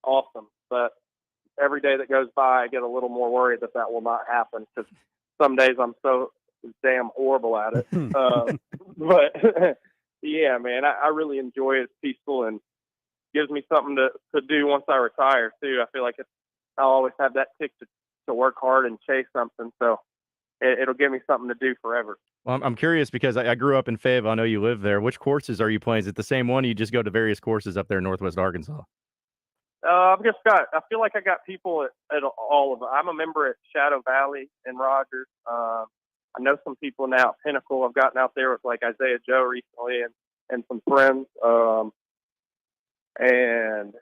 M: awesome. But every day that goes by, I get a little more worried that will not happen, because some days I'm so damn horrible at it. But yeah, man, I really enjoy it. It's peaceful and gives me something to do once I retire too. I feel like I'll always have that tick to work hard and chase something. So it'll give me something to do forever.
A: Well, I'm curious because I grew up in Fayetteville. I know you live there. Which courses are you playing? Is it the same one? Or you just go to various courses up there in Northwest Arkansas?
M: I feel like I got people at all of them. I'm a member at Shadow Valley in Rogers. I know some people now at Pinnacle. I've gotten out there with like Isaiah Joe recently and some friends. And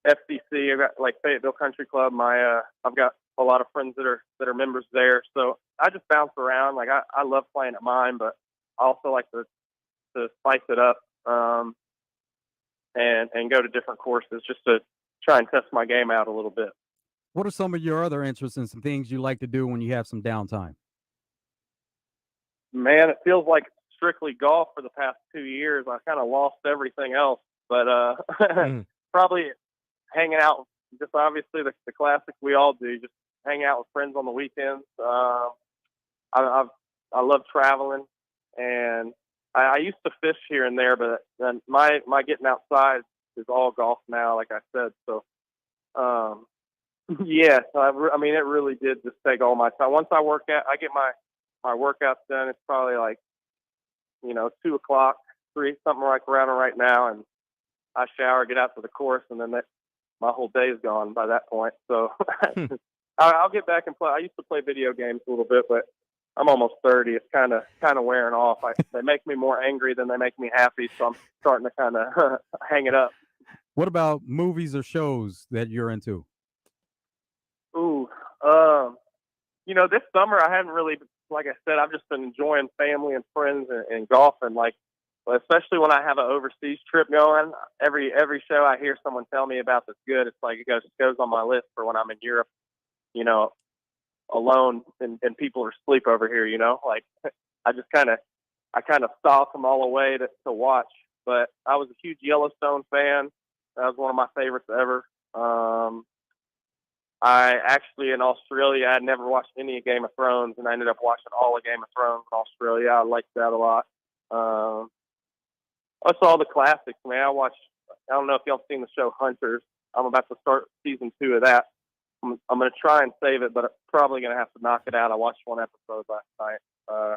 M: FCC, I've got like Fayetteville Country Club. I've got a lot of friends that are members there. So I just bounce around. Like, I love playing at mine, but I also like to spice it up and go to different courses just to try and test my game out a little bit.
B: What are some of your other interests and some things you like to do when you have some downtime?
M: Man, it feels like strictly golf for the past 2 years. I kind of lost everything else, but probably hanging out. Just obviously the classics we all do. Just hang out with friends on the weekends. I love traveling, and I used to fish here and there, but then my getting outside is all golf now, like I said. So, yeah. So I mean, it really did just take all my time. Once I get my workouts done. It's probably like 2 o'clock, 3, something like around right now, and I shower, get out to the course, and then my whole day is gone by that point. So I'll get back and play. I used to play video games a little bit, but I'm almost 30. It's kind of wearing off. They make me more angry than they make me happy, so I'm starting to kind of hang it up.
B: What about movies or shows that you're into?
M: Ooh, this summer I haven't really, like I said, I've just been enjoying family and friends and golfing. Like, especially when I have an overseas trip going, every show I hear someone tell me about that's good, it's like it goes on my list for when I'm in Europe, alone and people are asleep over here. Like, I kind of stalk them all away to watch. But I was a huge Yellowstone fan. That was one of my favorites ever. I actually, in Australia, I'd never watched any Game of Thrones, and I ended up watching all of Game of Thrones in Australia. I liked that a lot. I saw the classics, man. I don't know if y'all seen the show Hunters. I'm about to start season 2 of that. I'm going to try and save it, but I'm probably going to have to knock it out. I watched one episode last night. I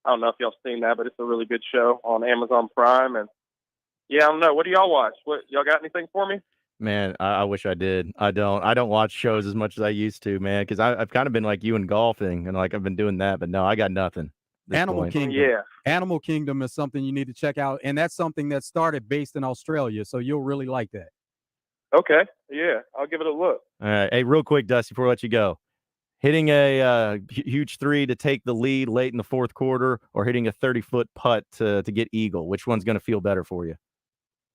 M: don't know if y'all seen that, but it's a really good show on Amazon Prime. And yeah, I don't know. What do y'all watch? Y'all got anything for me?
A: Man, I wish I did. I don't watch shows as much as I used to, man, because I've kind of been like you in golfing, and like I've been doing that, but no, I got nothing.
B: Animal Kingdom.
M: Yeah.
B: Animal Kingdom is something you need to check out, and that's something that started based in Australia, so you'll really like that.
M: Okay. Yeah, I'll give it a look.
A: All right. Hey, real quick, Dusty, before I let you go, hitting a huge 3 to take the lead late in the fourth quarter, or hitting a 30-foot putt to get eagle, which one's going to feel better for you?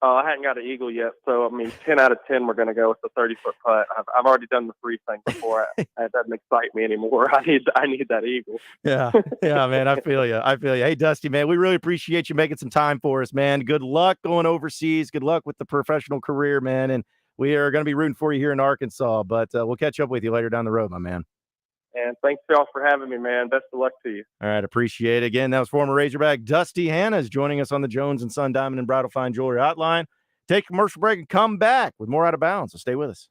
M: I hadn't got an eagle yet, so I mean, 10 out of 10, we're going to go with the 30-foot putt. I've already done the free thing before. That doesn't excite me anymore. I need that eagle.
A: Yeah, yeah, man. I feel you. I feel you. Hey, Dusty, man, we really appreciate you making some time for us, man. Good luck going overseas. Good luck with the professional career, man. And we are going to be rooting for you here in Arkansas. But we'll catch up with you later down the road, my man.
M: And thanks y'all for having me, man. Best of luck to you.
A: All right, appreciate it. Again, that was former Razorback Dusty Hannas joining us on the Jones and Son Diamond and Bridal Fine Jewelry Hotline. Take a commercial break and come back with more Out of Bounds. So stay with us.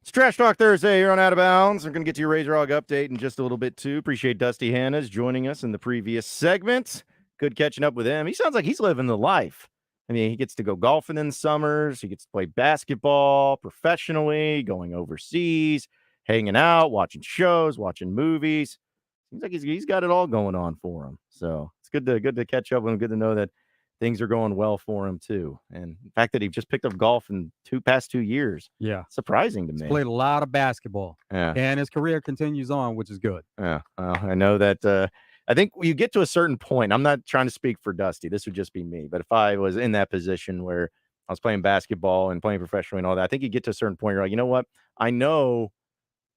A: It's Trash Talk Thursday here on Out of Bounds. We're going to get to your Razor Hog update in just a little bit, too. Appreciate Dusty Hannas joining us in the previous segment. Good catching up with him. He sounds like he's living the life. I mean, he gets to go golfing in the summers. He gets to play basketball professionally, going overseas, hanging out, watching shows, watching movies. Seems like he's got it all going on for him. So it's good to catch up with him. Good to know that things are going well for him too. And the fact that he just picked up golf in past 2 years.
B: Yeah.
A: Surprising to
B: He's
A: me.
B: played a lot of basketball.
A: Yeah.
B: And his career continues on, which is good.
A: Yeah. Well, I know that I think you get to a certain point. I'm not trying to speak for Dusty. This would just be me. But if I was in that position where I was playing basketball and playing professionally and all that, I think you get to a certain point, you're like, you know what? I know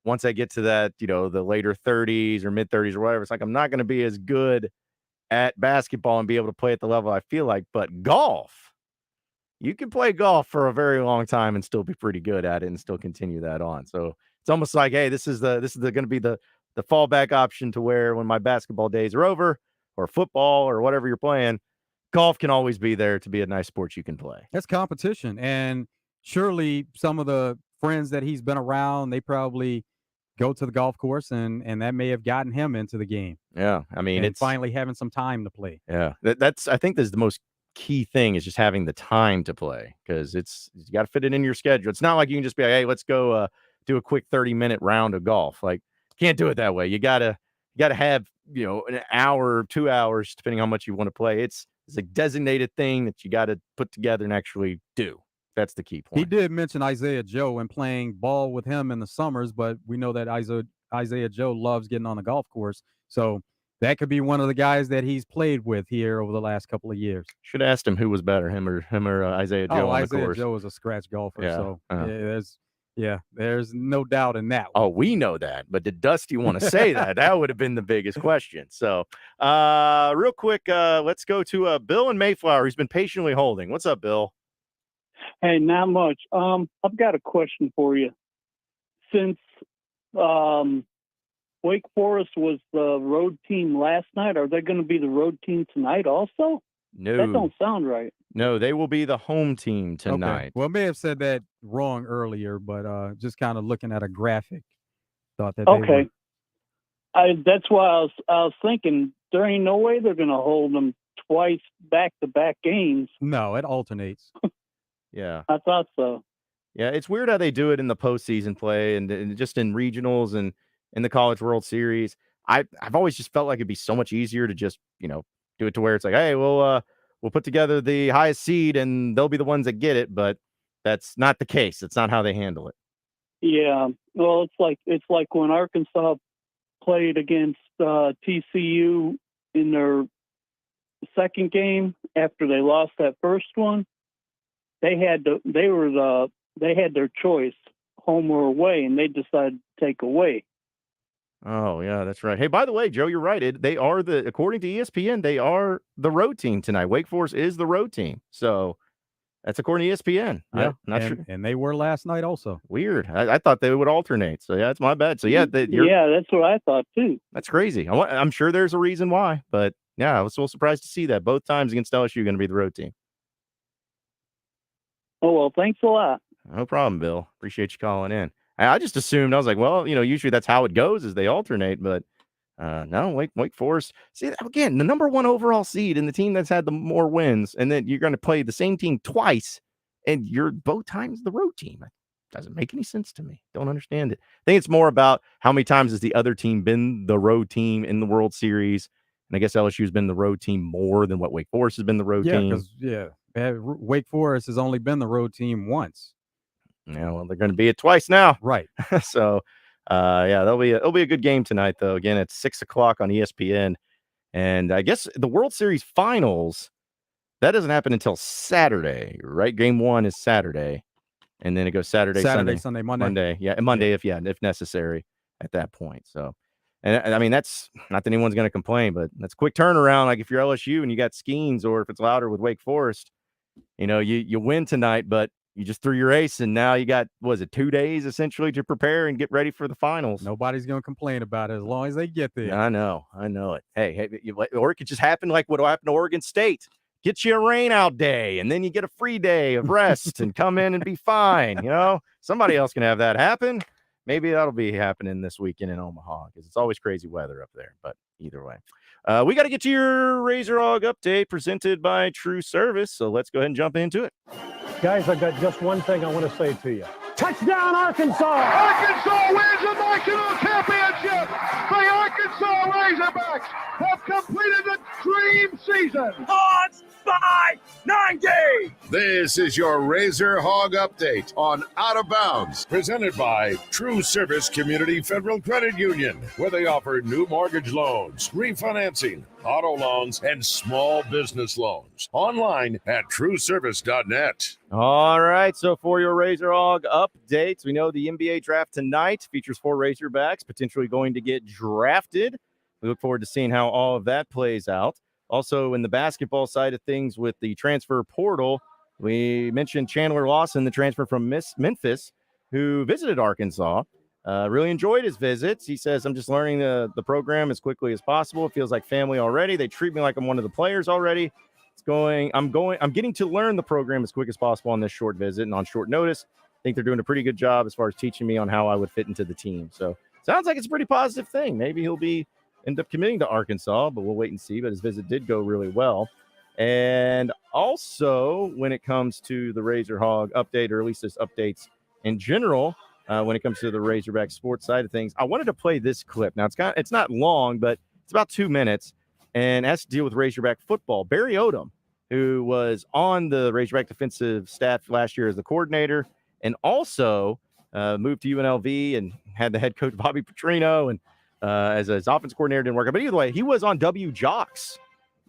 A: once I get to that, the later 30s or mid 30s or whatever, it's like I'm not going to be as good at basketball and be able to play at the level I feel like. But golf, you can play golf for a very long time and still be pretty good at it and still continue that on. So it's almost like, hey, this is going to be the fallback option to where when my basketball days are over or football or whatever you're playing, golf can always be there to be a nice sport you can play.
B: That's competition. And surely some of the friends that he's been around, they probably go to the golf course and that may have gotten him into the game.
A: Yeah. I mean,
B: it's finally having some time to play.
A: Yeah. I think that's the most key thing is just having the time to play because you got to fit it in your schedule. It's not like you can just be like, hey, let's go do a quick 30-minute round of golf. Like, can't do it that way. You gotta have, an hour, 2 hours, depending on how much you want to play. It's a designated thing that you got to put together and actually do. That's the key point.
B: He did mention Isaiah Joe and playing ball with him in the summers, but we know that Isaiah Joe loves getting on the golf course. So that could be one of the guys that he's played with here over the last couple of years.
A: Should have asked him who was better, him or Isaiah Joe on the course.
B: Isaiah Joe is a scratch golfer.
A: Yeah.
B: So there's no doubt in that one.
A: Oh, we know that. But did Dusty want to say that? That would have been the biggest question. So real quick, let's go to Bill in Mayflower. He's been patiently holding. What's up, Bill?
N: Hey, not much. I've got a question for you. Since Wake Forest was the road team last night, are they going to be the road team tonight also?
A: No.
N: That don't sound right.
A: No, they will be the home team tonight.
B: Okay. Well, I may have said that wrong earlier, but just kind of looking at a graphic, thought that
N: okay. That's why I was thinking there ain't no way they're going to hold them twice back-to-back games.
B: No, it alternates.
A: Yeah.
N: I thought so.
A: Yeah, it's weird how they do it in the postseason play and just in regionals and in the College World Series. I've always just felt like it'd be so much easier to just, do it to where it's like, hey, we'll put together the highest seed and they'll be the ones that get it, but that's not the case. It's not how they handle it.
N: Yeah. Well, it's like when Arkansas played against TCU in their second game after they lost that first one. They had their choice, home or away, and they decided to take away.
A: Oh, yeah, that's right. Hey, by the way, Joe, you're right. They are according to ESPN, they are the road team tonight. Wake Forest is the road team. So that's according to ESPN.
B: Yeah,
A: I'm not sure.
B: And they were last night also.
A: Weird. I thought they would alternate. So yeah, it's my bad. So yeah,
N: that's what I thought too.
A: That's crazy. I'm sure there's a reason why, but yeah, I was so surprised to see that both times against LSU going to be the road team.
N: Oh, well, thanks a lot.
A: No problem, Bill. Appreciate you calling in. I just assumed, I was like, well, usually that's how it goes is they alternate, but no, Wake Forest. See, again, the number 1 overall seed and the team that's had the more wins, and then you're going to play the same team twice, and you're both times the road team. That doesn't make any sense to me. Don't understand it. I think it's more about how many times has the other team been the road team in the World Series, and I guess LSU's been the road team more than what Wake Forest has been the road team.
B: Wake Forest has only been the road team once.
A: Yeah, well, they're going to be it twice now.
B: Right.
A: So, it'll be a good game tonight, though. Again, it's 6:00 on ESPN. And I guess the World Series finals, that doesn't happen until Saturday, right? Game 1 is Saturday. And then it goes Saturday,
B: Sunday, Monday.
A: Yeah, Monday if necessary at that point. So, and I mean, that's not that anyone's going to complain, but that's a quick turnaround. Like if you're LSU and you got Skeens, or if it's louder with Wake Forest, you win tonight, but you just threw your ace, and now you got, 2 days essentially to prepare and get ready for the finals.
B: Nobody's going to complain about it as long as they get there.
A: I know it. Hey, or it could just happen like what happened to Oregon State. get you a rain out day, and then you get a free day of rest and come in and be fine. Somebody else can have that happen. Maybe that'll be happening this weekend in Omaha because it's always crazy weather up there. But either way, we got to get to your Razor Hog update presented by True Service. So let's go ahead and jump into it.
O: Guys, I got just one thing I want to say to you. Touchdown, Arkansas!
K: Arkansas wins the national championship. The Arkansas Razorbacks have completed the dream season.
P: Hogs by 90!
G: This is your Razor Hog Update on Out of Bounds, presented by True Service Community Federal Credit Union, where they offer new mortgage loans, refinancing, auto loans, and small business loans. Online at trueservice.net.
A: All right, so for your Razor Hog updates, we know the NBA draft tonight features 4 Razorbacks potentially going to get drafted. We look forward to seeing how all of that plays out. Also, in the basketball side of things with the transfer portal, we mentioned Chandler Lawson, the transfer from Memphis, who visited Arkansas. Really enjoyed his visits. He says, I'm just learning the program as quickly as possible. It feels like family already. They treat me like I'm one of the players already. I'm getting to learn the program as quick as possible on this short visit and on short notice. I think they're doing a pretty good job as far as teaching me on how I would fit into the team. So sounds like it's a pretty positive thing. Maybe he'll end up committing to Arkansas, but we'll wait and see. But his visit did go really well. And also, when it comes to the Razor Hog update, or at least this updates in general, when it comes to the Razorback sports side of things, I wanted to play this clip. Now, it's not long, but it's about 2 minutes, and it has to deal with Razorback football. Barry Odom, who was on the Razorback defensive staff last year as the coordinator, and also moved to UNLV and had the head coach Bobby Petrino and as his offense coordinator, didn't work out. But either way, he was on WJOX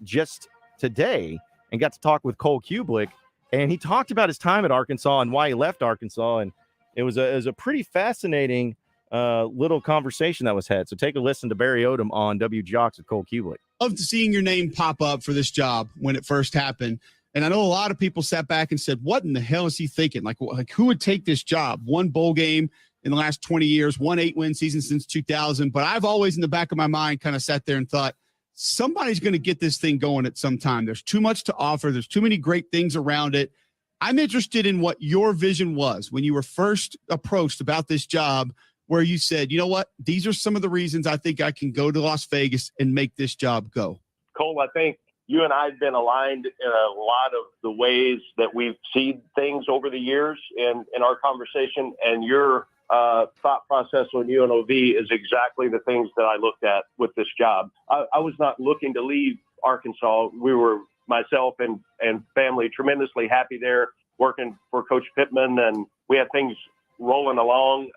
A: just today and got to talk with Cole Kubelik, and he talked about his time at Arkansas and why he left Arkansas, and it was a pretty fascinating little conversation that was had. So take a listen to Barry Odom on WJOX with Cole Kubelik.
Q: Loved seeing your name pop up for this job when it first happened. And I know a lot of people sat back and said, what in the hell is he thinking? Like who would take this job? One bowl game in the last 20 years, 1 8-win season since 2000. But I've always in the back of my mind kind of sat there and thought, somebody's going to get this thing going at some time. There's too much to offer. There's too many great things around it. I'm interested in what your vision was when you were first approached about this job, where you said, you know what, these are some of the reasons I think I can go to Las Vegas and make this job go.
R: Cole, I think you and I have been aligned in a lot of the ways that we've seen things over the years in our conversation, and your thought process on UNLV is exactly the things that I looked at with this job. I was not looking to leave Arkansas. We were, myself and family, tremendously happy there working for Coach Pittman, and we had things rolling along.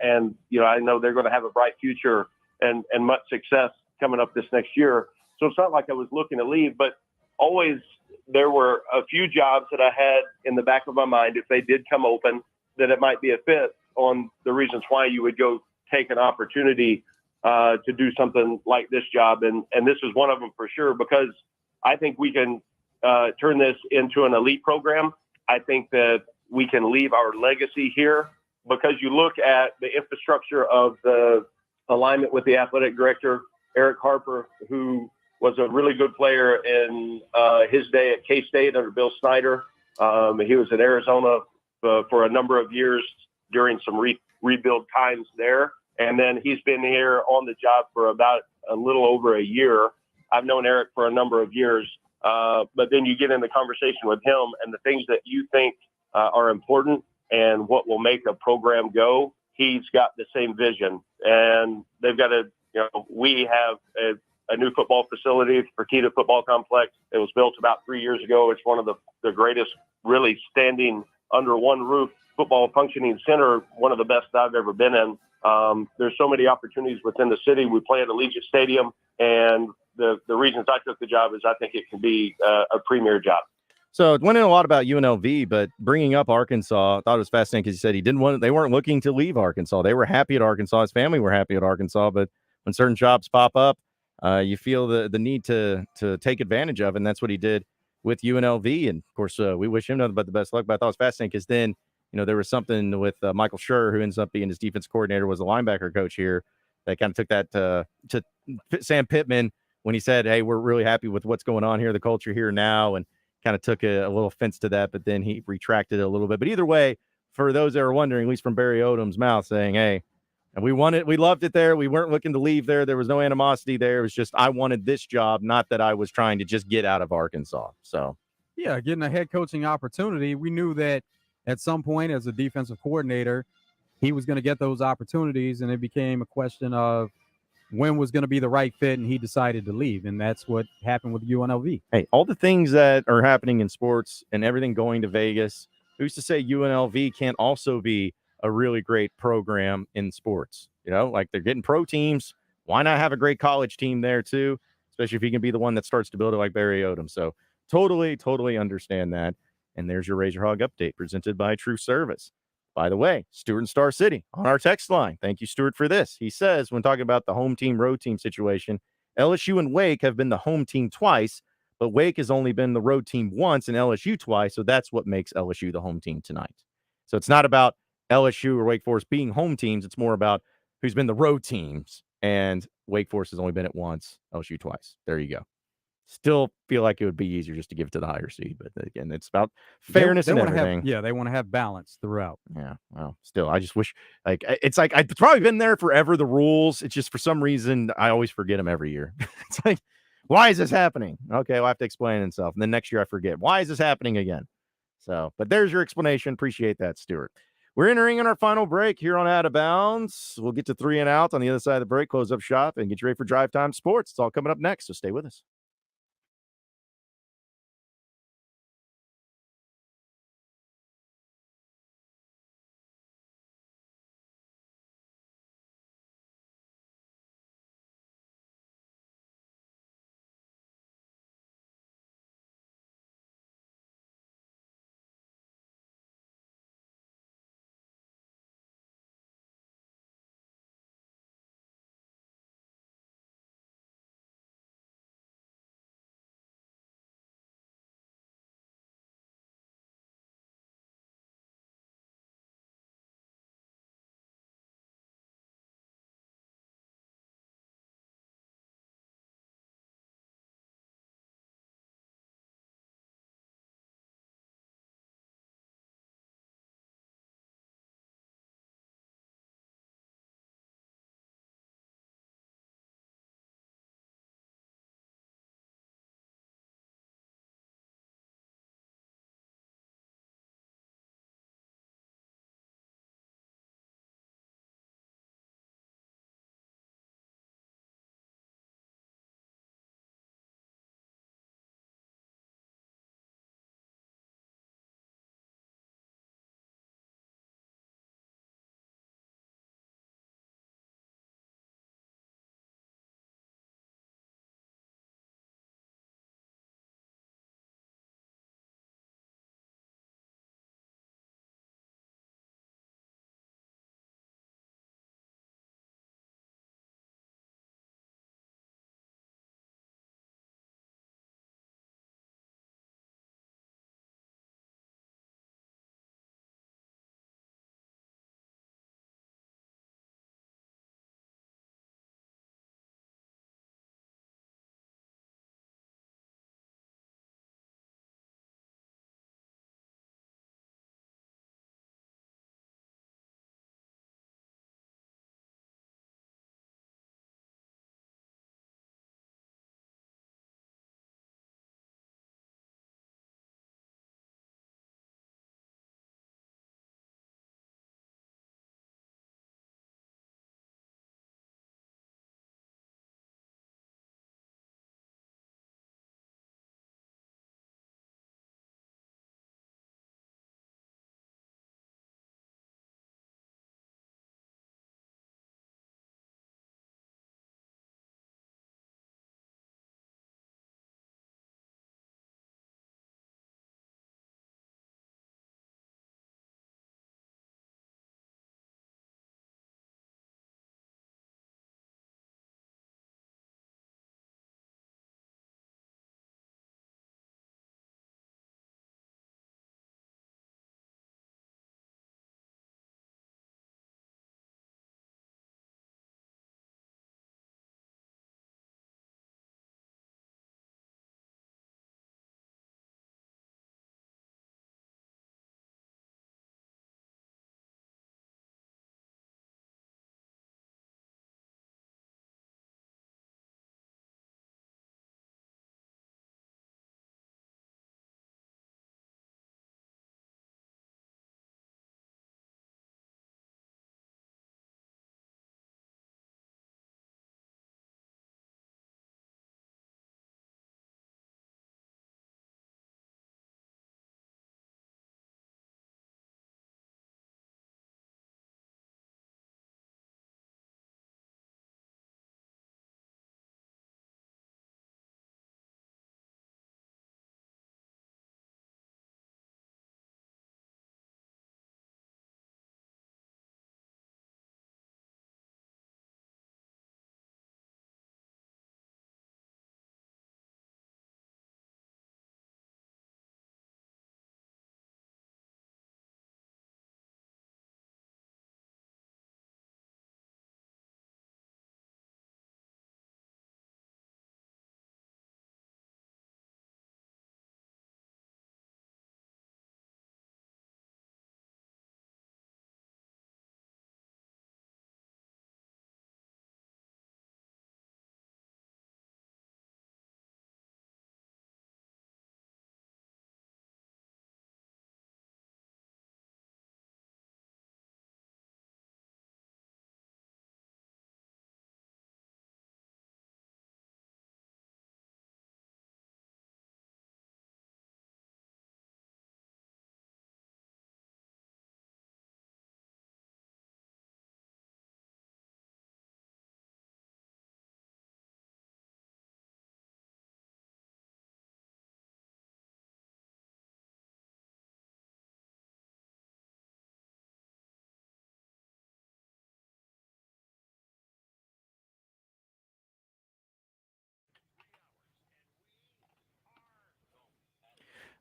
R: And, I know they're going to have a bright future and much success coming up this next year. So it's not like I was looking to leave, but always there were a few jobs that I had in the back of my mind, if they did come open, that it might be a fit on the reasons why you would go take an opportunity to do something like this job. And this is one of them for sure, because I think we can turn this into an elite program. I think that we can leave our legacy here, because you look at the infrastructure of the alignment with the athletic director, Eric Harper, who was a really good player in his day at K-State under Bill Snyder. He was in Arizona for a number of years during some rebuild times there. And then he's been here on the job for about a little over a year. I've known Eric for a number of years, but then you get in the conversation with him and the things that you think are important and what will make a program go. He's got the same vision, and they've got we have a new football facility, Fertitta Football Complex. It was built about 3 years ago. It's one of the greatest, really standing under one roof football functioning center, one of the best I've ever been in. There's so many opportunities within the city. We play at Allegiant Stadium, and the reasons I took the job is I think it can be a premier job.
A: So it went in a lot about UNLV, but bringing up Arkansas, I thought it was fascinating because he said they weren't looking to leave Arkansas. They were happy at Arkansas. His family were happy at Arkansas, but when certain jobs pop up, you feel the need to take advantage of, and that's what he did with UNLV. And of course, we wish him nothing but the best luck. But I thought it was fascinating because then, there was something with Michael Schur, who ends up being his defense coordinator, was a linebacker coach here, that kind of took that to Sam Pittman when he said, hey, we're really happy with what's going on here, the culture here now, and kind of took a little offense to that, but then he retracted it a little bit. But either way, for those that are wondering, at least from Barry Odom's mouth, saying, hey, and we wanted, we loved it there. We weren't looking to leave there. There was no animosity there. It was just, I wanted this job, not that I was trying to just get out of Arkansas. So,
B: yeah, getting a head coaching opportunity. We knew that at some point as a defensive coordinator, he was going to get those opportunities, and it became a question of when was going to be the right fit, and he decided to leave, and that's what happened with UNLV.
A: Hey, all the things that are happening in sports and everything going to Vegas, who's to say UNLV can't also be a really great program in sports? You know, like they're getting pro teams. Why not have a great college team there too? Especially if he can be the one that starts to build it like Barry Odom. So totally understand that. And there's your Razor Hog update presented by True Service. By the way, Stuart in Star City on our text line. Thank you, Stuart, for this. He says, when talking about the home team, road team situation, LSU and Wake have been the home team twice, but Wake has only been the road team once and LSU twice. So that's what makes LSU the home team tonight. So it's not about LSU or Wake Forest being home teams. It's more about who's been the road teams. And Wake Forest has only been it once, LSU twice. There you go. Still feel like it would be easier just to give it to the higher seed. But again, it's about fairness and everything.
B: They want to have balance throughout.
A: Yeah. Well, still, I just wish, it's like I've probably been there forever, the rules. It's just for some reason, I always forget them every year. It's like, why is this happening? Okay, well, I have to explain himself. And then next year I forget. Why is this happening again? So, but there's your explanation. Appreciate that, Stuart. We're entering in our final break here on Out of Bounds. We'll get to 3 and Out on the other side of the break, close up shop, and get you ready for Drive Time Sports. It's all coming up next, so stay with us.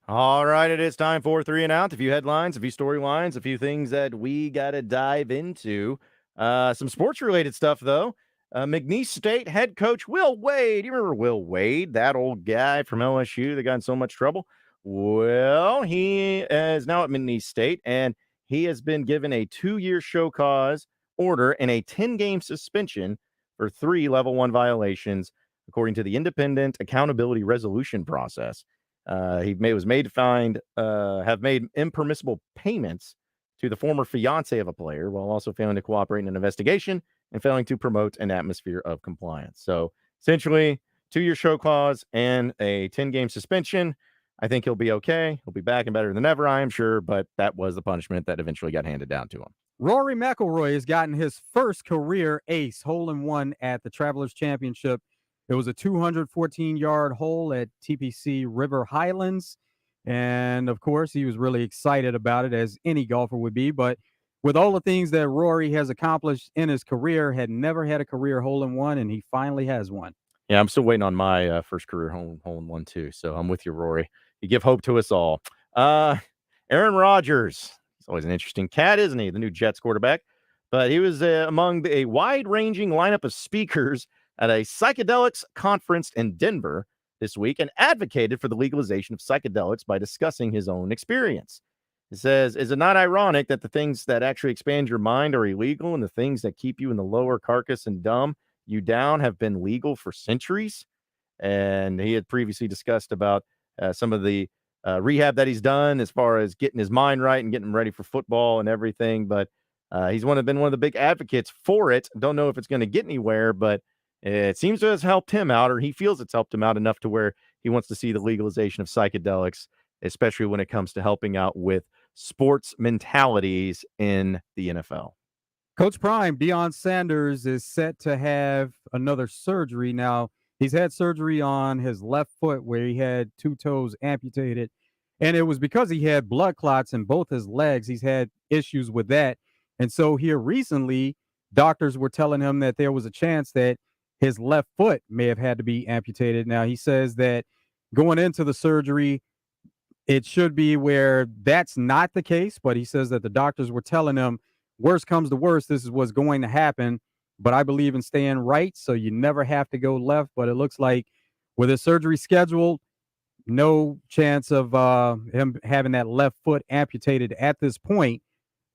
A: All right, it is time for 3 and Out. A few headlines, a few storylines, a few things that we got to dive into. Some sports-related stuff, though. McNeese State head coach Will Wade. You remember Will Wade, that old guy from LSU that got in so much trouble? Well, he is now at McNeese State, and he has been given a 2-year show cause order and a 10-game suspension for 3 level 1 violations, according to the Independent Accountability Resolution Process. Was made to have made impermissible payments to the former fiance of a player while also failing to cooperate in an investigation and failing to promote an atmosphere of compliance. So essentially, 2-year show clause and a 10-game suspension. I think he'll be okay. He'll be back and better than ever, I am sure, but that was the punishment that eventually got handed down to him.
B: Rory McIlroy has gotten his first career ace hole-in-one at the Travelers Championship. It was a 214-yard hole at TPC River Highlands. And, of course, he was really excited about it, as any golfer would be. But with all the things that Rory has accomplished in his career, had never had a career hole-in-one, and he finally has one.
A: Yeah, I'm still waiting on my first career hole-in-one, too. So I'm with you, Rory. You give hope to us all. Aaron Rodgers. He's always an interesting cat, isn't he? The new Jets quarterback. But he was among a wide-ranging lineup of speakers at a psychedelics conference in Denver this week and advocated for the legalization of psychedelics by discussing his own experience. It says, is it not ironic that the things that actually expand your mind are illegal and the things that keep you in the lower carcass and dumb you down have been legal for centuries? And he had previously discussed about some of the rehab that he's done as far as getting his mind right and getting him ready for football and everything. But he's been one of the big advocates for it. Don't know if it's going to get anywhere, but it seems to have helped him out, or he feels it's helped him out enough to where he wants to see the legalization of psychedelics, especially when it comes to helping out with sports mentalities in the NFL.
B: Coach Prime, Deion Sanders, is set to have another surgery. Now, he's had surgery on his left foot where he had 2 toes amputated, and it was because he had blood clots in both his legs. He's had issues with that. And so here recently, doctors were telling him that there was a chance that his left foot may have had to be amputated. Now, he says that going into the surgery, it should be where that's not the case, but he says that the doctors were telling him, worst comes to worst, this is what's going to happen. But I believe in staying right, so you never have to go left. But it looks like with his surgery scheduled, no chance of him having that left foot amputated at this point.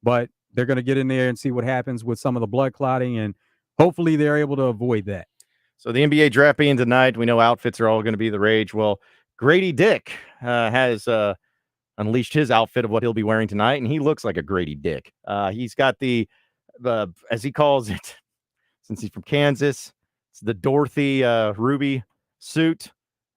B: But they're going to get in there and see what happens with some of the blood clotting, and hopefully they're able to avoid that.
A: So the NBA draft being tonight, we know outfits are all going to be the rage. Well, Grady Dick has unleashed his outfit of what he'll be wearing tonight, and he looks like a Grady Dick. He's got the as he calls it, since he's from Kansas, it's the Dorothy Ruby suit.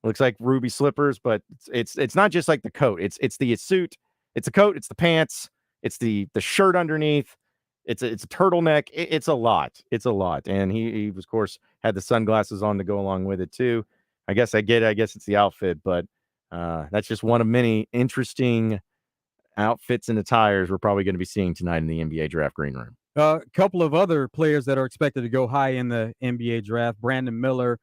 A: Looks like ruby slippers, but it's not just like the coat. It's the suit. It's a coat. It's the pants. It's the shirt underneath. It's a turtleneck. It's a lot. It's a lot. And he of course had the sunglasses on to go along with it too. I guess I get it. I guess it's the outfit, but that's just one of many interesting outfits and attires we're probably going to be seeing tonight in the NBA draft green room.
B: A couple of other players that are expected to go high in the NBA draft. Brandon Miller.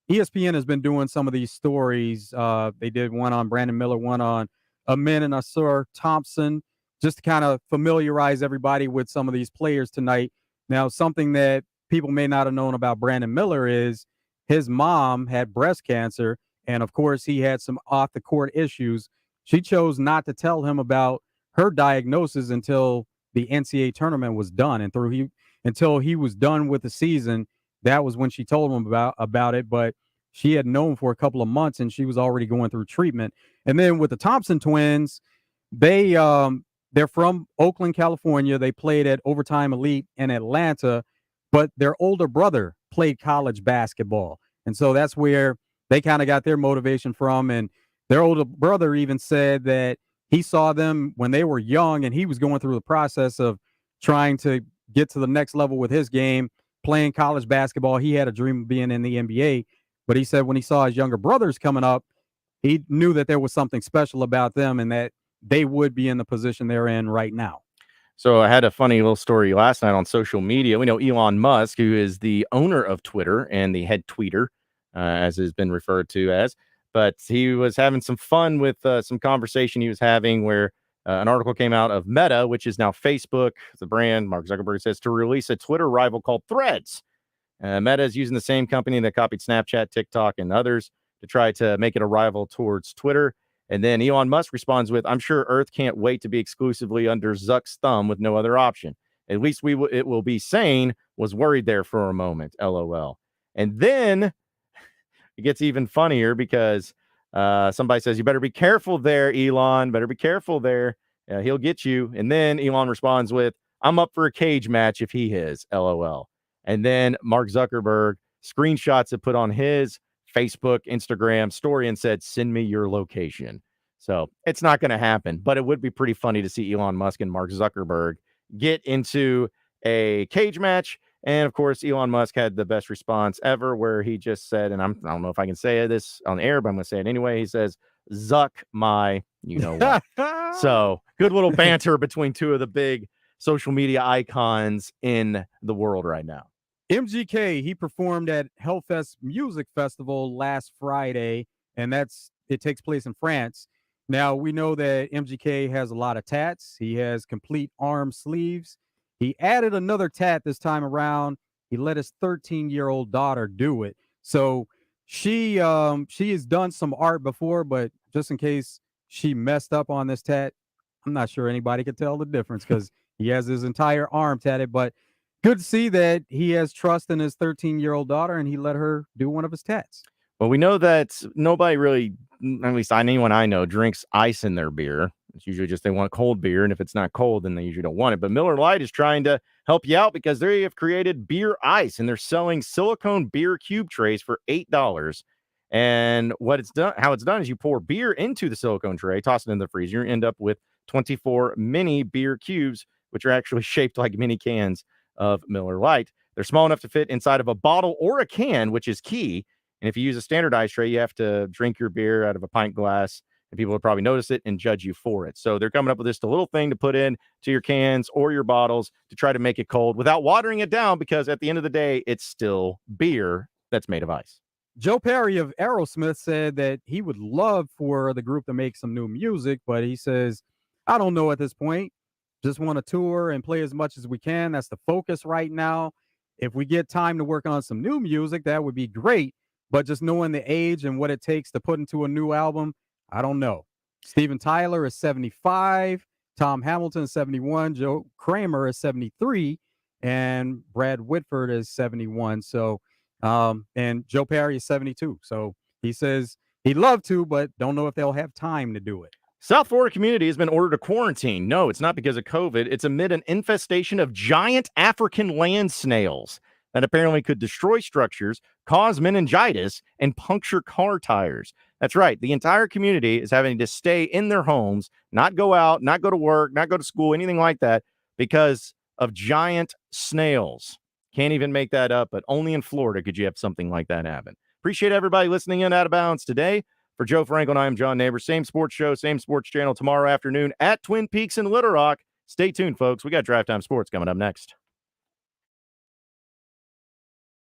B: ESPN has been doing some of these stories. They did one on Brandon Miller, one on Amin and Asur Thompson, just to kind of familiarize everybody with some of these players tonight. Now, something that people may not have known about Brandon Miller is his mom had breast cancer, and of course, he had some off-the-court issues. She chose not to tell him about her diagnosis until the NCAA tournament was done, and until he was done with the season. That was when she told him about it, but she had known for a couple of months, and she was already going through treatment. And then with the Thompson twins, they're from Oakland, California. They played at Overtime Elite in Atlanta, but their older brother played college basketball. And so that's where they kind of got their motivation from. And their older brother even said that he saw them when they were young, and he was going through the process of trying to get to the next level with his game, playing college basketball. He had a dream of being in the NBA, but he said when he saw his younger brothers coming up, he knew that there was something special about them and that they would be in the position they're in right now.
A: So I had a funny little story last night on social media. We know Elon Musk, who is the owner of Twitter and the head tweeter, as has been referred to as, But he was having some fun with some conversation he was having where an article came out of Meta, which is now Facebook, the brand. Mark Zuckerberg says to release a Twitter rival called Threads. Meta is using the same company that copied Snapchat, TikTok, and others to try to make it a rival towards Twitter. And then Elon Musk responds with, I'm sure Earth can't wait to be exclusively under Zuck's thumb with no other option. At least it will be sane, was worried there for a moment, LOL. And then it gets even funnier because somebody says, you better be careful there, Elon. Better be careful there. He'll get you. And then Elon responds with, I'm up for a cage match if he is, LOL. And then Mark Zuckerberg screenshots it put on his Facebook, Instagram story and said, send me your location. So it's not going to happen, but it would be pretty funny to see Elon Musk and Mark Zuckerberg get into a cage match. And of course, Elon Musk had the best response ever where he just said, and I don't know if I can say this on air, but I'm going to say it anyway. He says, Zuck my, you know what. So good little banter between two of the big social media icons in the world right now.
B: MGK, he performed at Hellfest Music Festival last Friday, and it takes place in France. Now, we know that MGK has a lot of tats. He has complete arm sleeves. He added another tat this time around. He let his 13-year-old daughter do it. So she has done some art before, but just in case she messed up on this tat, I'm not sure anybody could tell the difference because he has his entire arm tatted. But good to see that he has trust in his 13-year-old daughter, and he let her do one of his tats.
A: Well, we know that nobody really, at least anyone I know, drinks ice in their beer. It's usually just they want cold beer, and if it's not cold, then they usually don't want it. But Miller Lite is trying to help you out because they have created beer ice, and they're selling silicone beer cube trays for $8. And how it's done is you pour beer into the silicone tray, toss it in the freezer, and end up with 24 mini beer cubes, which are actually shaped like mini cans of Miller Lite. They're small enough to fit inside of a bottle or a can, which is key. And if you use a standardized tray, you have to drink your beer out of a pint glass, and people will probably notice it and judge you for it. So they're coming up with just a little thing to put in to your cans or your bottles to try to make it cold without watering it down, because at the end of the day, it's still beer that's made of ice.
B: Joe Perry of Aerosmith said that he would love for the group to make some new music, but he says, I don't know at this point. Just want to tour and play as much as we can. That's the focus right now. If we get time to work on some new music, that would be great. But just knowing the age and what it takes to put into a new album, I don't know. Steven Tyler is 75. Tom Hamilton is 71. Joe Kramer is 73. And Brad Whitford is 71. So, and Joe Perry is 72. So he says he'd love to, but don't know if they'll have time to do it.
A: South Florida community has been ordered to quarantine. No, it's not because of COVID. It's amid an infestation of giant African land snails that apparently could destroy structures, cause meningitis, and puncture car tires. That's right. The entire community is having to stay in their homes, not go out, not go to work, not go to school, anything like that, because of giant snails. Can't even make that up, but only in Florida could you have something like that happen. Appreciate everybody listening in Out of Bounds today. For Joe Franklin, I am John Nabors. Same sports show, same sports channel tomorrow afternoon at Twin Peaks in Little Rock. Stay tuned, folks. We got Drive Time Sports coming up next.